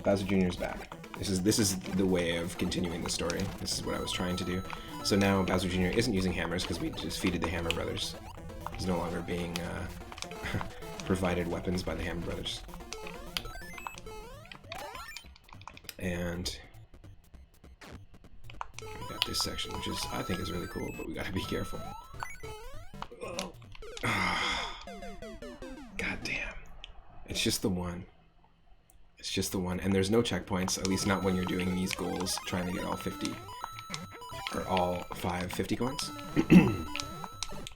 Bowser Jr.'s back. This is the way of continuing the story. This is what I was trying to do. So now Bowser Jr. isn't using hammers because we defeated the Hammer Brothers. He's no longer being provided weapons by the Hammer Brothers. And we got this section, which is I think is really cool, but we gotta be careful. God damn. It's just the one. It's just the one. And there's no checkpoints, at least not when you're doing these goals, trying to get all 50. Or all 5 50 coins.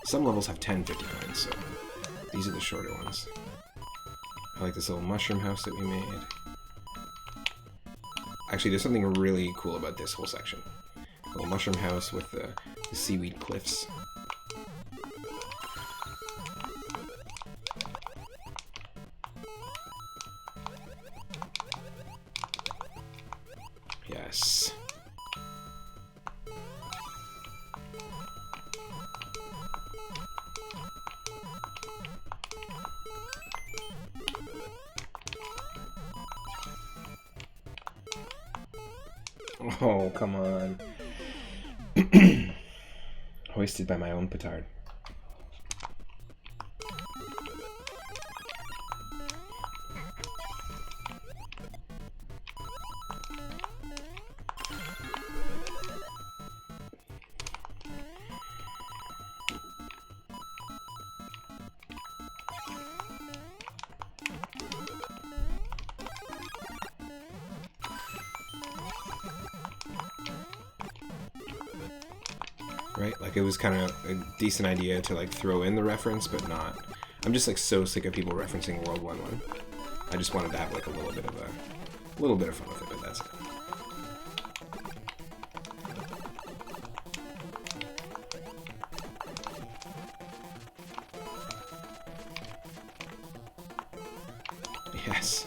Some levels have 10 50 coins, so these are the shorter ones. I like this little mushroom house that we made. Actually, there's something really cool about this whole section. A little mushroom house with the seaweed cliffs. Yes. Oh, come on. Hoisted by my own petard. Right? Like, it was kind of a decent idea to, like, throw in the reference, but not. I'm just, like, so sick of people referencing World 1-1. I just wanted to have, like, a little bit of fun with it, but that's it. Yes.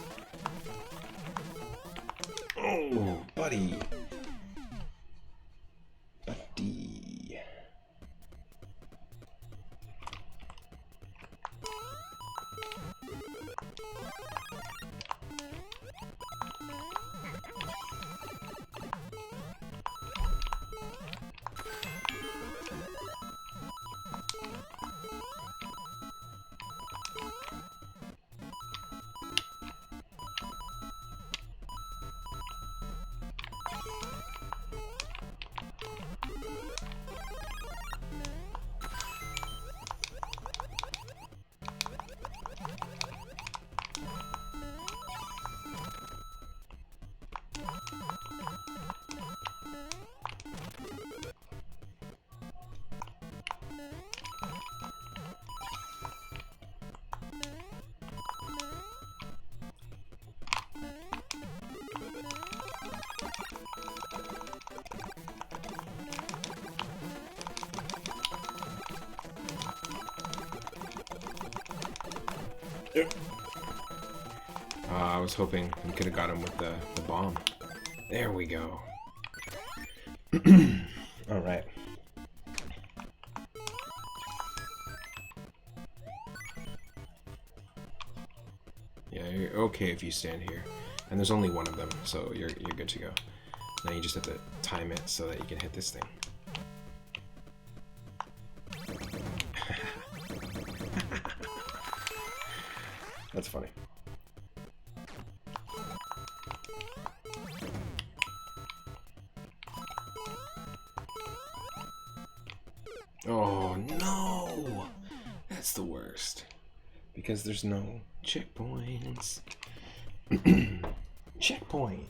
Oh, buddy. I was hoping we could have got him with the bomb. There we go. Alright. Yeah, you're okay if you stand here. And there's only one of them, so you're good to go. Now you just have to time it so that you can hit this thing. That's funny. Oh no! That's the worst. Because there's no checkpoints. Checkpoint.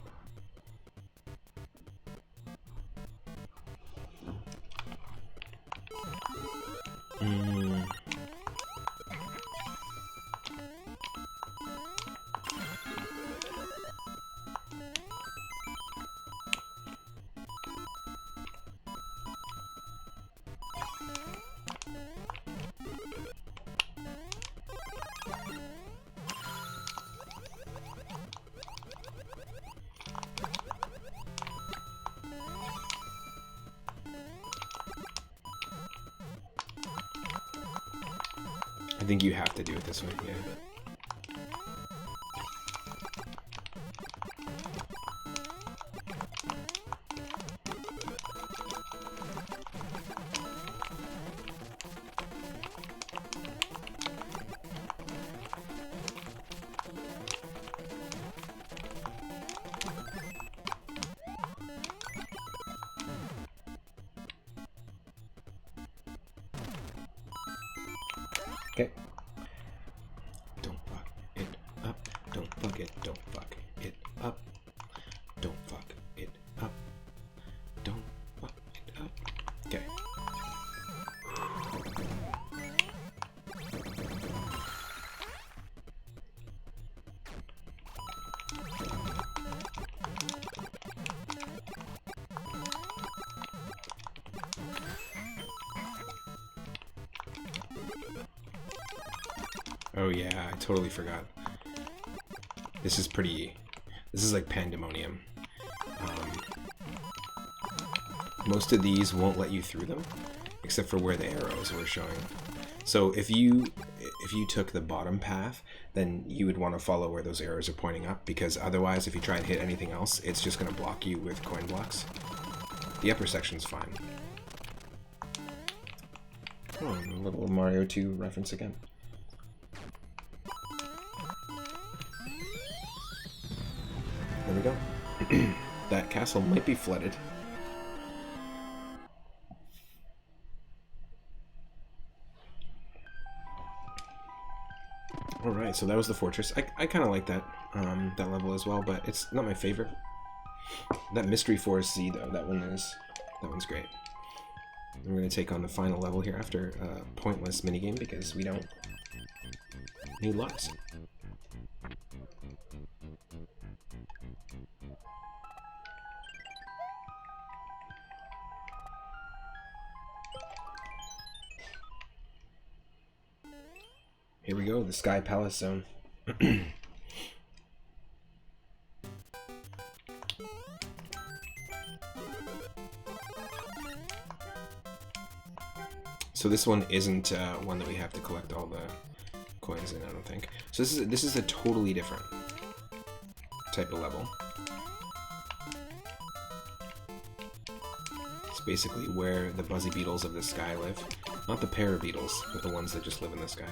I think you have to do it this way, yeah. Okay. Don't fuck it up. Don't fuck it. Don't fuck it up. Don't fuck it up. Don't fuck it up. Okay. Oh yeah, I totally forgot. This is like pandemonium. Most of these won't let you through them, except for where the arrows were showing. So if you took the bottom path, then you would want to follow where those arrows are pointing up, because otherwise if you try and hit anything else, it's just going to block you with coin blocks. The upper section's fine. Oh, a little Mario 2 reference again. There we go. That castle might be flooded. Alright, so that was the fortress. I kind of like that that level as well, but it's not my favorite. That Mystery Forest Z though, that one's great. We're going to take on the final level here after a pointless minigame because we don't need lives. Here we go, the Sky Palace Zone. So this one isn't one that we have to collect all the coins in, I don't think. So this is a totally different type of level. It's basically where the buzzy beetles of the sky live. Not the parabeetles, but the ones that just live in the sky.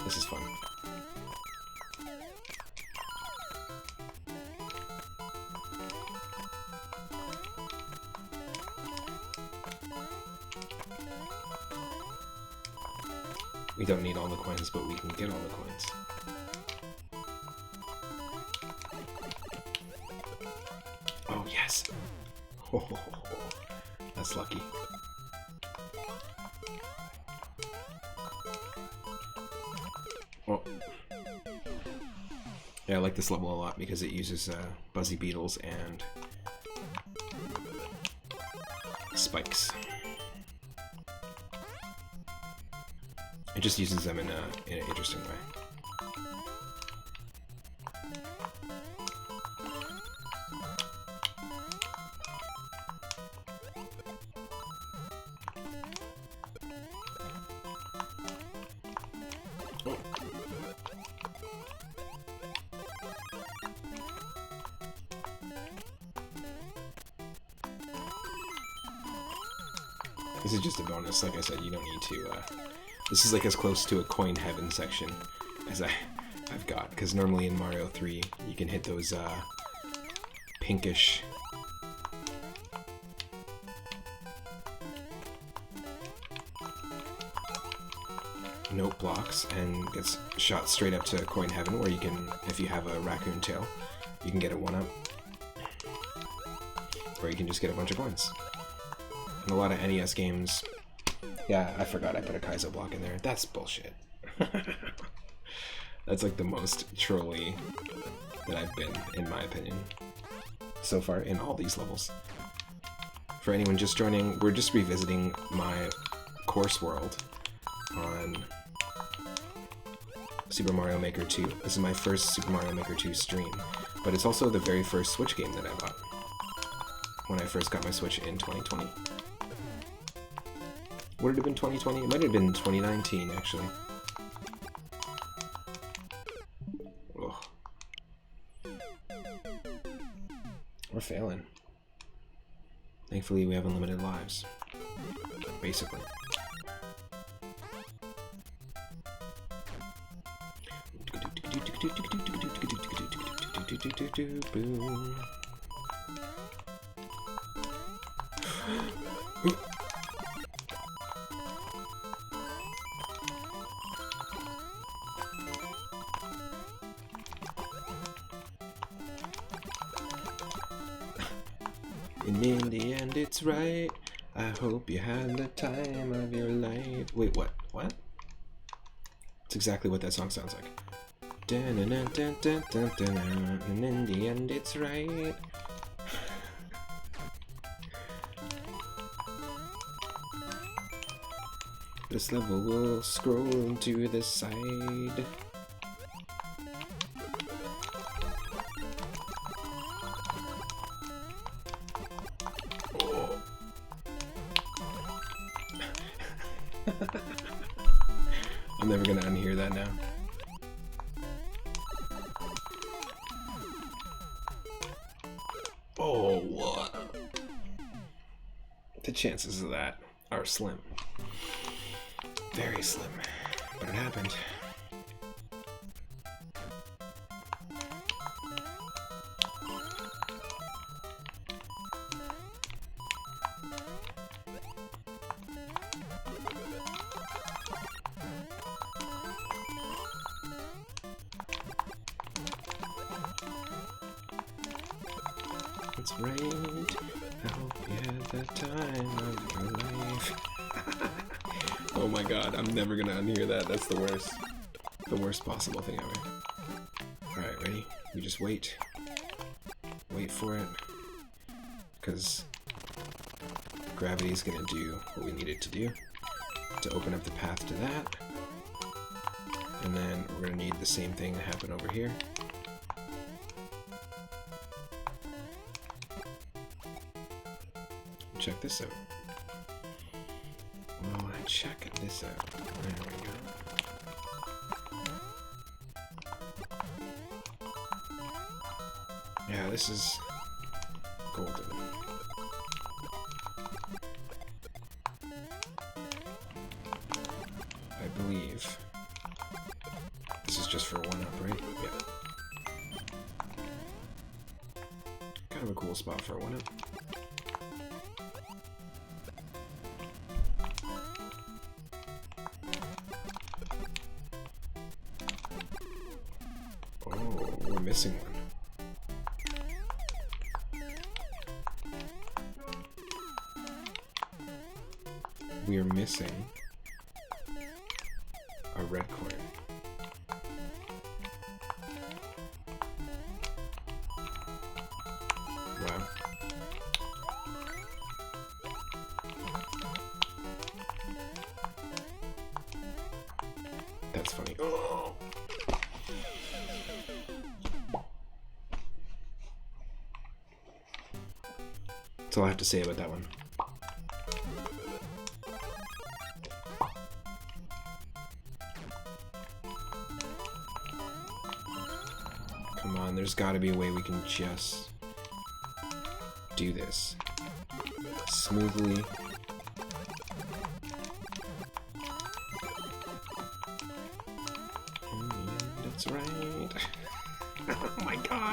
This is fun. We don't need all the coins, but we can get all the coins. Oh, yes! Oh, that's lucky. Oh. Yeah, I like this level a lot because it uses buzzy beetles and spikes. It just uses them in an interesting way. Oh. This is just a bonus. Like I said, you don't need to This is like as close to a coin heaven section as I've got, because normally in Mario 3 you can hit those pinkish note blocks and gets shot straight up to coin heaven, where you can, if you have a raccoon tail, you can get a 1-up. Or you can just get a bunch of coins. In a lot of NES games... Yeah, I forgot I put a Kaizo block in there. That's bullshit. That's like the most trolly that I've been, in my opinion, so far in all these levels. For anyone just joining, we're just revisiting my course world on Super Mario Maker 2. This is my first Super Mario Maker 2 stream, but it's also the very first Switch game that I bought when I first got my Switch in 2020. Would it have been 2020? It might have been 2019, actually. Ugh. We're failing. Thankfully, we have unlimited lives. Basically. And in the end, it's right. I hope you had the time of your life. Wait, what? What? It's exactly what that song sounds like. And in the end, it's right. This level will scroll to the side. Oh. I'm never gonna unhear that now. Oh, what? The chances of that are slim. Very slim. But it happened. It's right. I hope you had the time of your life. Oh my god, I'm never gonna unhear that. That's the worst. The worst possible thing ever. Alright, ready? We just wait. Wait for it. Because gravity's gonna do what we need it to do to open up the path to that. And then we're gonna need the same thing to happen over here. Check this out. Well, check this out. There we go. Yeah, this is golden. I believe this is just for 1-up, right? Yeah. Kind of a cool spot for a 1-up. Missing one. We are missing a red coin. Wow. That's funny. Oh. That's all I have to say about that one. Come on, there's gotta be a way we can just do this smoothly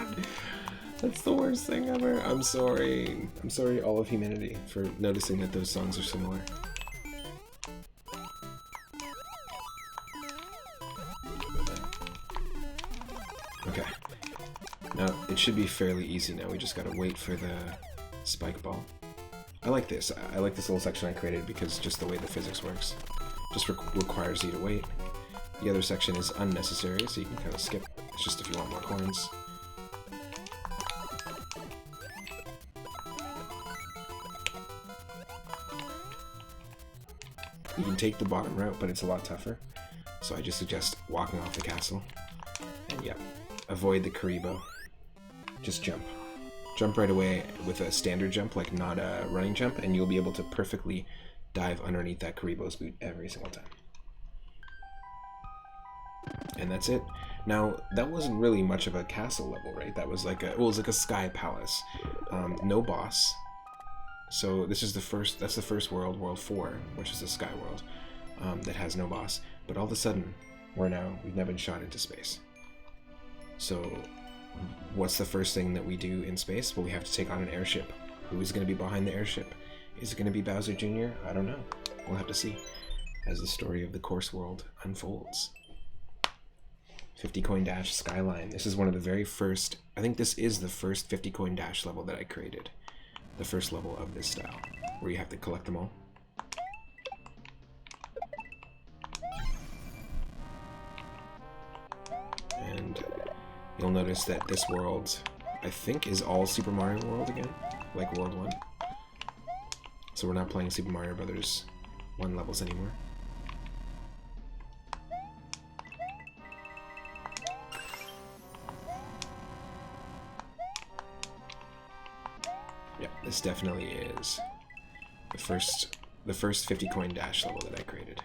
god! That's the worst thing ever. I'm sorry. I'm sorry, all of humanity, for noticing that those songs are similar. Okay. Now, it should be fairly easy now. We just gotta wait for the spike ball. I like this. I like this little section I created because just the way the physics works. Just requires you to wait. The other section is unnecessary, so you can kind of skip. It's just if you want more coins. You can take the bottom route, but it's a lot tougher. So I just suggest walking off the castle. And yeah, avoid the Karibo. Just jump. Jump right away with a standard jump, like not a running jump, and you'll be able to perfectly dive underneath that Karibo's boot every single time. And that's it. Now, that wasn't really much of a castle level, right? That was like it was like a sky palace. No boss. So this is that's the first world, World 4, which is the sky world, that has no boss. But all of a sudden, we've now been shot into space. So what's the first thing that we do in space? Well, we have to take on an airship. Who is going to be behind the airship? Is it going to be Bowser Jr.? I don't know. We'll have to see as the story of the course world unfolds. 50 coin dash skyline. This is one of the very first, I think this is the first 50 coin dash level that I created. The first level of this style, where you have to collect them all. And you'll notice that this world, I think, is all Super Mario World again, like World 1. So we're not playing Super Mario Brothers 1 levels anymore. Yeah, this definitely is the first 50 coin dash level that I created.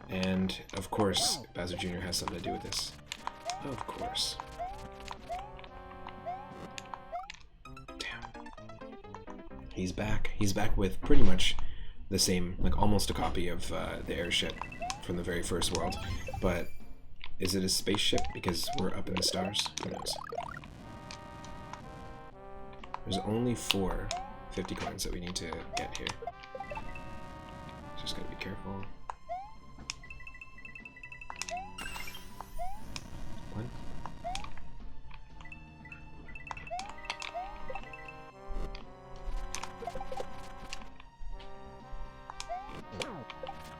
And of course, Bowser Jr. has something to do with this. Of course. Damn. He's back. He's back with pretty much the same, like almost a copy of the airship from the very first world. But is it a spaceship because we're up in the stars? Who knows? There's only 4 50 coins that we need to get here. Just gotta be careful. 1.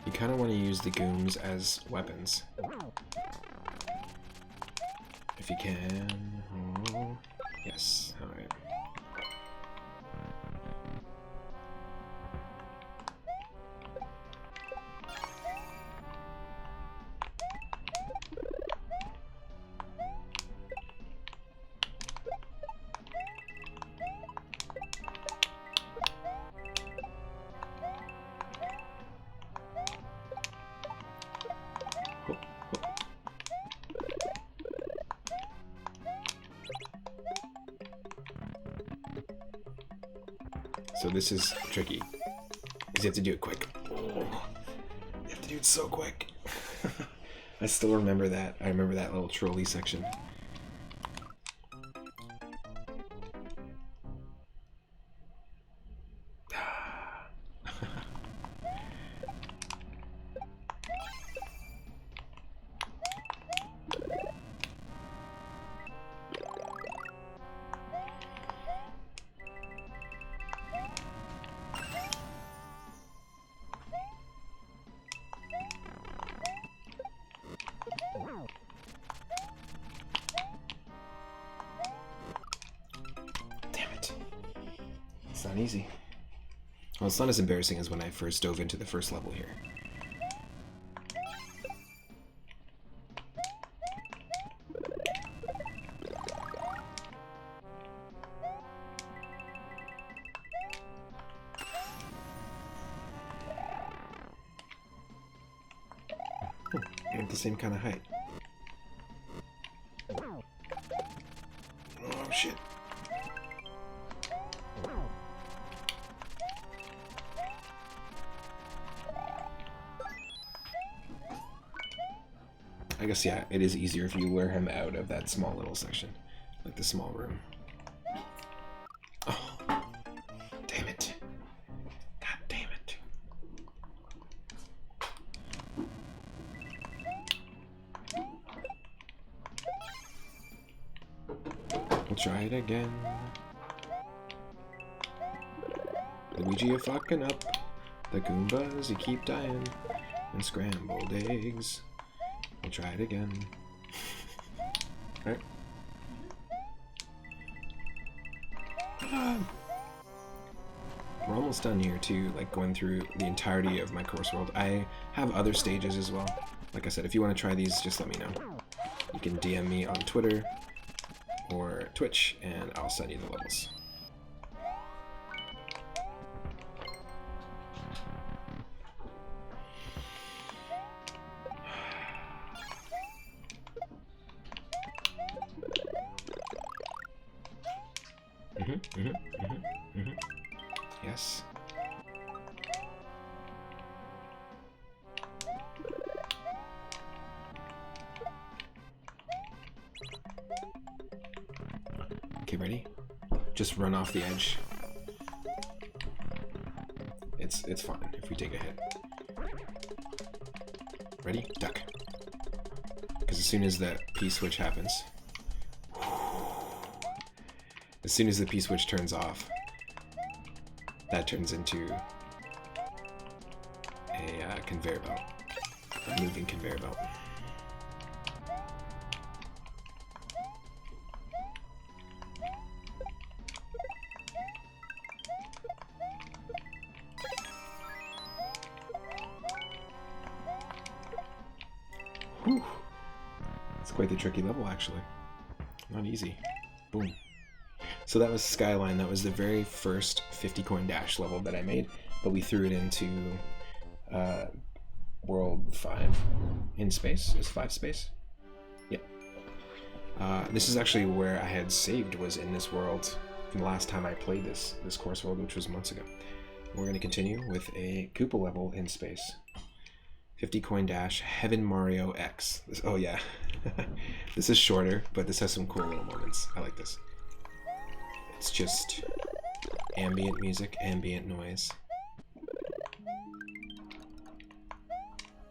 You kind of want to use the gooms as weapons. If you can. Oh. Yes, alright. So this is tricky, because you have to do it quick. Oh, you have to do it so quick. I still remember that. I remember that little trolley section. Not easy. Well, it's not as embarrassing as when I first dove into the first level here. You're at the same kind of height. Oh shit. I guess, yeah, it is easier if you lure him out of that small little section. Like like the small room. Oh, damn it. God damn it. We'll try it again. Luigi, you're fucking up. The Goombas, you keep dying. And scrambled eggs. We'll try it again. Alright. We're almost done here too, like going through the entirety of my course world. I have other stages as well. Like I said, if you want to try these, just let me know. You can DM me on Twitter or Twitch, and I'll send you the levels. Yes. Okay, ready? Just run off the edge. It's fine if we take a hit. Ready? Duck. Because as soon as that P-switch happens, as soon as the P-switch turns off, that turns into a conveyor belt, a moving conveyor belt. Whew. It's quite the tricky level, actually. Not easy. Boom. So that was Skyline. That was the very first 50 coin dash level that I made, but we threw it into World 5 in space. Is 5 space? Yeah. This is actually where I had saved, was in this world from the last time I played this course world, which was months ago. We're going to continue with a Koopa level in space. 50 coin dash, Heaven Mario X. Oh yeah. This is shorter, but this has some cool little moments. I like this. It's just ambient music, ambient noise.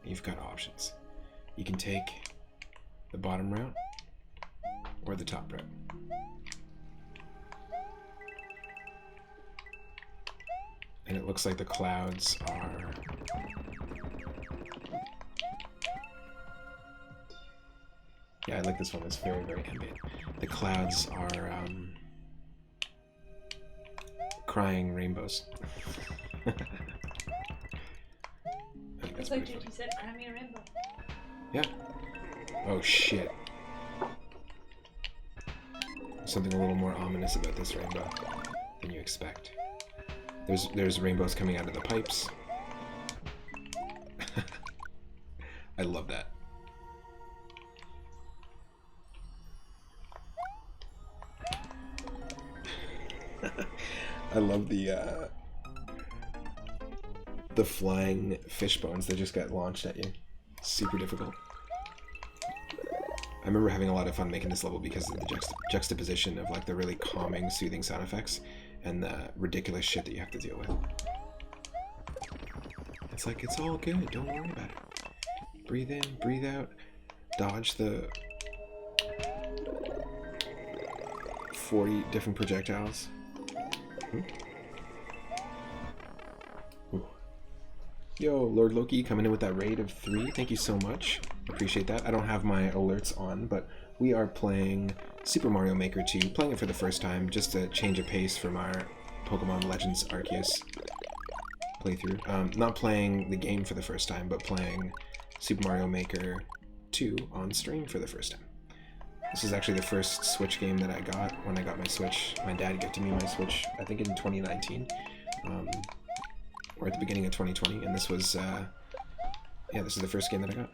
You've got options. You can take the bottom route or the top route. And it looks like the clouds are... Yeah, I like this one. It's very, very ambient. The clouds are crying rainbows. It's like Gigi said, cry me a rainbow. Yeah. Oh shit. Something a little more ominous about this rainbow than you expect. There's rainbows coming out of the pipes. I love that. I love the flying fish bones that just got launched at you. Super difficult. I remember having a lot of fun making this level because of the juxtaposition of like the really calming, soothing sound effects and the ridiculous shit that you have to deal with. It's like, it's all good, don't worry about it. Breathe in, breathe out, dodge the 40 different projectiles. Yo, Lord Loki coming in with that raid of 3. Thank you so much. Appreciate that. I don't have my alerts on, but we are playing Super Mario Maker 2, playing it for the first time, just to change a pace from our Pokemon Legends Arceus playthrough. Not playing the game for the first time, but playing Super Mario Maker 2 on stream for the first time. This is actually the first Switch game that I got when I got my Switch. My dad gave to me my Switch, I think in 2019, or at the beginning of 2020, and this was, yeah, this is the first game that I got.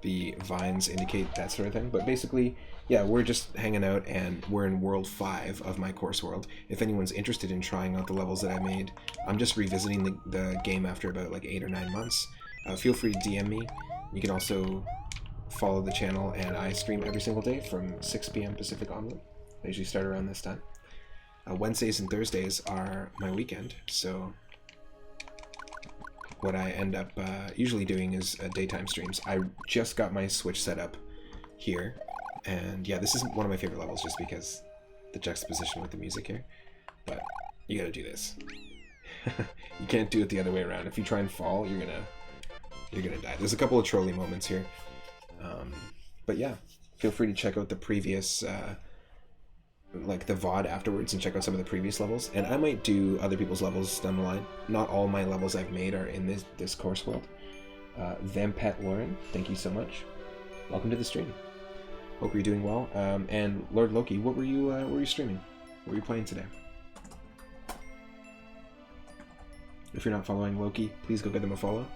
The vines indicate that sort of thing, but basically, yeah, we're just hanging out, and we're in World 5 of my course world. If anyone's interested in trying out the levels that I made, I'm just revisiting the game after about like 8 or 9 months. Feel free to DM me. You can also follow the channel, and I stream every single day from 6 p.m. Pacific onward. I usually start around this time. Wednesdays and Thursdays are my weekend, so what I end up usually doing is daytime streams. I just got my Switch set up here, and yeah, this is one of my favorite levels just because the juxtaposition with the music here, but you gotta do this. You can't do it the other way around. If you try and fall, you're gonna die. There's a couple of trolling moments here, but yeah, feel free to check out the previous like the VOD afterwards and check out some of the previous levels, and I might do other people's levels down the line. Not all my levels I've made are in this course world. Vampet Lauren, thank you so much. Welcome to the stream. Hope you're doing well. And Lord Loki, what were you streaming? What were you playing today? If you're not following Loki, please go give them a follow.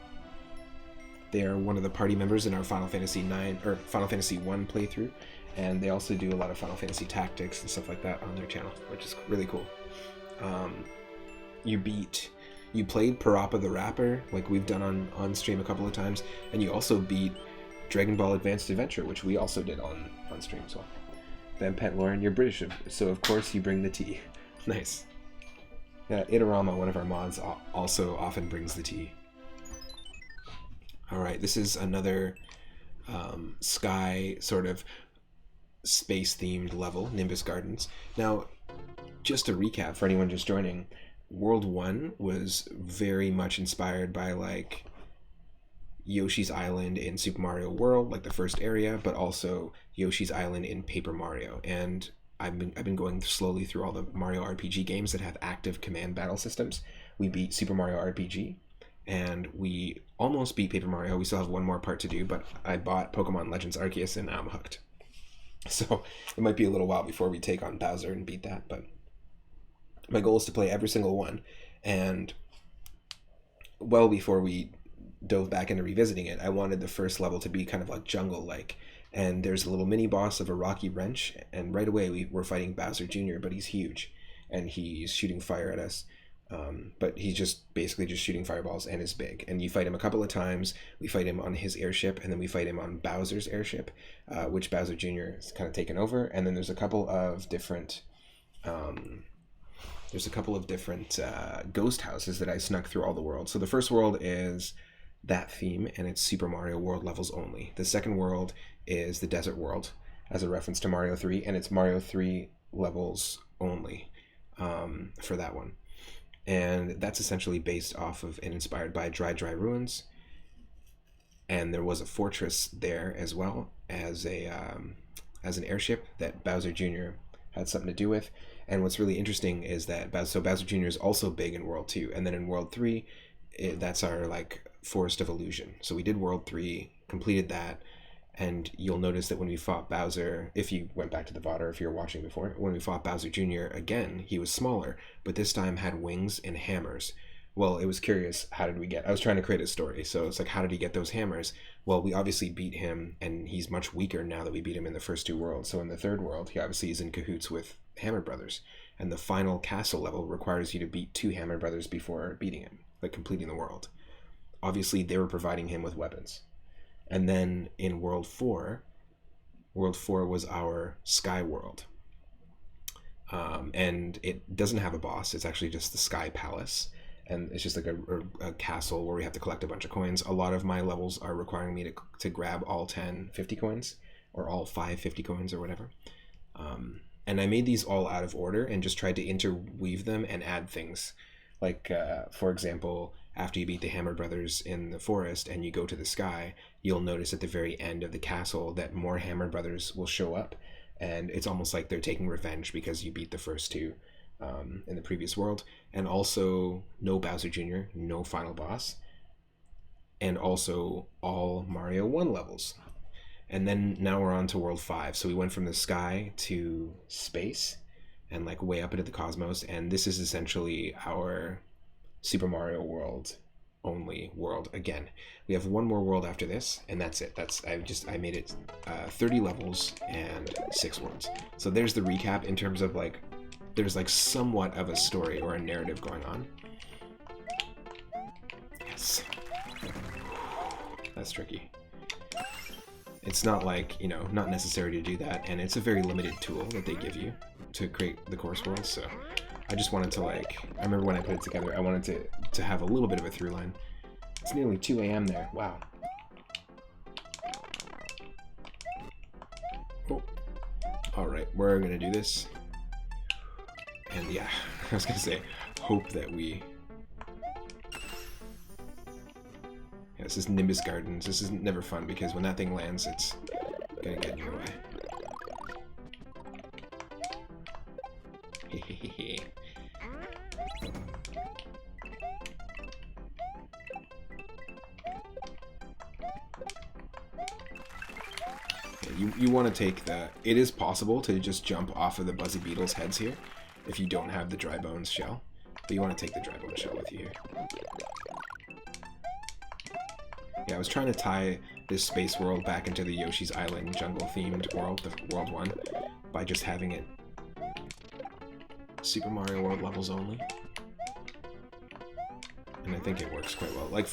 They are one of the party members in our Final Fantasy 9 or Final Fantasy 1 playthrough, and they also do a lot of Final Fantasy tactics and stuff like that on their channel, which is really cool. You played Parappa the Rapper, like we've done on stream a couple of times, and you also beat Dragon Ball Advanced Adventure, which we also did on stream as well. Vampet Lauren, you're British, so of course you bring the tea. Nice. Yeah, Itarama, one of our mods, also often brings the tea. Alright, this is another sky sort of space-themed level, Nimbus Gardens. Now, just to recap for anyone just joining, World 1 was very much inspired by like Yoshi's Island in Super Mario World, like the first area, but also Yoshi's Island in Paper Mario. And I've been going slowly through all the Mario RPG games that have active command battle systems. We beat Super Mario RPG, and we almost beat Paper Mario. We still have one more part to do, but I bought Pokemon Legends Arceus and now I'm hooked. So it might be a little while before we take on Bowser and beat that, but my goal is to play every single one. And well before we dove back into revisiting it, I wanted the first level to be kind of like jungle-like. And there's a little mini boss of a rocky wrench, and right away we're fighting Bowser Jr., but he's huge, and he's shooting fire at us. But he's just basically just shooting fireballs and is big. And you fight him a couple of times. We fight him on his airship, and then we fight him on Bowser's airship, which Bowser Jr. has kind of taken over. And then there's a couple of different ghost houses that I snuck through all the worlds. So the first world is that theme, and it's Super Mario World levels only. The second world is the desert world, as a reference to Mario 3, and it's Mario 3 levels only for that one. And that's essentially based off of and inspired by Dry Ruins. And there was a fortress there as well as an airship that Bowser Jr. had something to do with. And what's really interesting is that Bowser Jr. is also big in World 2, and then in World 3, that's our like Forest of Illusion. So we did World 3, completed that, and you'll notice that when we fought Bowser, if you went back to the VOD or if you were watching before, when we fought Bowser Jr. again, he was smaller, but this time had wings and hammers. Well, it was curious, how did we get... I was trying to create a story, so it's like, how did he get those hammers? Well, we obviously beat him, and he's much weaker now that we beat him in the first two worlds. So in the third world, he obviously is in cahoots with Hammer Brothers, and the final castle level requires you to beat 2 Hammer Brothers before beating him, like completing the world. Obviously, they were providing him with weapons. And then in World 4 was our Sky World. And it doesn't have a boss. It's actually just the Sky Palace. And it's just like a castle where we have to collect a bunch of coins. A lot of my levels are requiring me to grab all 10 50 coins, or all 5 50 coins, or whatever. And I made these all out of order and just tried to interweave them and add things. Like, for example, after you beat the Hammer Brothers in the forest and you go to the sky, you'll notice at the very end of the castle that more Hammer Brothers will show up. And it's almost like they're taking revenge because you beat the first 2 in the previous world. And also, no Bowser Jr., no final boss. And also, all Mario 1 levels. And then now we're on to World 5. So we went from the sky to space and like way up into the cosmos. And this is essentially our Super Mario World only world again. We have one more world after this, and that's it. I made it 30 levels and 6 worlds. So there's the recap in terms of like, there's like somewhat of a story or a narrative going on. Yes. That's tricky. it's not like, you know, not necessary to do that, and it's a very limited tool that they give you to create the course world, so I just wanted to, like, I remember when I put it together, I wanted to have a little bit of a through line. It's nearly 2 a.m. there, wow. Oh. Alright, we're gonna do this. And yeah, I was gonna say, hope that we... Yeah, this is Nimbus Gardens. This is never fun because when that thing lands, it's gonna get in your way. Hehehe. You want to take the... It is possible to just jump off of the Buzzy Beetle's heads here if you don't have the Dry Bones shell. But you want to take the Dry Bones shell with you here. Yeah, I was trying to tie this space world back into the Yoshi's Island jungle-themed world, the World 1, by just having it Super Mario World levels only. And I think it works quite well. Like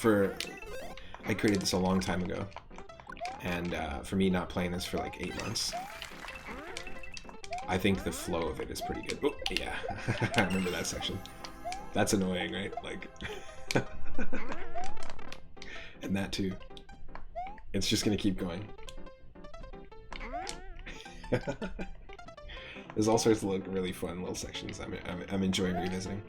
I created this a long time ago. And for me not playing this for like 8 months, I think the flow of it is pretty good. Oh, yeah. I remember that section. That's annoying, right? Like... and that too. It's just gonna keep going. There's all sorts of really fun little sections I'm enjoying revisiting.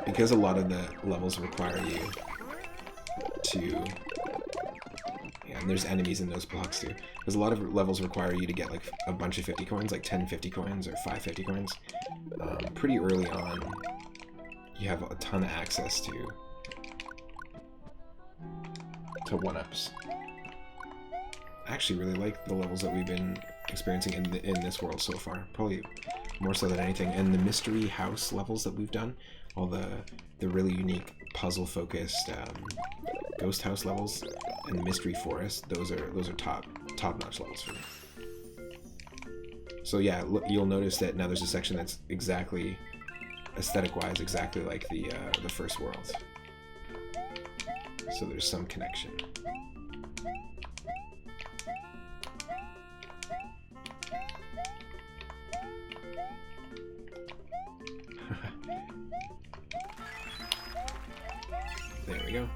Because a lot of the levels require you to... Yeah, and there's enemies in those blocks too. Because a lot of levels require you to get like a bunch of 50 coins, like 10 50 coins or 5 50 coins. Pretty early on, you have a ton of access to 1-ups. I actually really like the levels that we've been experiencing in this world so far. Probably more so than anything. And the mystery house levels that we've done, all the really unique puzzle-focused ghost house levels and the mystery forest, those are top-notch levels for me. So yeah, you'll notice that now there's a section that's exactly, aesthetic-wise, exactly like the first world. So there's some connection. There we go.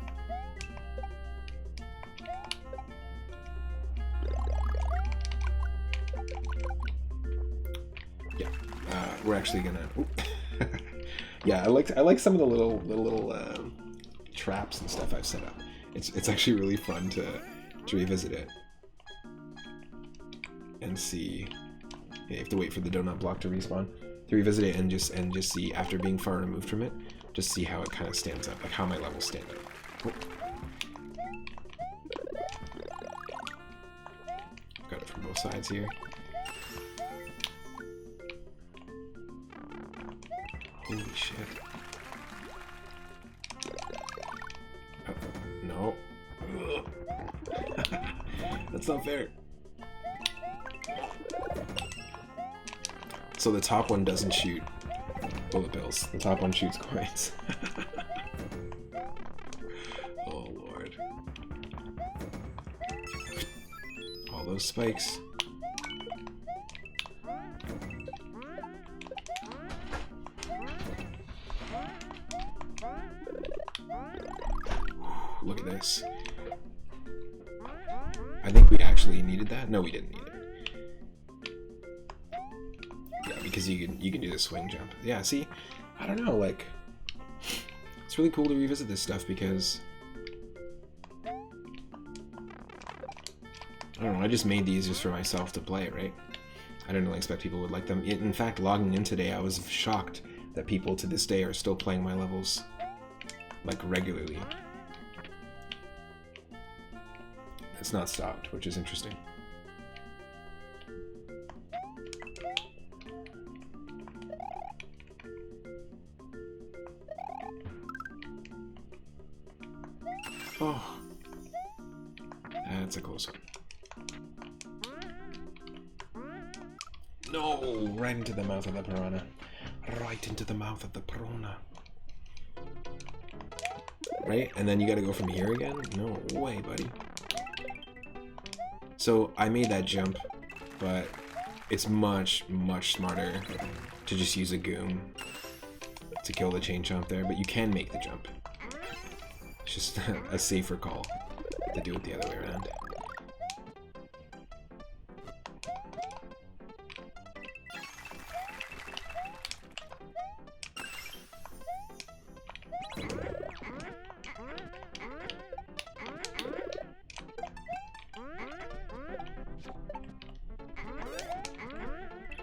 Yeah, we're actually gonna. Yeah, I like some of the little traps and stuff I've set up. It's actually really fun to revisit it and see. You have to wait for the donut block to respawn to revisit it and just see, after being far removed from it, just see how it kind of stands up, like how my levels stand up. Oh. Got it from both sides here. Holy shit. No. That's not fair. So the top one doesn't shoot bullet bills. The top one shoots coins. Oh lord. All those spikes. Look at this. I think we actually needed that. No, we didn't need it. Yeah, because you can do the swing jump. Yeah, see, I don't know, like, it's really cool to revisit this stuff because I don't know, I just made these just for myself to play, right? I didn't really expect people would like them. In fact, logging in today, I was shocked that people to this day are still playing my levels, like, regularly. It's not stopped, which is interesting. Oh, that's a close one. No! Right into the mouth of the piranha. Right into the mouth of the piranha. Right? And then you gotta go from here again? No way, buddy. So, I made that jump, but it's much, much smarter to just use a Goom to kill the chain chomp there, but you can make the jump. It's just a safer call to do it the other way around.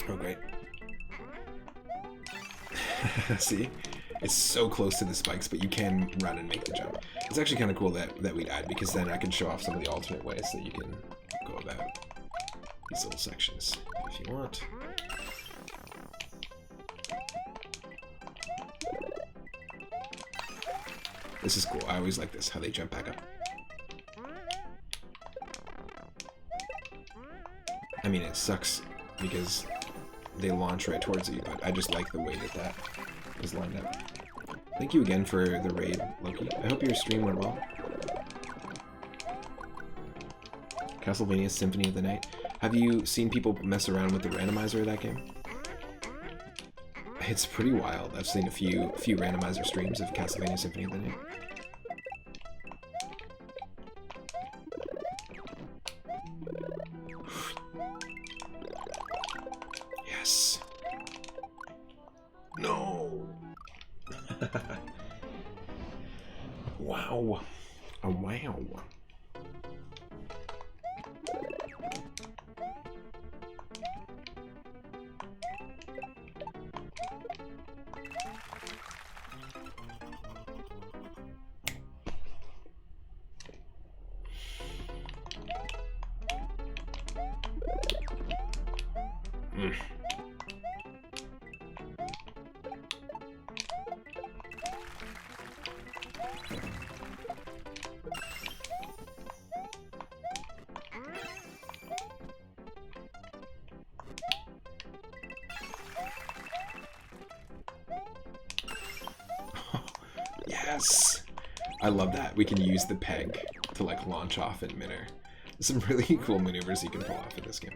Oh, great. See? It's so close to the spikes, but you can run and make the jump. It's actually kind of cool that we died, because then I can show off some of the alternate ways that you can go about these little sections, if you want. This is cool. I always like this, how they jump back up. I mean, it sucks because they launch right towards you, but I just like the way that is lined up. Thank you again for the raid, Loki. I hope your stream went well. Castlevania Symphony of the Night. Have you seen people mess around with the randomizer of that game? It's pretty wild. I've seen a few randomizer streams of Castlevania Symphony of the Night. Yes. No. Wow. Oh, wow. Yes! I love that. We can use the peg to like launch off in midair. There's some really cool maneuvers you can pull off in this game.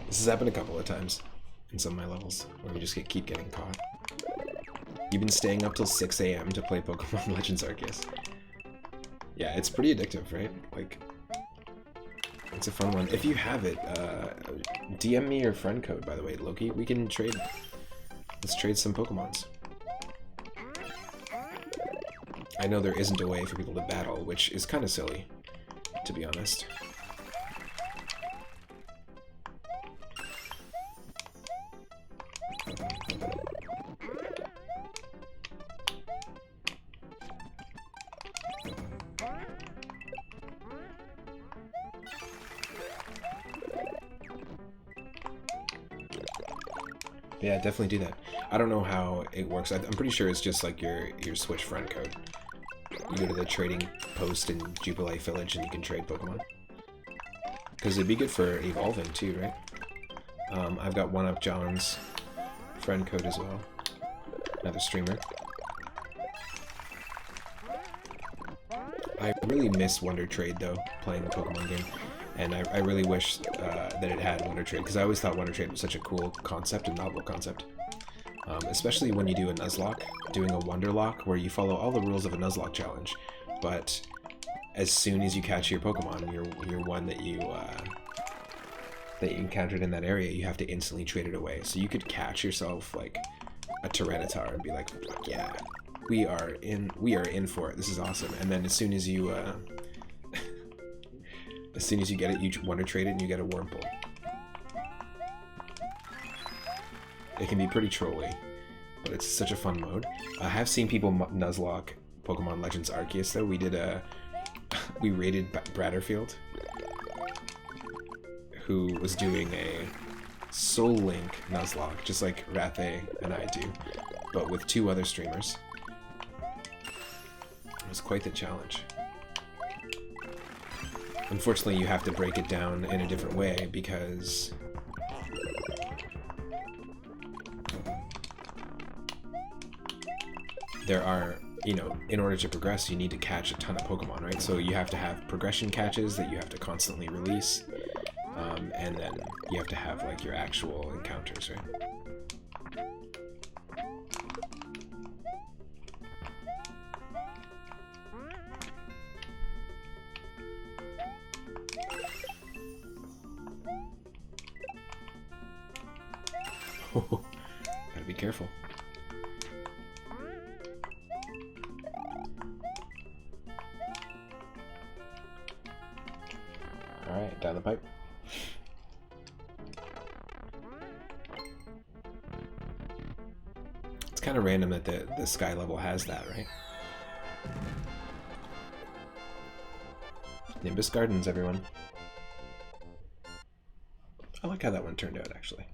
This has happened a couple of times in some of my levels, where we just keep getting caught. You've been staying up till 6 AM to play Pokemon Legends Arceus. Yeah, it's pretty addictive, right? Like, it's a fun one. If you have it, DM me your friend code, by the way, Loki. We can trade. Let's trade some Pokemons. I know there isn't a way for people to battle, which is kind of silly, to be honest. Yeah, definitely do that. I don't know how it works. I'm pretty sure it's just like your Switch friend code. You go to the trading post in Jubilee Village and you can trade Pokemon. Because it'd be good for evolving too, right? I've got One Up John's friend code as well. Another streamer. I really miss Wonder Trade though, playing the Pokemon game. And I really wish that it had Wonder Trade, because I always thought Wonder Trade was such a cool concept, a novel concept. Especially when you do a Nuzlocke, doing a Wonder Lock, where you follow all the rules of a Nuzlocke challenge, but as soon as you catch your Pokemon, your one that you encountered in that area, you have to instantly trade it away. So you could catch yourself like a Tyranitar and be like, yeah, we are in for it. This is awesome. And then as soon as you get it, you Wonder Trade it and you get a Wurmple. It can be pretty trolly, but it's such a fun mode. I have seen people Nuzlocke Pokemon Legends Arceus though. We raided Airfield, who was doing a Soul Link Nuzlocke, just like Rathe and I do, but with 2 other streamers. It was quite the challenge. Unfortunately, you have to break it down in a different way because there are, you know, in order to progress, you need to catch a ton of Pokemon, right? So you have to have progression catches that you have to constantly release, and then you have to have, like, your actual encounters, right? Gotta be careful. Alright, down the pipe. It's kind of random that the sky level has that, right? Nimbus Gardens, everyone. I like how that one turned out, actually.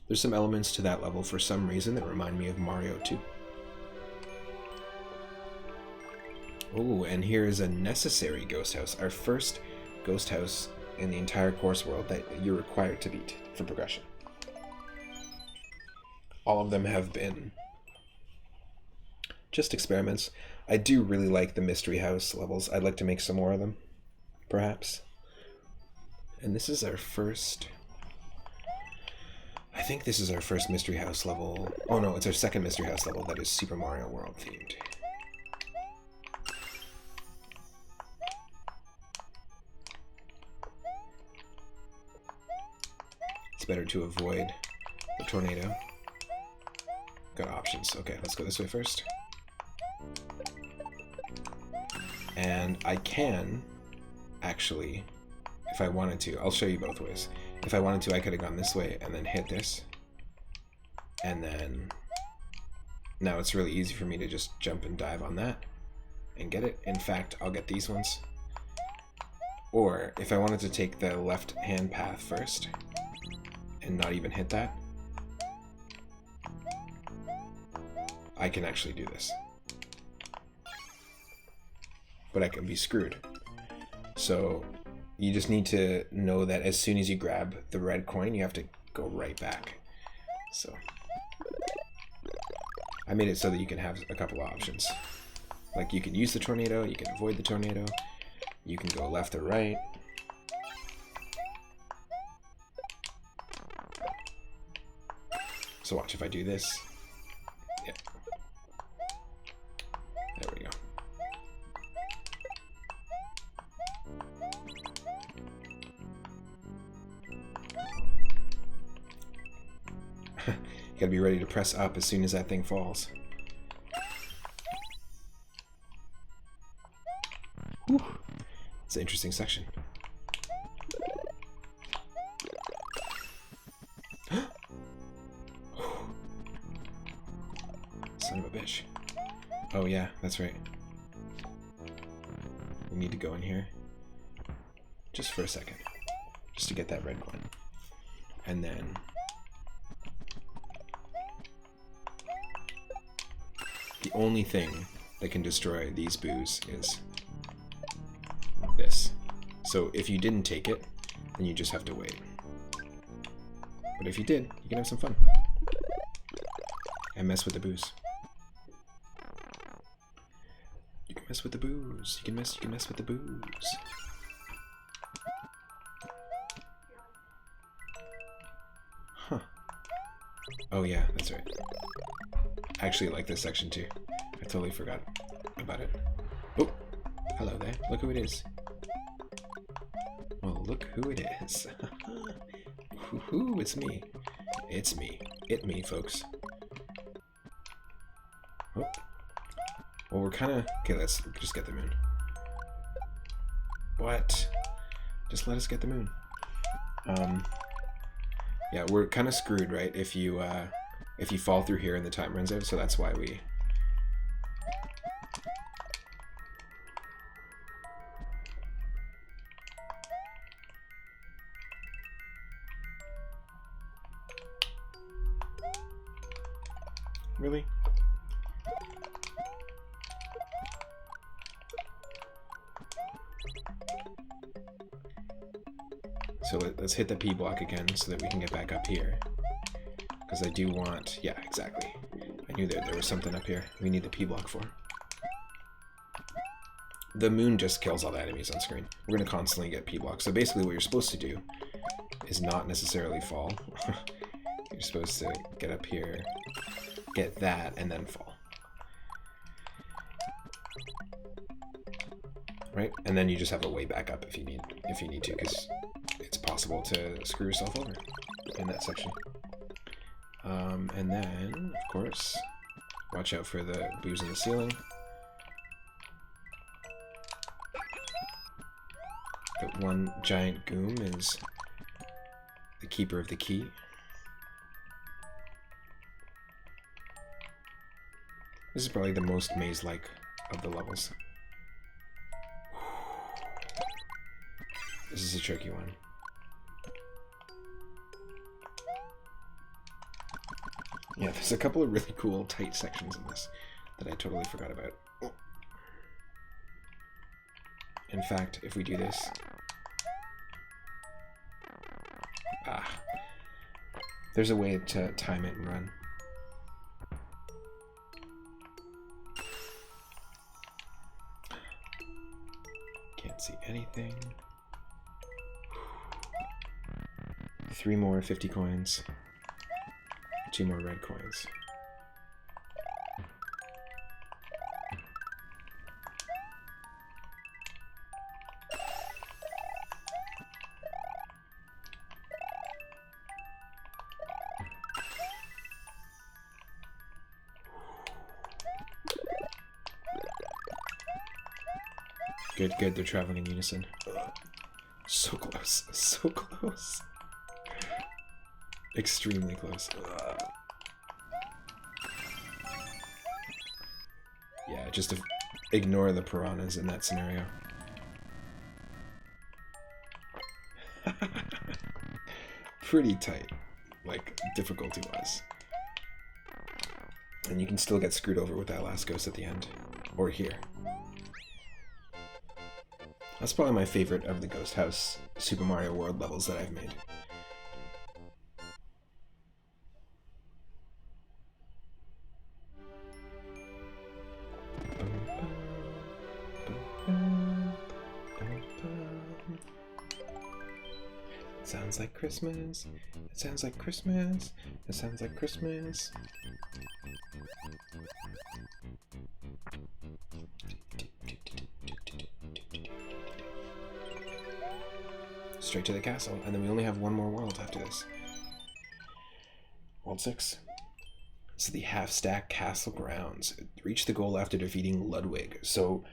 There's some elements to that level for some reason that remind me of Mario 2. Oh, and here is a necessary ghost house. Our first ghost house in the entire course world that you're required to beat for progression. All of them have been just experiments. I do really like the mystery house levels. I'd like to make some more of them, perhaps. And this is our first... I think this is our first mystery house level. Oh no, it's our second mystery house level that is Super Mario World themed. It's better to avoid the tornado. Got options. Okay, let's go this way first. And I can actually, if I wanted to, I'll show you both ways. If I wanted to, I could have gone this way and then hit this. And then now it's really easy for me to just jump and dive on that and get it. In fact, I'll get these ones. Or if I wanted to take the left-hand path first and not even hit that, I can actually do this. But I can be screwed. So you just need to know that as soon as you grab the red coin, you have to go right back. So I made it so that you can have a couple of options. Like you can use the tornado, you can avoid the tornado, you can go left or right. So watch if I do this. Yeah. There we go. You gotta be ready to press up as soon as that thing falls. Whew. It's an interesting section. Son of a bitch. Oh yeah, that's right. We need to go in here just for a second, just to get that red coin. And then the only thing that can destroy these boos is this. So if you didn't take it, then you just have to wait. But if you did, you can have some fun. And mess with the boos. You can mess with the boos. You can mess with the boos. Huh. Oh yeah, that's right. I actually like this section too. I totally forgot about it. Oh, hello there. Look who it is. Well, look who it is. Hoo-hoo, it's me. It's me. It me, folks. Oh. Well, we're kind of... Okay, let's just get the moon. What? Just let us get the moon. Yeah, we're kind of screwed, right? If you fall through here and the time runs out, so that's why we... Really? So let's hit the P block again so that we can get back up here. Because I do want... Yeah, exactly. I knew there was something up here we need the P block for. The moon just kills all the enemies on screen. We're going to constantly get P blocks. So basically what you're supposed to do is not necessarily fall. You're supposed to get up here, get that, and then fall. Right? And then you just have a way back up if you need to, because it's possible to screw yourself over in that section. And then, of course, watch out for the boos in the ceiling. That one giant goom is the keeper of the key. This is probably the most maze-like of the levels. This is a tricky one. Yeah, there's a couple of really cool tight sections in this that I totally forgot about. Oh. In fact, if we do this... there's a way to time it and run. Can't see anything. 3 more 50 coins. 2 more red coins. Good, good, they're traveling in unison. So close, so close. Extremely close. Yeah, just ignore the piranhas in that scenario. Pretty tight, like, difficulty-wise. And you can still get screwed over with that last ghost at the end. Or here. That's probably my favorite of the Ghost House Super Mario World levels that I've made. It sounds like Christmas. It sounds like Christmas. It sounds like Christmas. Straight to the castle, and then we only have one more world after this. World 6. This is the half-stack castle grounds. Reach the goal after defeating Ludwig. So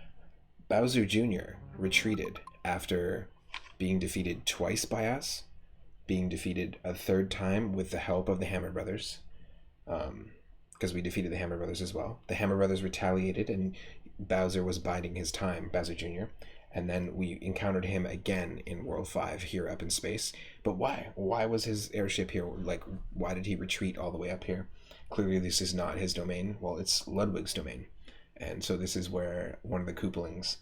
Bowser Jr. retreated after being defeated twice by us, being defeated a third time with the help of the Hammer Brothers, because we defeated the Hammer Brothers as well. The Hammer Brothers retaliated, and Bowser was biding his time, Bowser Jr., and then we encountered him again in World 5 here up in space. But why? Why was his airship here? Like, why did he retreat all the way up here? Clearly this is not his domain. Well, it's Ludwig's domain. And so this is where one of the Koopalings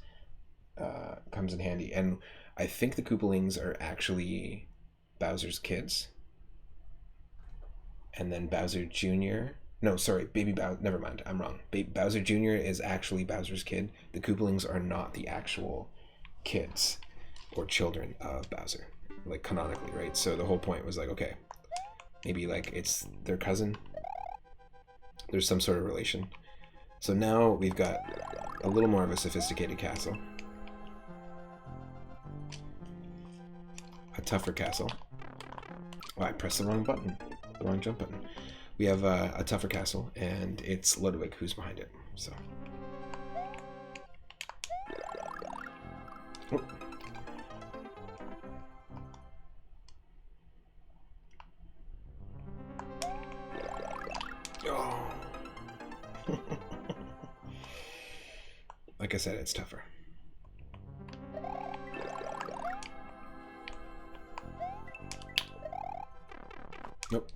comes in handy. And I think the Koopalings are actually Bowser's kids. And then Bowser Jr. No, sorry, Baby Bowser. Never mind, I'm wrong. Bowser Jr. is actually Bowser's kid. The Koopalings are not the actual kids or children of Bowser, like canonically, right? So the whole point was like, okay, maybe like it's their cousin. There's some sort of relation. So now we've got a little more of a sophisticated castle. A tougher castle. Oh, I pressed the wrong button. The wrong jump button. We have a tougher castle, and it's Ludwig who's behind it. So. Oh. Oh. Like I said, it's tougher. Nope.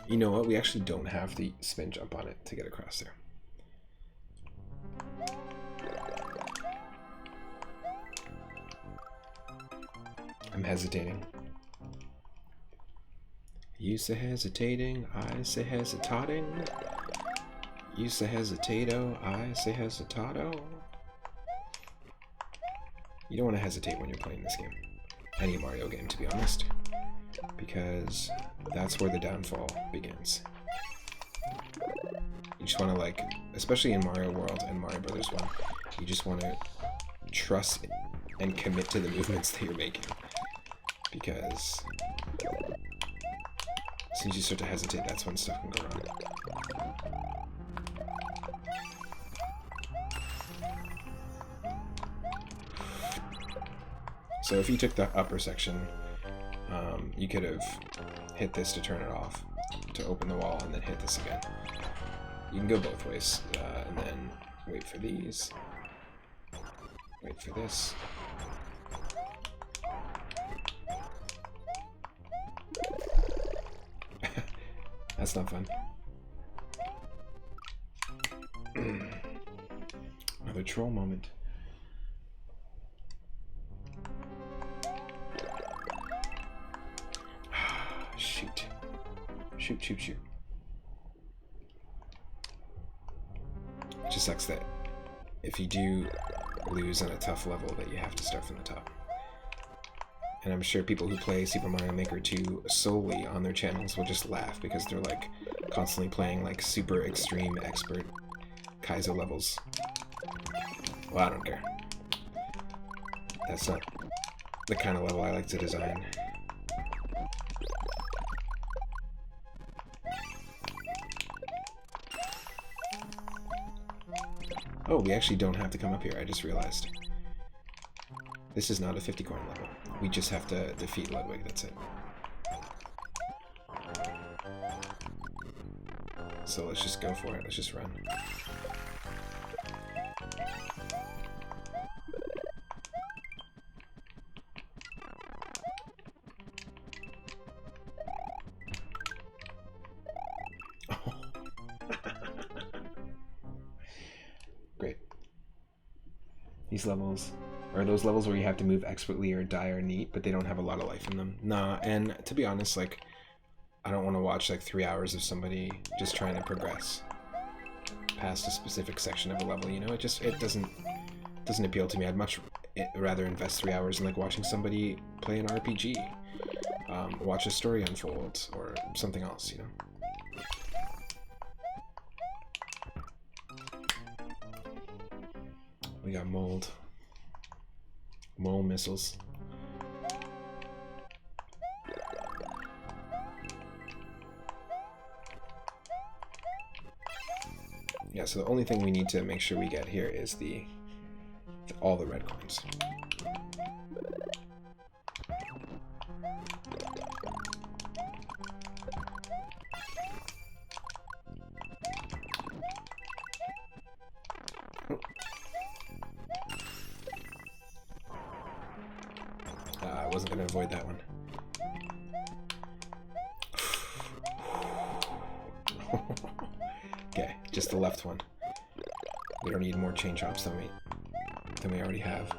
You know what? We actually don't have the spin jump on it to get across there. I'm hesitating. You say hesitating, I say hesitating. You say hesitato, I say hesitato. You don't want to hesitate when you're playing this game. Any Mario game, to be honest. Because that's where the downfall begins. You just want to, like, especially in Mario World and Mario Brothers 1, you just want to trust and commit to the movements that you're making. Because as soon as you start to hesitate, that's when stuff can go wrong. So if you took the upper section, you could have hit this to turn it off, to open the wall, and then hit this again. You can go both ways, and then wait for these, wait for this. That's not fun. Another troll moment. Shoot. Shoot, shoot, shoot. It just sucks that if you do lose on a tough level that you have to start from the top. And I'm sure people who play Super Mario Maker 2 solely on their channels will just laugh because they're like constantly playing like super extreme expert Kaizo levels. Well, I don't care. That's not the kind of level I like to design. Oh, we actually don't have to come up here, I just realized. This is not a 50 coin level. We just have to defeat Ludwig, that's it. So let's just go for it, let's just run. Great. These levels are those levels where you have to move expertly or die or neat, but they don't have a lot of life in them. Nah, and to be honest, like, I don't want to watch like 3 hours of somebody just trying to progress past a specific section of a level, you know? It doesn't appeal to me. I'd much rather invest 3 hours in like watching somebody play an RPG, watch a story unfold, or something else, you know? We got mole missiles. Yeah, so the only thing we need to make sure we get here is all the red coins. I wasn't going to avoid that one. Okay, just the left one. We don't need more chain chops than we already have.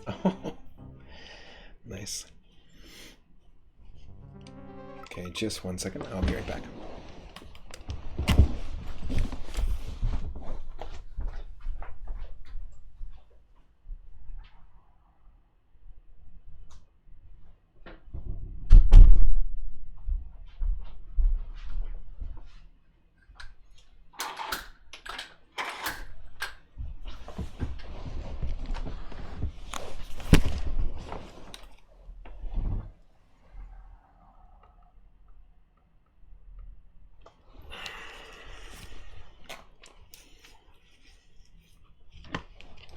Oh, nice. Okay, just 1 second. I'll be right back.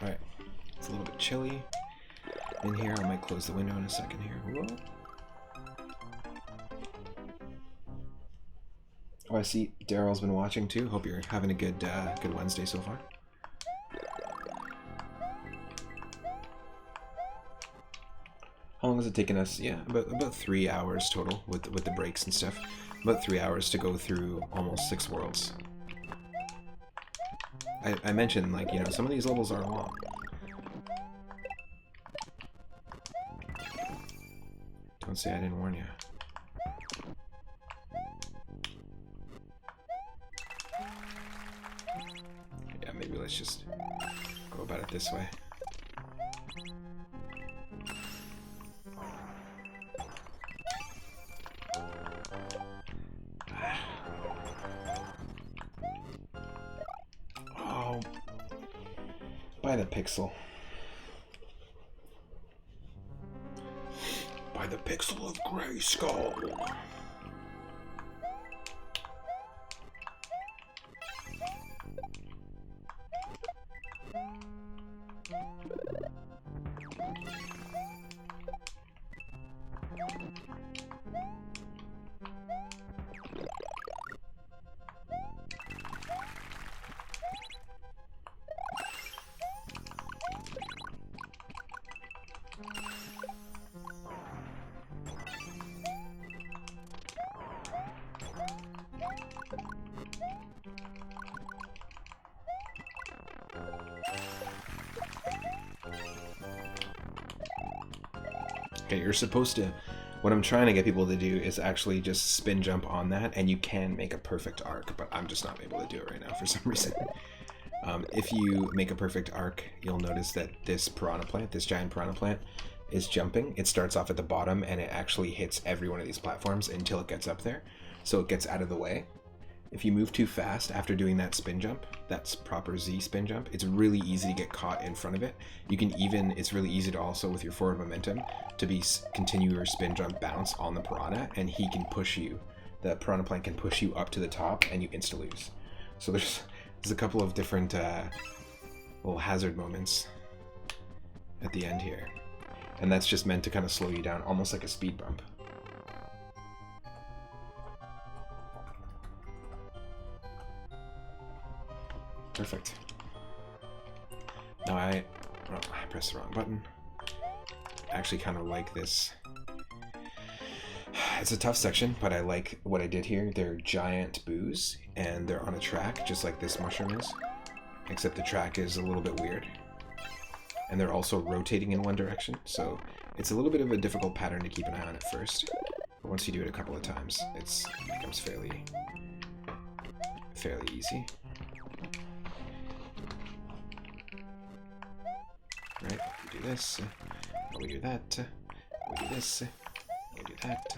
Alright, it's a little bit chilly in here. I might close the window in a second here. Whoa. Oh, I see Daryl's been watching too. Hope you're having a good Wednesday so far. How long has it taken us? Yeah, about 3 hours total with the breaks and stuff. About 3 hours to go through almost 6 worlds. I mentioned, like, you know, some of these levels are long. Don't say I didn't warn you. Yeah, maybe let's just go about it this way. Oh, by the pixel. By the pixel of Grayskull. Okay, you're supposed to... What I'm trying to get people to do is actually just spin jump on that, and you can make a perfect arc, but I'm just not able to do it right now for some reason. If you make a perfect arc, you'll notice that this piranha plant, this giant piranha plant, is jumping. It starts off at the bottom, and it actually hits every one of these platforms until it gets up there, so it gets out of the way. If you move too fast after doing that spin jump, that's proper Z spin jump, it's really easy to get caught in front of it. You can even, it's really easy to also, with your forward momentum, to continue your spin jump bounce on the piranha, and he can push you. The piranha plant can push you up to the top, and you insta-lose. So there's a couple of different little hazard moments at the end here. And that's just meant to kind of slow you down, almost like a speed bump. Perfect. Now I pressed the wrong button. I actually kind of like this. It's a tough section, but I like what I did here. They're giant boos, and they're on a track, just like this mushroom is. Except the track is a little bit weird. And they're also rotating in one direction, so it's a little bit of a difficult pattern to keep an eye on at first. But once you do it a couple of times, it becomes fairly easy. Right, we do this, we do that, we do this, we do that.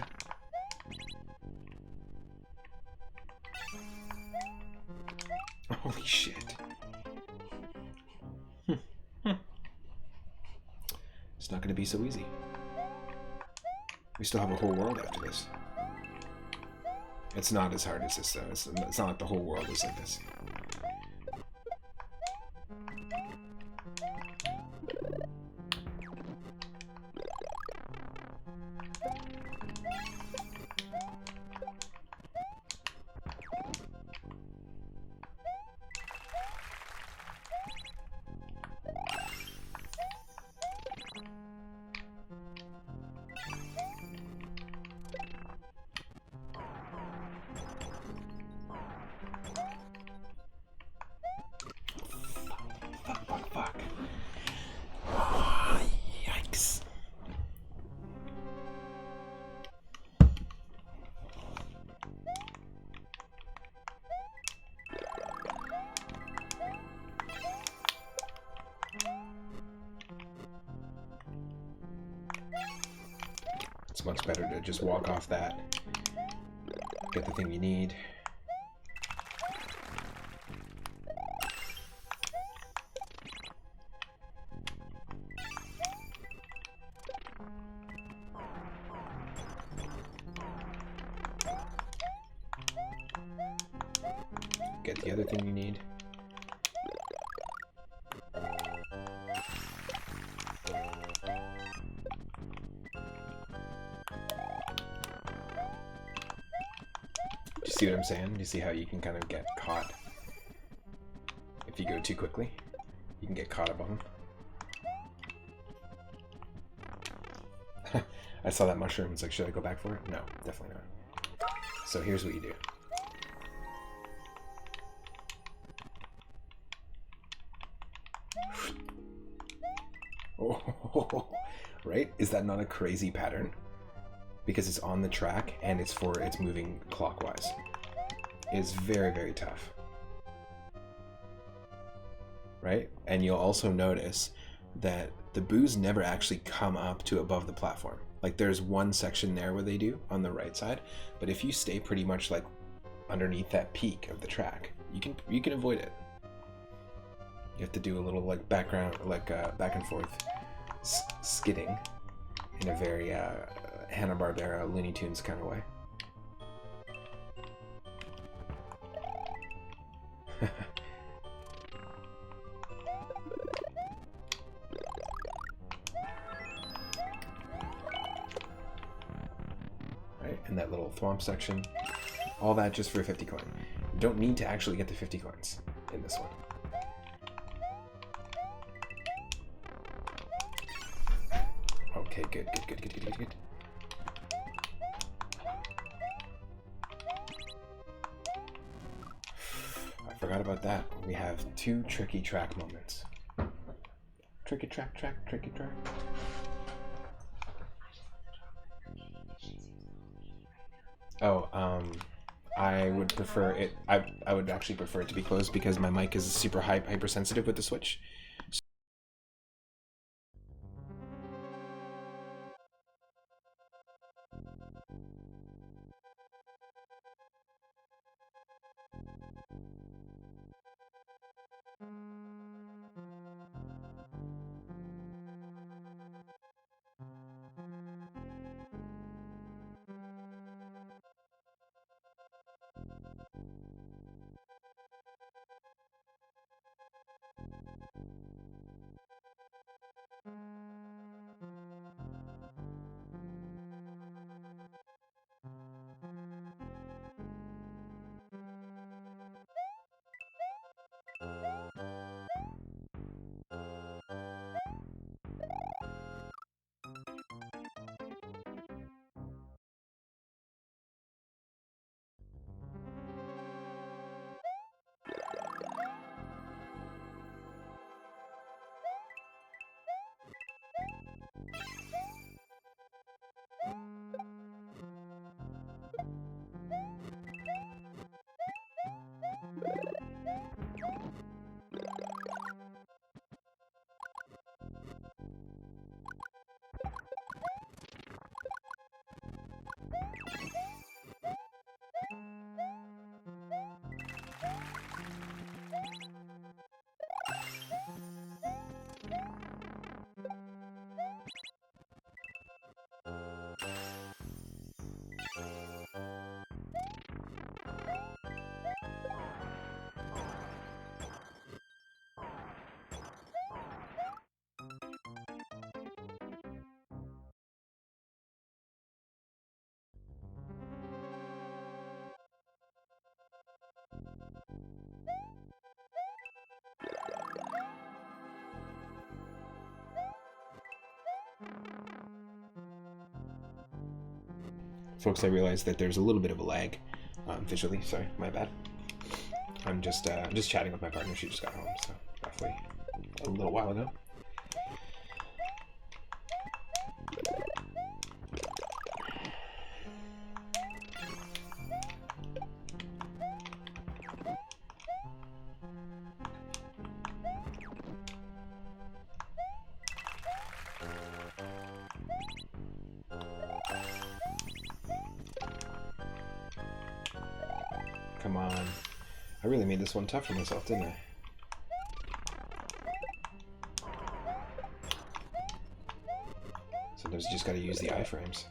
Holy shit. It's not going to be so easy. We still have a whole world after this. It's not as hard as this, though. It's not like the whole world is like this. Fuck. Oh, yikes. It's much better to just walk off that, get the thing you need. Get the other thing you need. Do you see what I'm saying? Do you see how you can kind of get caught? If you go too quickly, you can get caught up on them. I saw that mushroom. It's like, should I go back for it? No, definitely not. So here's what you do. Oh, right? Is that not a crazy pattern? Because it's on the track and it's moving clockwise. It's very, very tough. Right? And you'll also notice that the boos never actually come up to above the platform. Like there's one section there where they do on the right side, but if you stay pretty much like underneath that peak of the track, you can avoid it. You have to do a little like background, like back and forth skidding in a very Hanna-Barbera Looney Tunes kind of way. Right, and that little thwomp section, all that just for a 50 coin. You don't need to actually get the 50 coins in this one. Okay, good. I forgot about that. We have 2 tricky track moments. Tricky track. Oh, I would prefer it. I would actually prefer it to be closed because my mic is super hypersensitive with the Switch. Folks, I realize that there's a little bit of a lag visually. Sorry, my bad. I'm just chatting with my partner. She just got home, so roughly a little while ago. Come on. I really made this one tough for myself, didn't I? Sometimes you just gotta use the iframes.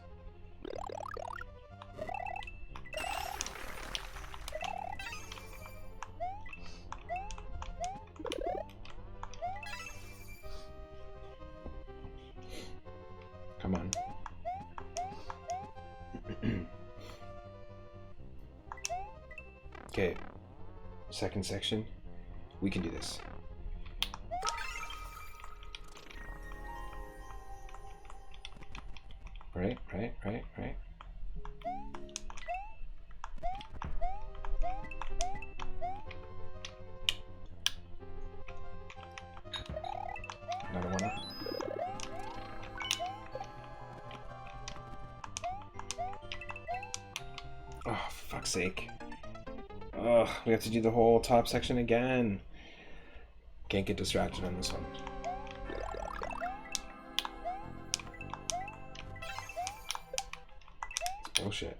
Come on. Okay, second section. We can do this. right. Another one up. Oh, for fuck's sake. Ugh, we have to do the whole top section again. Can't get distracted on this one. It's bullshit.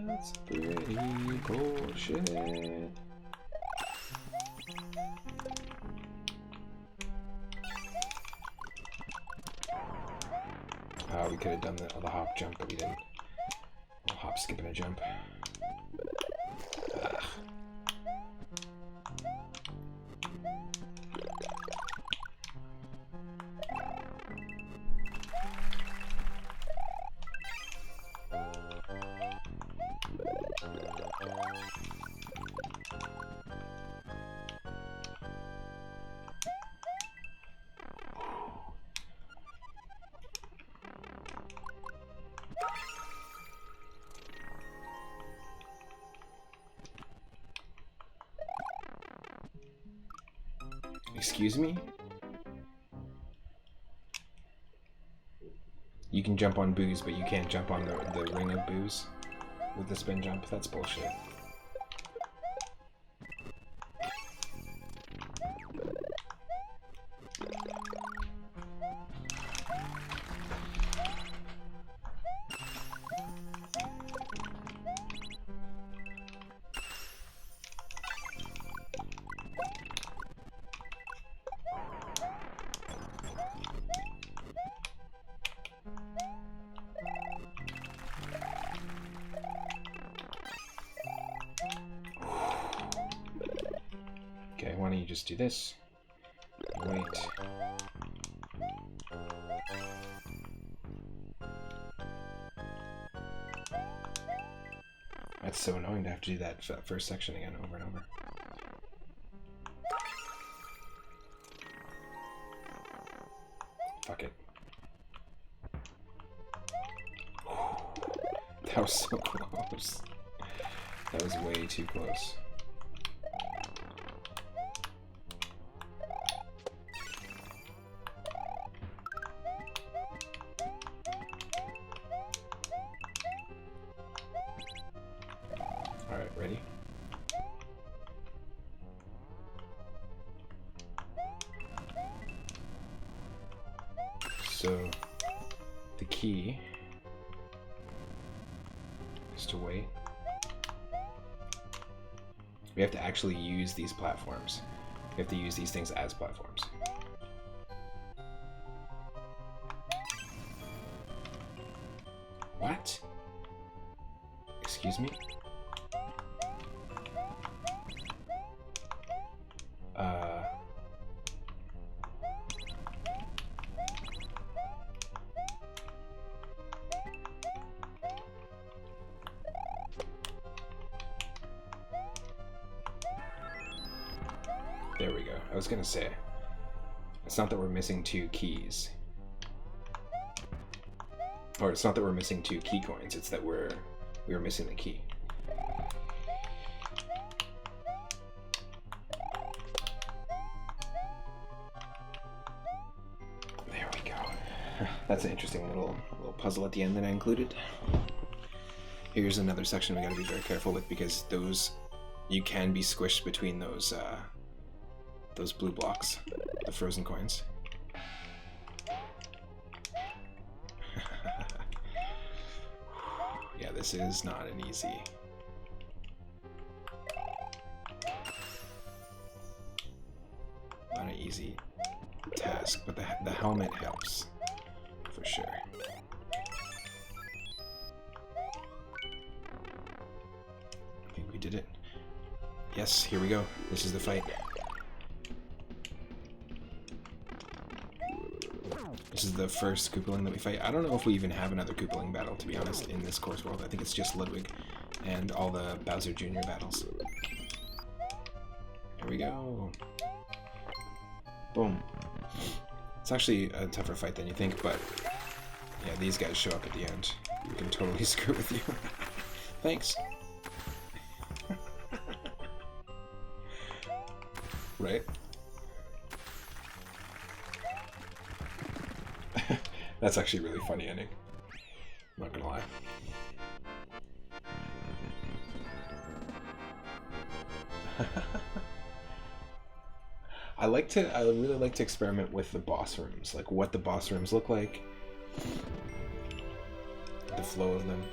That's pretty bullshit. We could have done the hop jump, but we didn't. A hop, skip, and a jump. Ugh. Excuse me? You can jump on booze, but you can't jump on the ring of booze with the spin jump. That's bullshit. Okay, why don't you just do this? Wait. That's so annoying to have to do that first section again over and over. Fuck it. That was so close. That was way too close. Alright, ready? So, the key is to wait. We have to actually use these platforms. We have to use these things as platforms. What? Excuse me? There we go. I was gonna say, it's not that we're missing 2 keys. Or it's not that we're missing 2 key coins, it's that we were missing the key. There we go. That's an interesting little puzzle at the end that I included. Here's another section we gotta be very careful with, because those, you can be squished between those blue blocks, the frozen coins. Yeah, this is not an easy. Not an easy task, but the helmet helps for sure. I think we did it. Yes, here we go. This is the fight. This is the first Koopaling that we fight. I don't know if we even have another Koopaling battle, to be honest, in this course world. I think it's just Ludwig and all the Bowser Jr. battles. Here we go. Boom. It's actually a tougher fight than you think, but yeah, these guys show up at the end. We can totally screw with you. Thanks. Right? That's actually a really funny ending. I'm not gonna lie. I really like to experiment with the boss rooms, like what the boss rooms look like, the flow of them.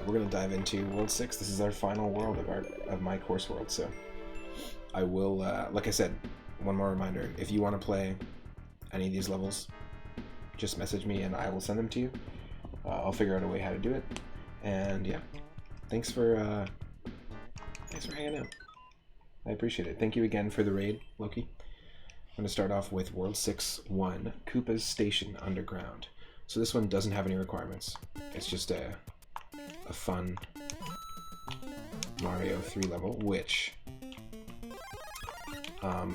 We're gonna dive into World 6. This is our final world of my course world, so I will, like I said, one more reminder, if you want to play any of these levels, just message me and I will send them to you. I'll figure out a way how to do it, and yeah, thanks for hanging out. I appreciate it. Thank you again for the raid, Loki. I'm going to start off with World 6-1, Koopa's Station Underground. So this one doesn't have any requirements. It's just a fun Mario 3 level, which,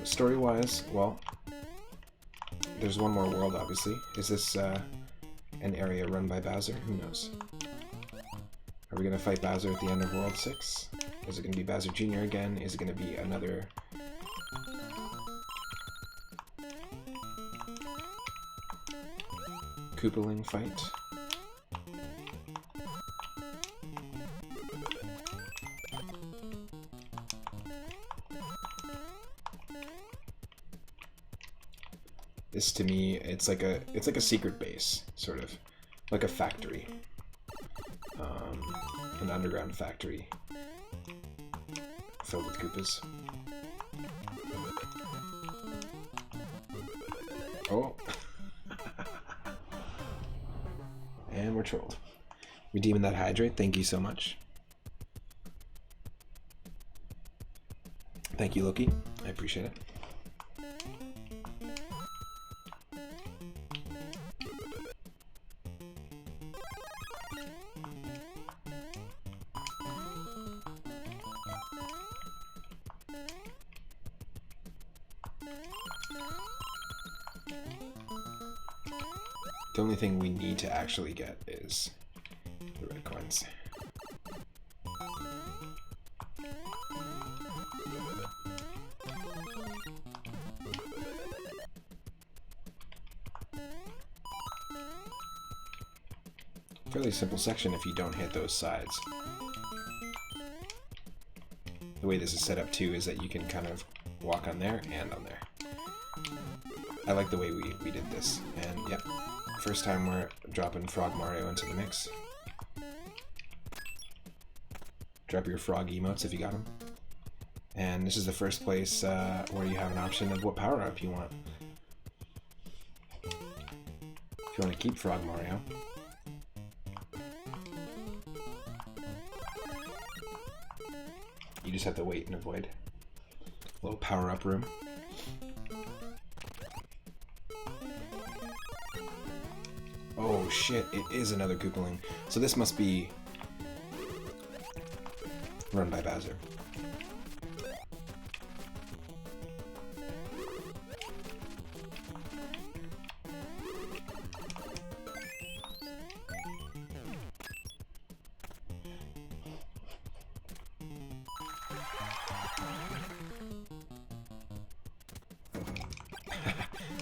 story-wise, well, there's one more world, obviously. Is this an area run by Bowser? Who knows? Are we going to fight Bowser at the end of World 6? Is it going to be Bowser Jr. again? Is it going to be another... Koopaling fight? This to me, it's like a secret base, sort of, like a factory, an underground factory filled with Koopas. Oh, and we're trolled. Redeeming that hydrate. Thank you so much. Thank you, Loki. I appreciate it. The only thing we need to actually get is the red coins. Fairly simple section if you don't hit those sides. The way this is set up too is that you can kind of walk on there and on there. I like the way we did this, and yeah. First time we're dropping Frog Mario into the mix. Drop your frog emotes if you got them. And this is the first place where you have an option of what power-up you want. If you want to keep Frog Mario. You just have to wait and avoid. A little power-up room. Oh shit, it is another Koopaling. So this must be run by Bowser.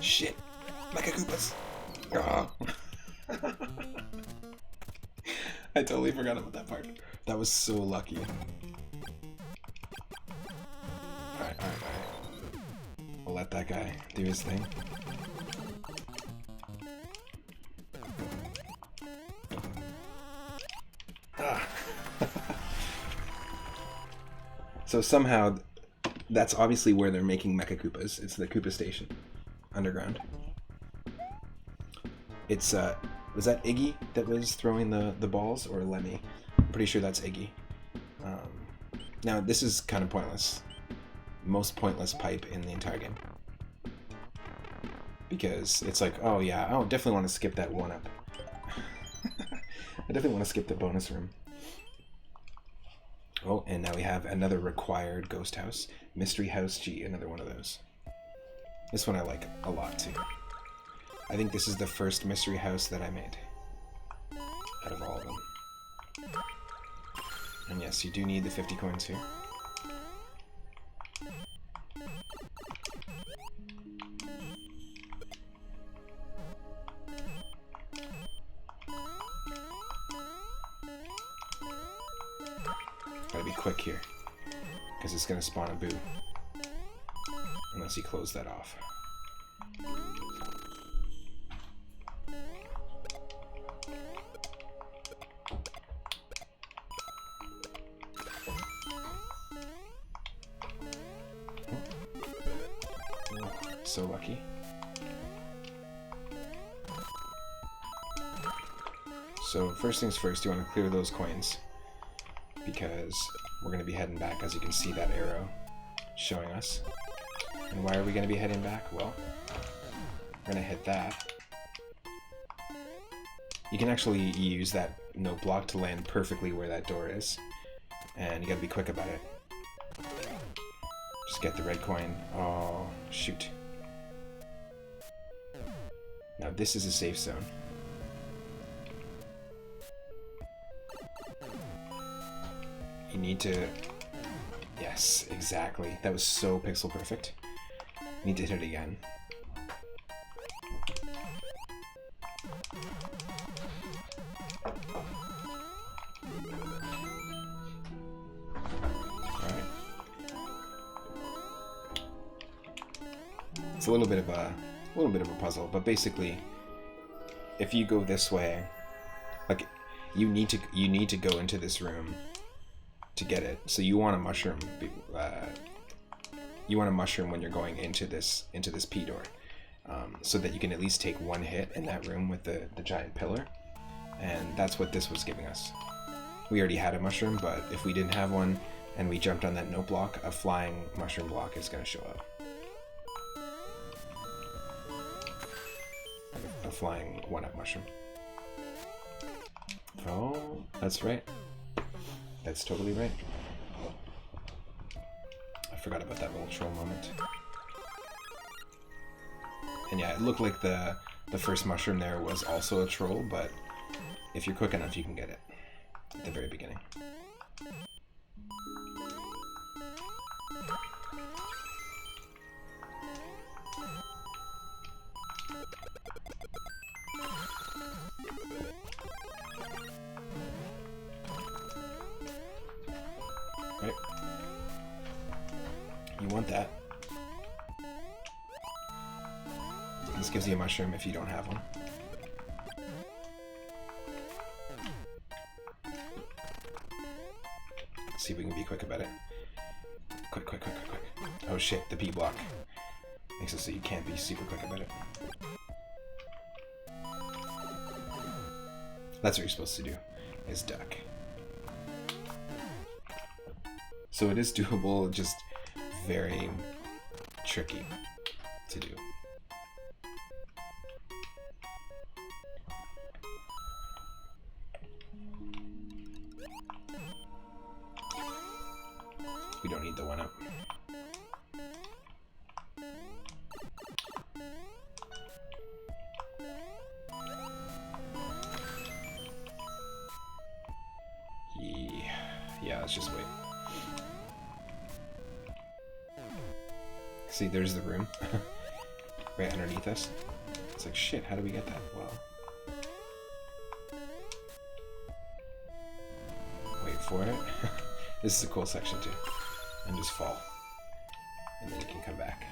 Shit! Mecha Koopas! Oh. I totally forgot about that part. That was so lucky. Alright. We'll let that guy do his thing. Ah. So somehow, that's obviously where they're making Mecha Koopas. It's the Koopa Station, underground. It's, was that Iggy that was throwing the balls, or Lemmy? I'm pretty sure that's Iggy. Now, this is kind of pointless. Most pointless pipe in the entire game. Because it's like, oh yeah, I definitely want to skip that one-up. I definitely want to skip the bonus room. Oh, and now we have another required ghost house. Mystery House G, another one of those. This one I like a lot, too. I think this is the first mystery house that I made out of all of them. And yes, you do need the 50 coins here. Gotta be quick here, because it's gonna spawn a boo. Unless you close that off. So lucky. So first things first, you want to clear those coins, because we're going to be heading back, as you can see that arrow showing us. And why are we going to be heading back? Well, we're going to hit that. You can actually use that note block to land perfectly where that door is, and you got to be quick about it. Just get the red coin. Oh, shoot. Now this is a safe zone. You need to... Yes, exactly. That was so pixel perfect. You need to hit it again. Alright. It's a little bit of a puzzle, but basically, if you go this way, like you need to go into this room to get it. So you want a mushroom. You want a mushroom when you're going into this P door, so that you can at least take one hit in that room with the giant pillar, and that's what this was giving us. We already had a mushroom, but if we didn't have one and we jumped on that note block, a flying mushroom block is going to show up. A flying one-up mushroom. Oh, that's right. That's totally right. I forgot about that little troll moment. And yeah, it looked like the first mushroom there was also a troll, but if you're quick enough, you can get it at the very beginning. Right. You want that. This gives you a mushroom if you don't have one. Let's see if we can be quick about it. Quick, quick, quick, quick, quick. Oh shit, the P block makes it so you can't be super quick about it. That's what you're supposed to do, is duck. So it is doable, just very tricky to do. We don't need the one up. Yeah, let's just wait. See, there's the room. Right underneath us. It's like, shit, how do we get that? Well. Wait for it. This is a cool section too. And just fall. And then you can come back.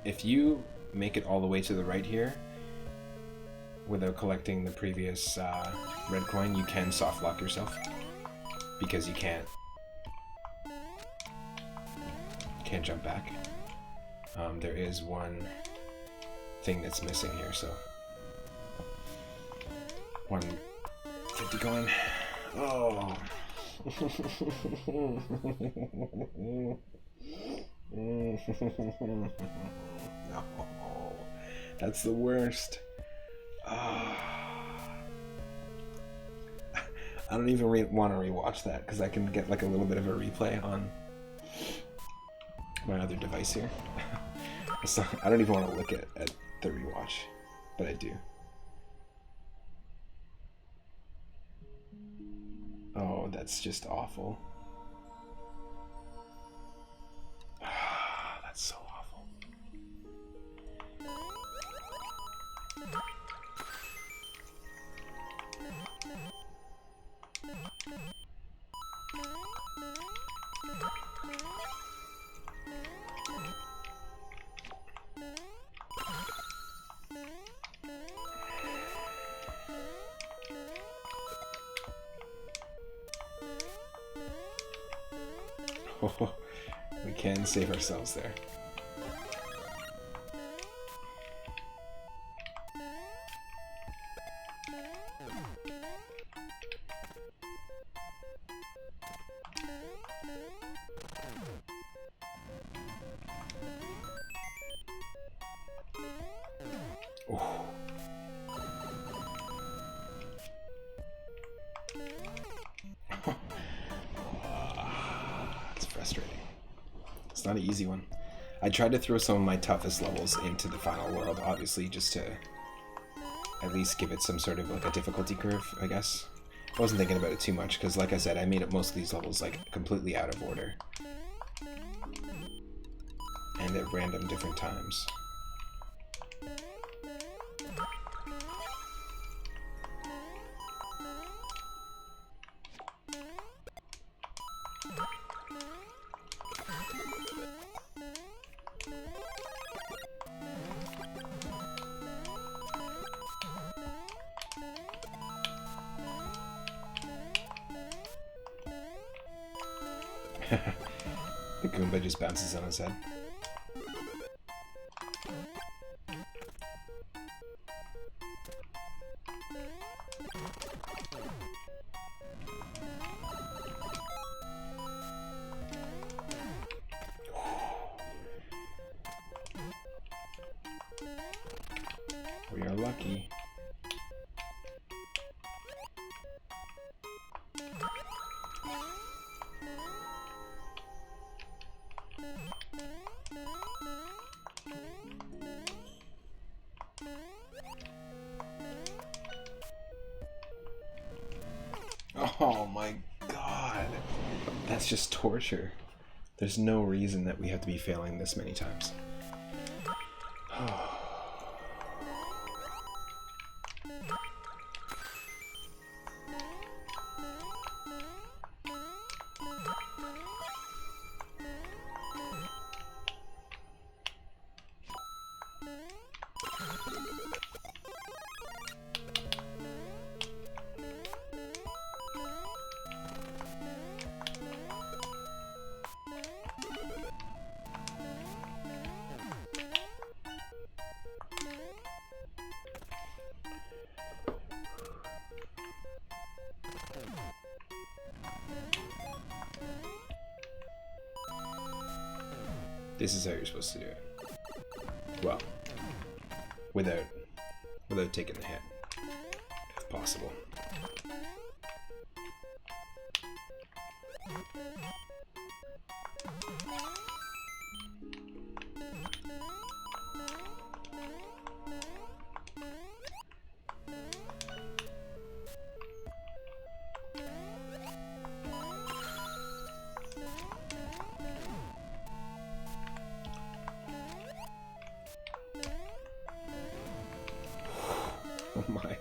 If you make it all the way to the right here, without collecting the previous red coin, you can soft lock yourself. Because you can't jump back. There is one thing that's missing here, so 150 coin. Oh. No, that's the worst. Oh. I don't even want to rewatch that because I can get like a little bit of a replay my other device here. I don't even want to look at the rewatch, but I do. Oh, that's just awful. That's so awful. Oh, we can save ourselves there. Oh. It's frustrating. It's not an easy one. I tried to throw some of my toughest levels into the final world, obviously, just to at least give it some sort of like a difficulty curve, I guess. I wasn't thinking about it too much, because like I said, I made up most of these levels like completely out of order. And at random different times. The Goomba just bounces on his head. We are lucky. Oh my god. That's just torture. There's no reason that we have to be failing this many times. This is how you're supposed to do it. Well, without taking the hit, if possible. Oh my.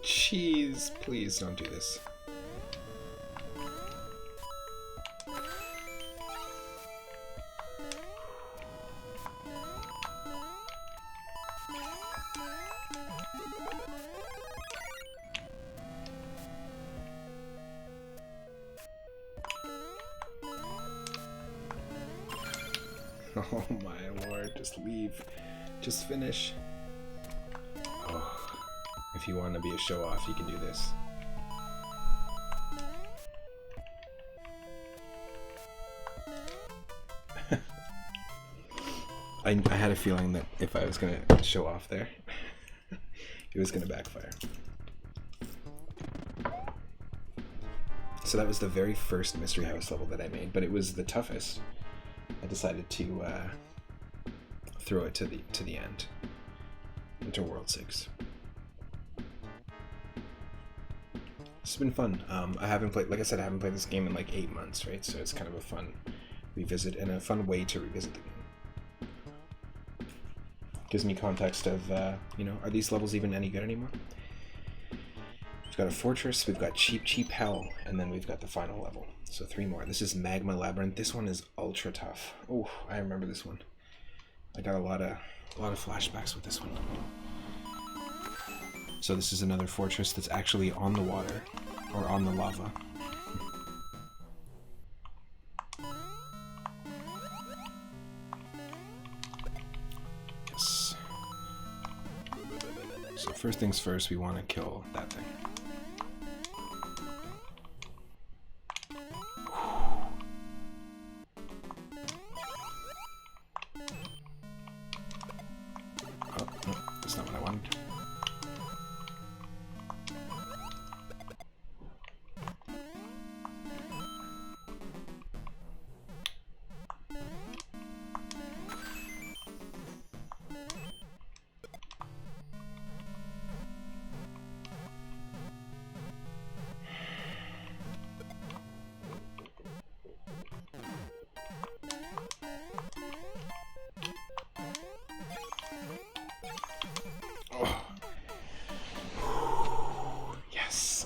Jeez, please don't do this. Oh my lord, just leave. Just finish. Oh, if you want to be a show-off, you can do this. I had a feeling that if I was going to show off there, it was going to backfire. So that was the very first Mystery House level that I made, but it was the toughest. I decided to throw it to the end, into World 6. It's been fun. I haven't played, like I said, I haven't played this game in like 8 months, right? So it's kind of a fun revisit and a fun way to revisit the game. Gives me context of, you know, are these levels even any good anymore? We've got a fortress, we've got cheap hell, and then we've got the final level. So 3 more. This is Magma Labyrinth. This one is ultra tough. Oh, I remember this one. I got a lot of flashbacks with this one. So this is another fortress that's actually on the water, or on the lava. Yes. So first things first, we want to kill that thing. Oh, no, that's not what I wanted.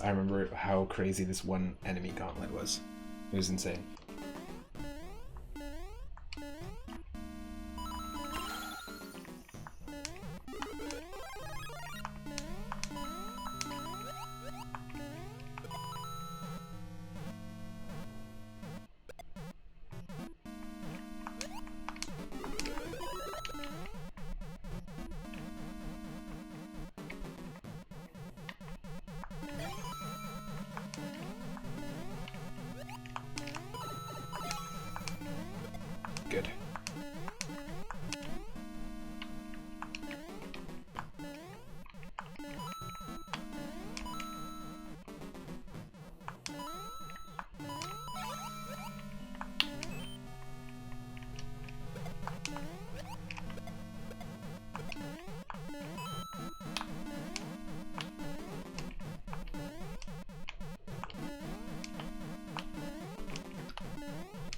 I remember how crazy this one enemy gauntlet was. It was insane. Good.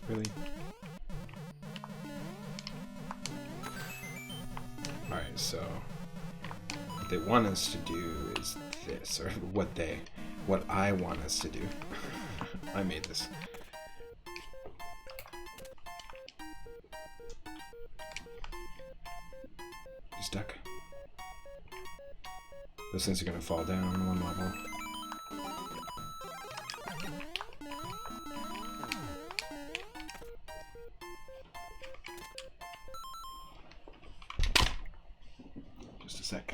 Really? Alright, so what they want us to do is this, or what I want us to do. I made this. You stuck? Those things are gonna fall down one level. Just a sec.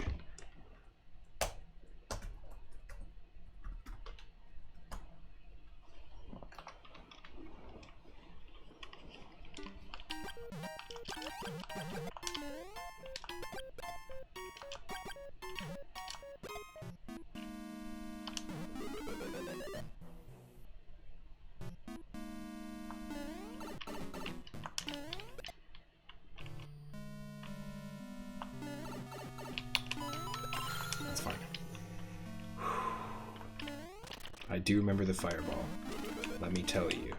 That's fine. I do remember the fireball. Let me tell you.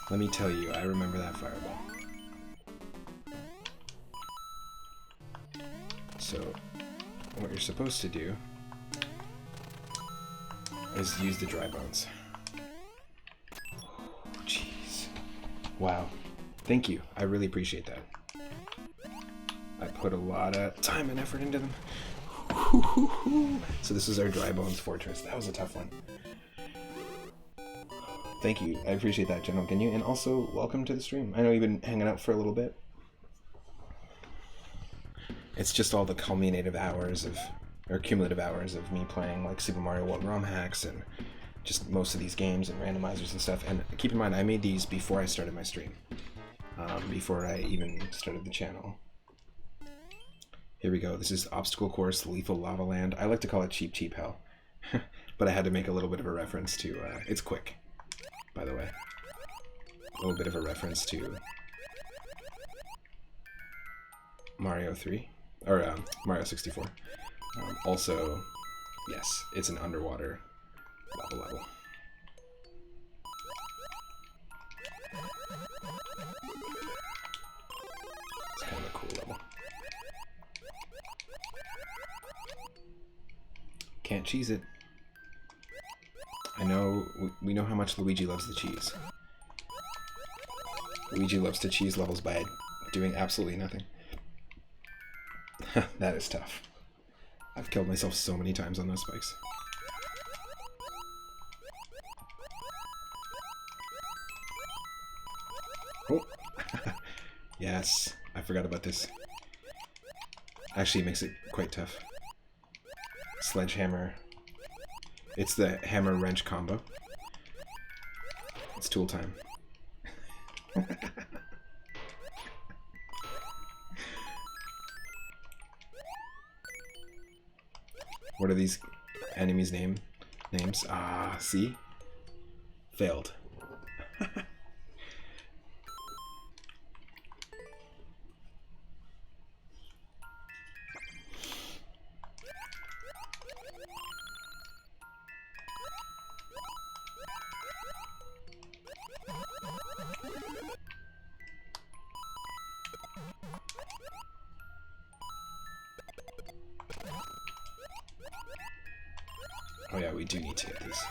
Let me tell you, I remember that fireball. So, what you're supposed to do is use the dry bones. Jeez. Wow. Thank you. I really appreciate that. I put a lot of time and effort into them. So this is our dry bones fortress. That was a tough one. Thank you. I appreciate that, General Ginyu. And also, welcome to the stream. I know you've been hanging out for a little bit. It's just all the cumulative hours of me playing like Super Mario World ROM hacks and just most of these games and randomizers and stuff. And keep in mind, I made these before I started my stream. Before I even started the channel. Here we go. This is Obstacle Course, Lethal Lava Land. I like to call it Cheap Hell. But I had to make a little bit of a reference to, it's quick, by the way. little bit of a reference to Mario 3, or Mario 64. Also, yes, it's an underwater lava level. It's kind of a cool level. Can't cheese it. I know, we know how much Luigi loves the cheese. Luigi loves to cheese levels by doing absolutely nothing. That is tough. I've killed myself so many times on those spikes. Oh! Yes, I forgot about this. Actually, it makes it quite tough. Sledgehammer. It's the hammer-wrench combo. It's tool time. What are these enemies' names? Ah, see? Failed. Oh yeah, we do need to get these.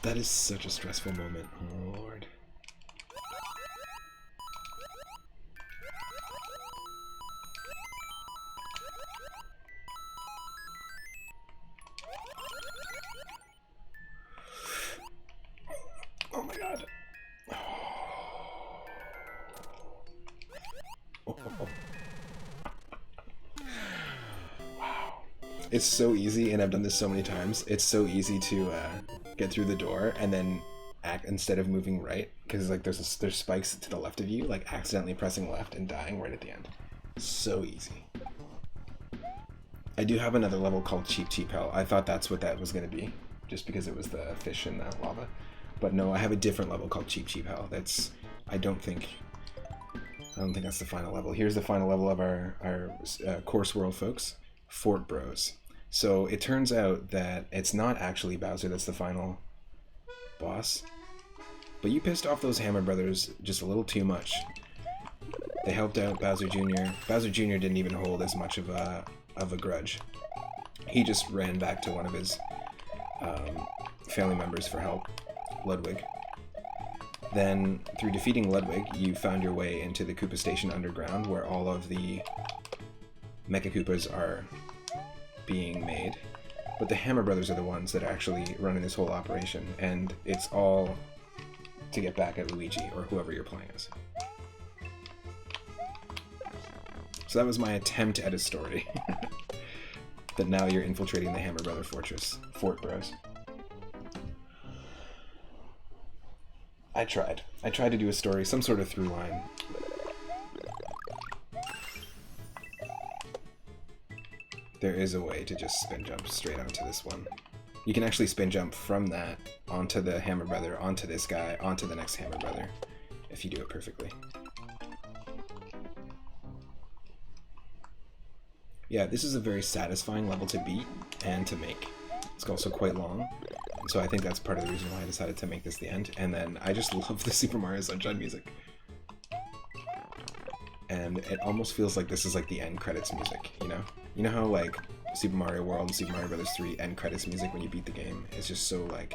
That is such a stressful moment. Oh Lord. Oh my god. Oh. Wow. It's so easy, and I've done this so many times. It's so easy to get through the door and then act instead of moving right, because like there's spikes to the left of you, like accidentally pressing left and dying right at the end. So easy. I do have another level called Cheap Hell. I thought that's what that was going to be, just because it was the fish in the lava. But no, I have a different level called Cheap Hell. That's I don't think that's the final level. Here's the final level of our course world, folks. Fort Bros. So it turns out that it's not actually Bowser that's the final boss, but you pissed off those Hammer Brothers just a little too much. They helped out Bowser Jr. Bowser Jr. didn't even hold as much of a grudge. He just ran back to one of his family members for help, Ludwig. Then, through defeating Ludwig, you found your way into the Koopa Station underground, where all of the Mecha Koopas are being made. But the Hammer Brothers are the ones that are actually running this whole operation, and it's all to get back at Luigi, or whoever you're playing as. So that was my attempt at a story. But now you're infiltrating the Hammer Brother Fortress. Fort Bros. I tried to do a story, some sort of through line. There is a way to just spin jump straight onto this one. You can actually spin jump from that onto the Hammer Brother, onto this guy, onto the next Hammer Brother, if you do it perfectly. Yeah, this is a very satisfying level to beat and to make. It's also quite long, so I think that's part of the reason why I decided to make this the end. And then I just love the Super Mario Sunshine music. And it almost feels like this is like the end credits music, you know? You know how like Super Mario World and Super Mario Bros. 3 end credits music when you beat the game is just so like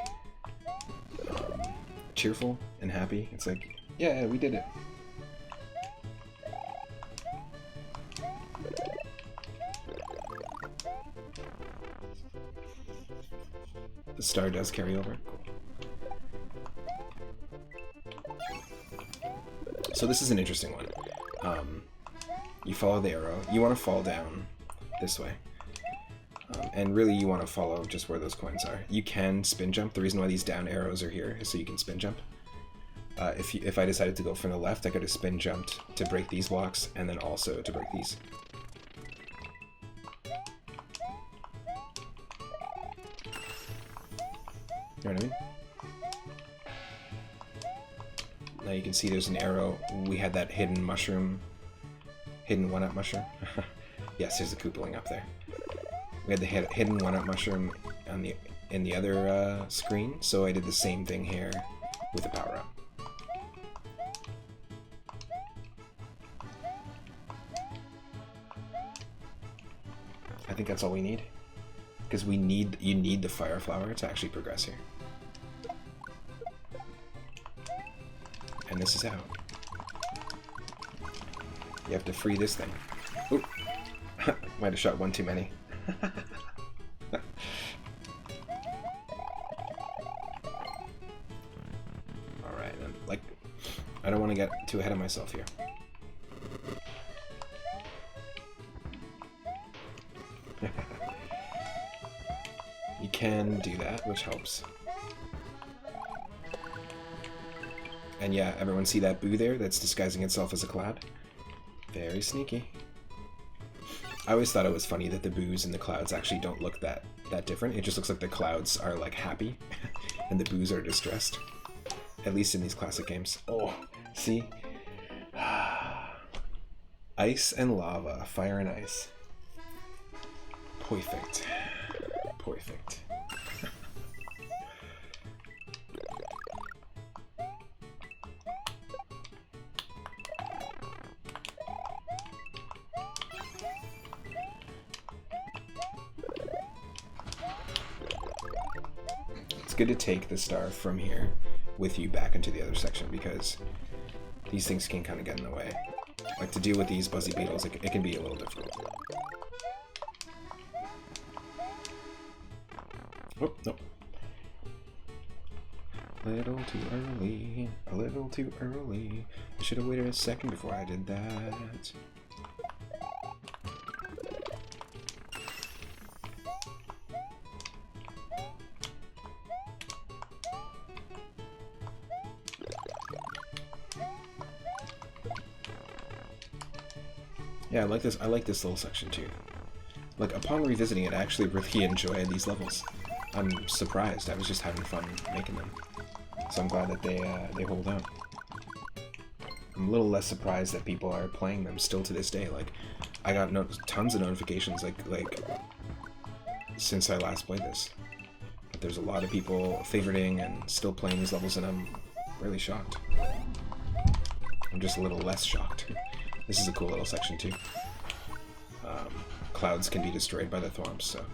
cheerful and happy? It's like, yeah, we did it. The star does carry over. Cool. So this is an interesting one. You follow the arrow. You want to fall down this way. And really you want to follow just where those coins are. You can spin jump. The reason why these down arrows are here is so you can spin jump. If I decided to go from the left, I could have spin jumped to break these blocks, and then also to break these. You know what I mean? Now you can see there's an arrow. We had that hidden mushroom, hidden one-up mushroom. Yes, there's a Koopaling up there. We had the hidden one-up mushroom on in the other screen, so I did the same thing here with the power-up. I think that's all we need, because you need the fire flower to actually progress here. And this is out. You have to free this thing. Oop. Might have shot one too many. Alright, like, I don't want to get too ahead of myself here. You can do that, which helps. And yeah, everyone see that boo there that's disguising itself as a cloud? Very sneaky. I always thought it was funny that the boos and the clouds actually don't look that different. It just looks like the clouds are like happy and the boos are distressed. At least in these classic games. Oh, see? Ice and lava, fire and ice. Perfect. Perfect. It's good to take the star from here with you back into the other section, because these things can kind of get in the way. Like, to deal with these buzzy beetles, it can be a little difficult. Oh, no. A little too early, a little too early. I should have waited a second before I did that. Yeah, I like this. I like this little section too. Like, upon revisiting it, I actually really enjoy these levels. I'm surprised. I was just having fun making them. So I'm glad that they hold out. I'm a little less surprised that people are playing them still to this day. Like, I got tons of notifications like since I last played this. But there's a lot of people favoriting and still playing these levels, and I'm really shocked. I'm just a little less shocked. This is a cool little section too. Clouds can be destroyed by the thwomps, so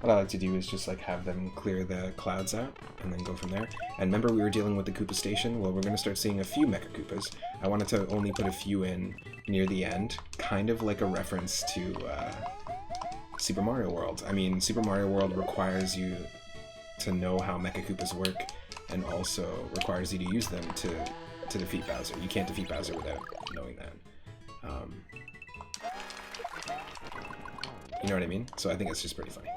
what I like to do is just like have them clear the clouds out and then go from there. And remember, we were dealing with the Koopa Station? Well, we're going to start seeing a few Mecha Koopas. I wanted to only put a few in near the end, kind of like a reference to Super Mario World. I mean, Super Mario World requires you to know how Mecha Koopas work, and also requires you to use them to defeat Bowser. You can't defeat Bowser without knowing that. You know what I mean? So I think it's just pretty funny.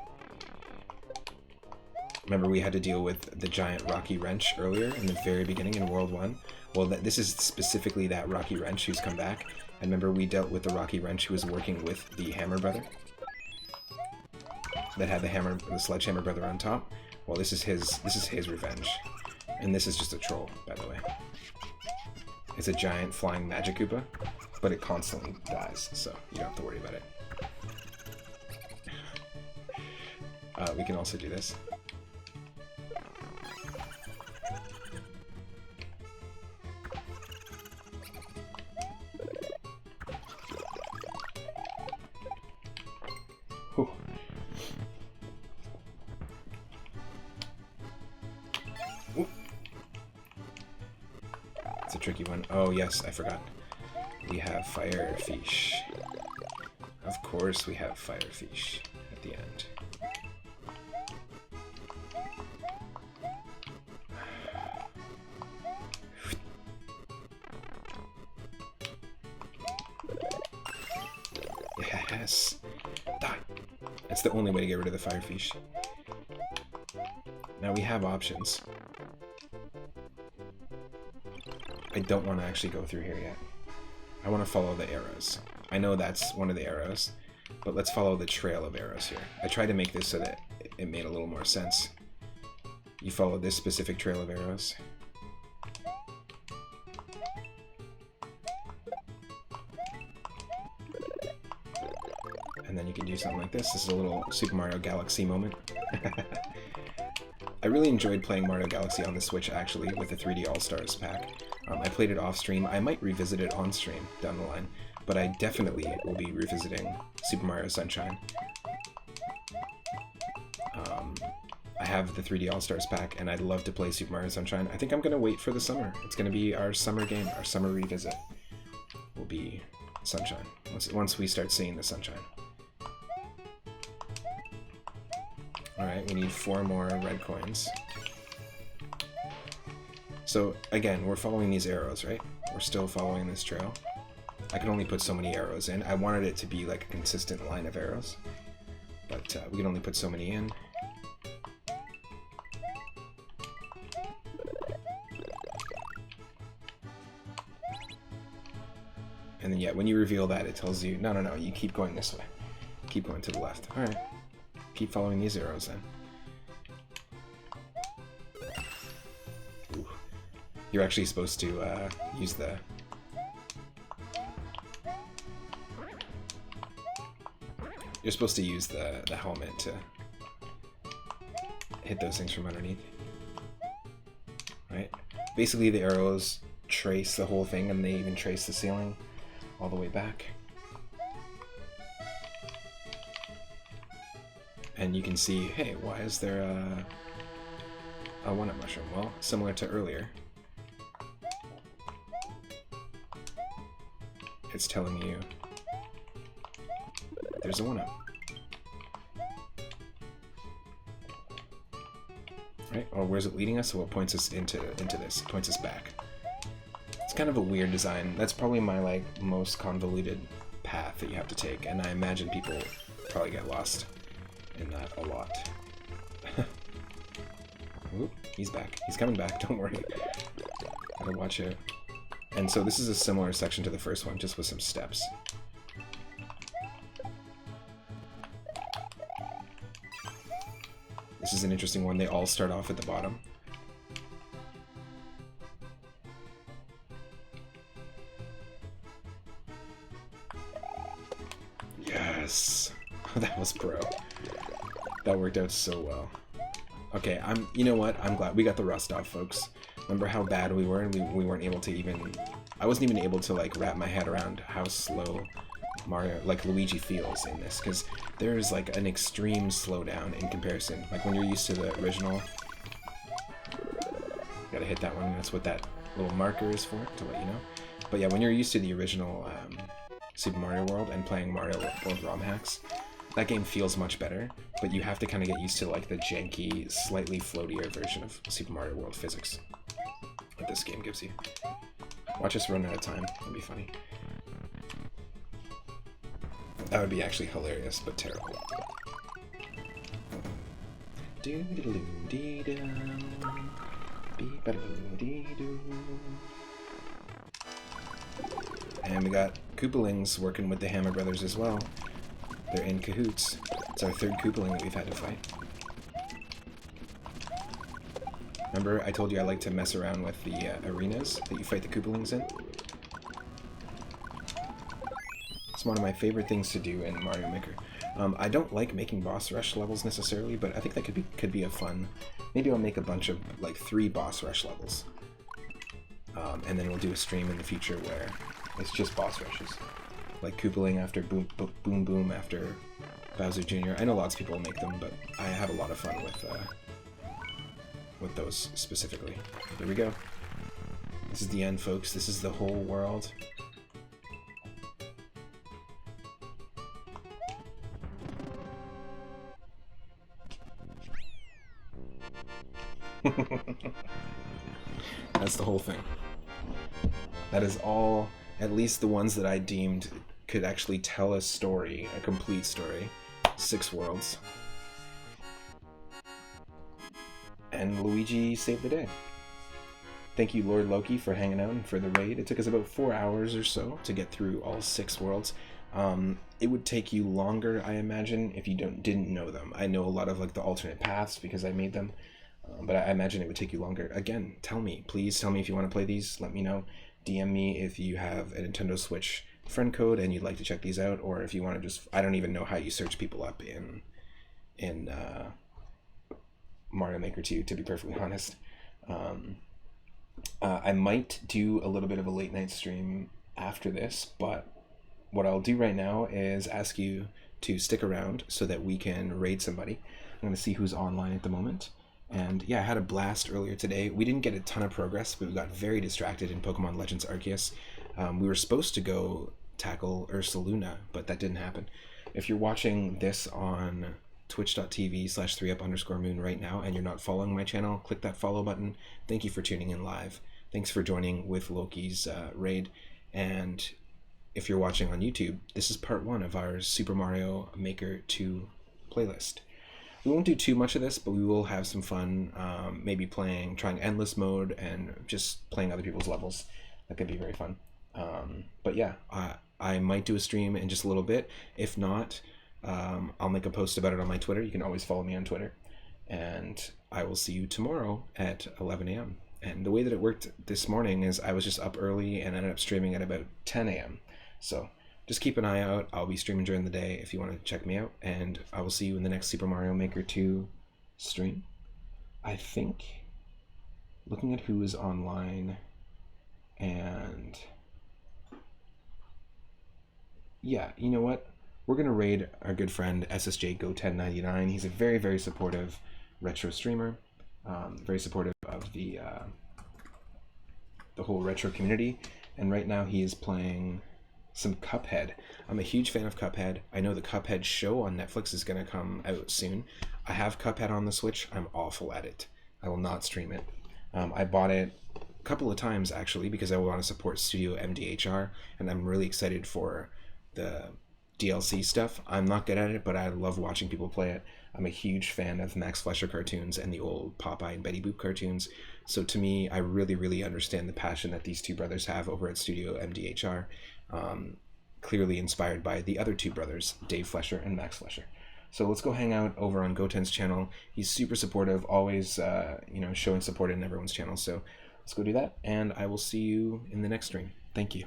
Remember, we had to deal with the giant Rocky Wrench earlier in the very beginning in World 1? Well, this is specifically that Rocky Wrench who's come back. And remember, we dealt with the Rocky Wrench who was working with the Hammer Brother? That had the Sledgehammer Brother on top? Well, this is his revenge. And this is just a troll, by the way. It's a giant flying Magic Koopa, but it constantly dies, so you don't have to worry about it. We can also do this. Whew. Ooh. It's a tricky one. Oh yes, I forgot. We have Firefish. Of course we have Firefish at the end. Yes! Die! That's the only way to get rid of the Firefish. Now we have options. I don't want to actually go through here yet. I want to follow the arrows. I know that's one of the arrows, but let's follow the trail of arrows here. I tried to make this so that it made a little more sense. You follow this specific trail of arrows. And then you can do something like this. This is a little Super Mario Galaxy moment. I really enjoyed playing Mario Galaxy on the Switch, actually, with the 3D All-Stars pack. I played it off-stream. I might revisit it on-stream down the line, but I definitely will be revisiting Super Mario Sunshine. I have the 3D All-Stars pack, and I'd love to play Super Mario Sunshine. I think I'm going to wait for the summer. It's going to be our summer game, our summer revisit will be Sunshine, once we start seeing the Sunshine. Alright, we need 4 more red coins. So, again, we're following these arrows, right? We're still following this trail. I can only put so many arrows in. I wanted it to be like a consistent line of arrows, but we can only put so many in. And then, yeah, when you reveal that, it tells you, no, you keep going this way. Keep going to the left. Alright. Keep following these arrows then. Ooh. You're actually supposed to use the... You're supposed to use the helmet to hit those things from underneath. Right? Basically the arrows trace the whole thing, and they even trace the ceiling all the way back. And you can see, hey, why is there a one-up mushroom? Well, similar to earlier. It's telling you there's a one-up. Right? Or where's it leading us? So it points us into this. It points us back. It's kind of a weird design. That's probably my most convoluted path that you have to take, and I imagine people probably get lost in that a lot. Oop, he's back. He's coming back, don't worry. Gotta watch it. And so this is a similar section to the first one, just with some steps. This is an interesting one. They all start off at the bottom. Yes! That was pro. That worked out so well. Okay, you know what? I'm glad we got the rust off, folks. Remember how bad we were, and we weren't able to even... I wasn't even able to, wrap my head around how slow Luigi feels in this, because there's, an extreme slowdown in comparison. When you're used to the original... Gotta hit that one, that's what that little marker is for, to let you know. But yeah, when you're used to the original Super Mario World and playing Mario World ROM hacks, that game feels much better, but you have to kind of get used to the janky, slightly floatier version of Super Mario World physics that this game gives you. Watch us run out of time. It'll be funny. That would be actually hilarious, but terrible. And we got Koopalings working with the Hammer Brothers as well. They're in cahoots. It's our third Koopaling that we've had to fight. Remember, I told you I like to mess around with the arenas that you fight the Koopalings in? It's one of my favorite things to do in Mario Maker. I don't like making boss rush levels necessarily, but I think that could be a fun... Maybe I'll make a bunch of, 3 boss rush levels. And then we'll do a stream in the future where it's just boss rushes. Like Koopaling after Boom Boom after Bowser Jr. I know lots of people make them, but I have a lot of fun with those specifically. Here we go. This is the end, folks. This is the whole world. That's the whole thing. That is all, at least the ones that I deemed could actually tell a story, a complete story. 6 worlds. And Luigi saved the day. Thank you, Lord Loki, for hanging out and for the raid. It took us about 4 hours or so to get through all 6 worlds. It would take you longer, I imagine, if you didn't know them. I know a lot of like the alternate paths because I made them, but I imagine it would take you longer. Again, please tell me if you want to play these. Let me know. DM me if you have a Nintendo Switch friend code and you'd like to check these out, or if you want to just, I don't even know how you search people up in Mario Maker 2, to be perfectly honest. I might do a little bit of a late night stream after this, but what I'll do right now is ask you to stick around so that we can raid somebody. I'm going to see who's online at the moment. And yeah, I had a blast earlier today. We didn't get a ton of progress, but we got very distracted in Pokemon Legends Arceus. We were supposed to go tackle Ursaluna, but that didn't happen. If you're watching this on twitch.tv/3up_moon right now and you're not following my channel, click that follow button. Thank you for tuning in live. Thanks for joining with Loki's raid. And if you're watching on YouTube, this is part 1 of our Super Mario Maker 2 playlist. We won't do too much of this, but we will have some fun, maybe trying endless mode and just playing other people's levels. That could be very fun. But yeah, I might do a stream in just a little bit. If not, I'll make a post about it on my Twitter. You can always follow me on Twitter. And I will see you tomorrow at 11 a.m. And the way that it worked this morning is I was just up early and ended up streaming at about 10 a.m. So just keep an eye out. I'll be streaming during the day if you want to check me out. And I will see you in the next Super Mario Maker 2 stream. I think, looking at who is online, and yeah, you know what? We're going to raid our good friend SSJ Go1099. He's a very, very supportive retro streamer. Very supportive of the whole retro community. And right now he is playing some Cuphead. I'm a huge fan of Cuphead. I know the Cuphead show on Netflix is going to come out soon. I have Cuphead on the Switch. I'm awful at it. I will not stream it. I bought it a couple of times actually because I want to support Studio MDHR, and I'm really excited for the DLC stuff. I'm not good at it, but I love watching people play it. I'm a huge fan of Max Fleischer cartoons and the old Popeye and Betty Boop cartoons. So to me, I really, really understand the passion that these two brothers have over at Studio MDHR. Clearly inspired by the other two brothers, Dave Fleischer and Max Fleischer. So let's go hang out over on Goten's channel. He's super supportive, always showing support in everyone's channel. So let's go do that, and I will see you in the next stream. Thank you,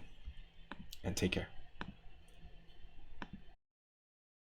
and take care.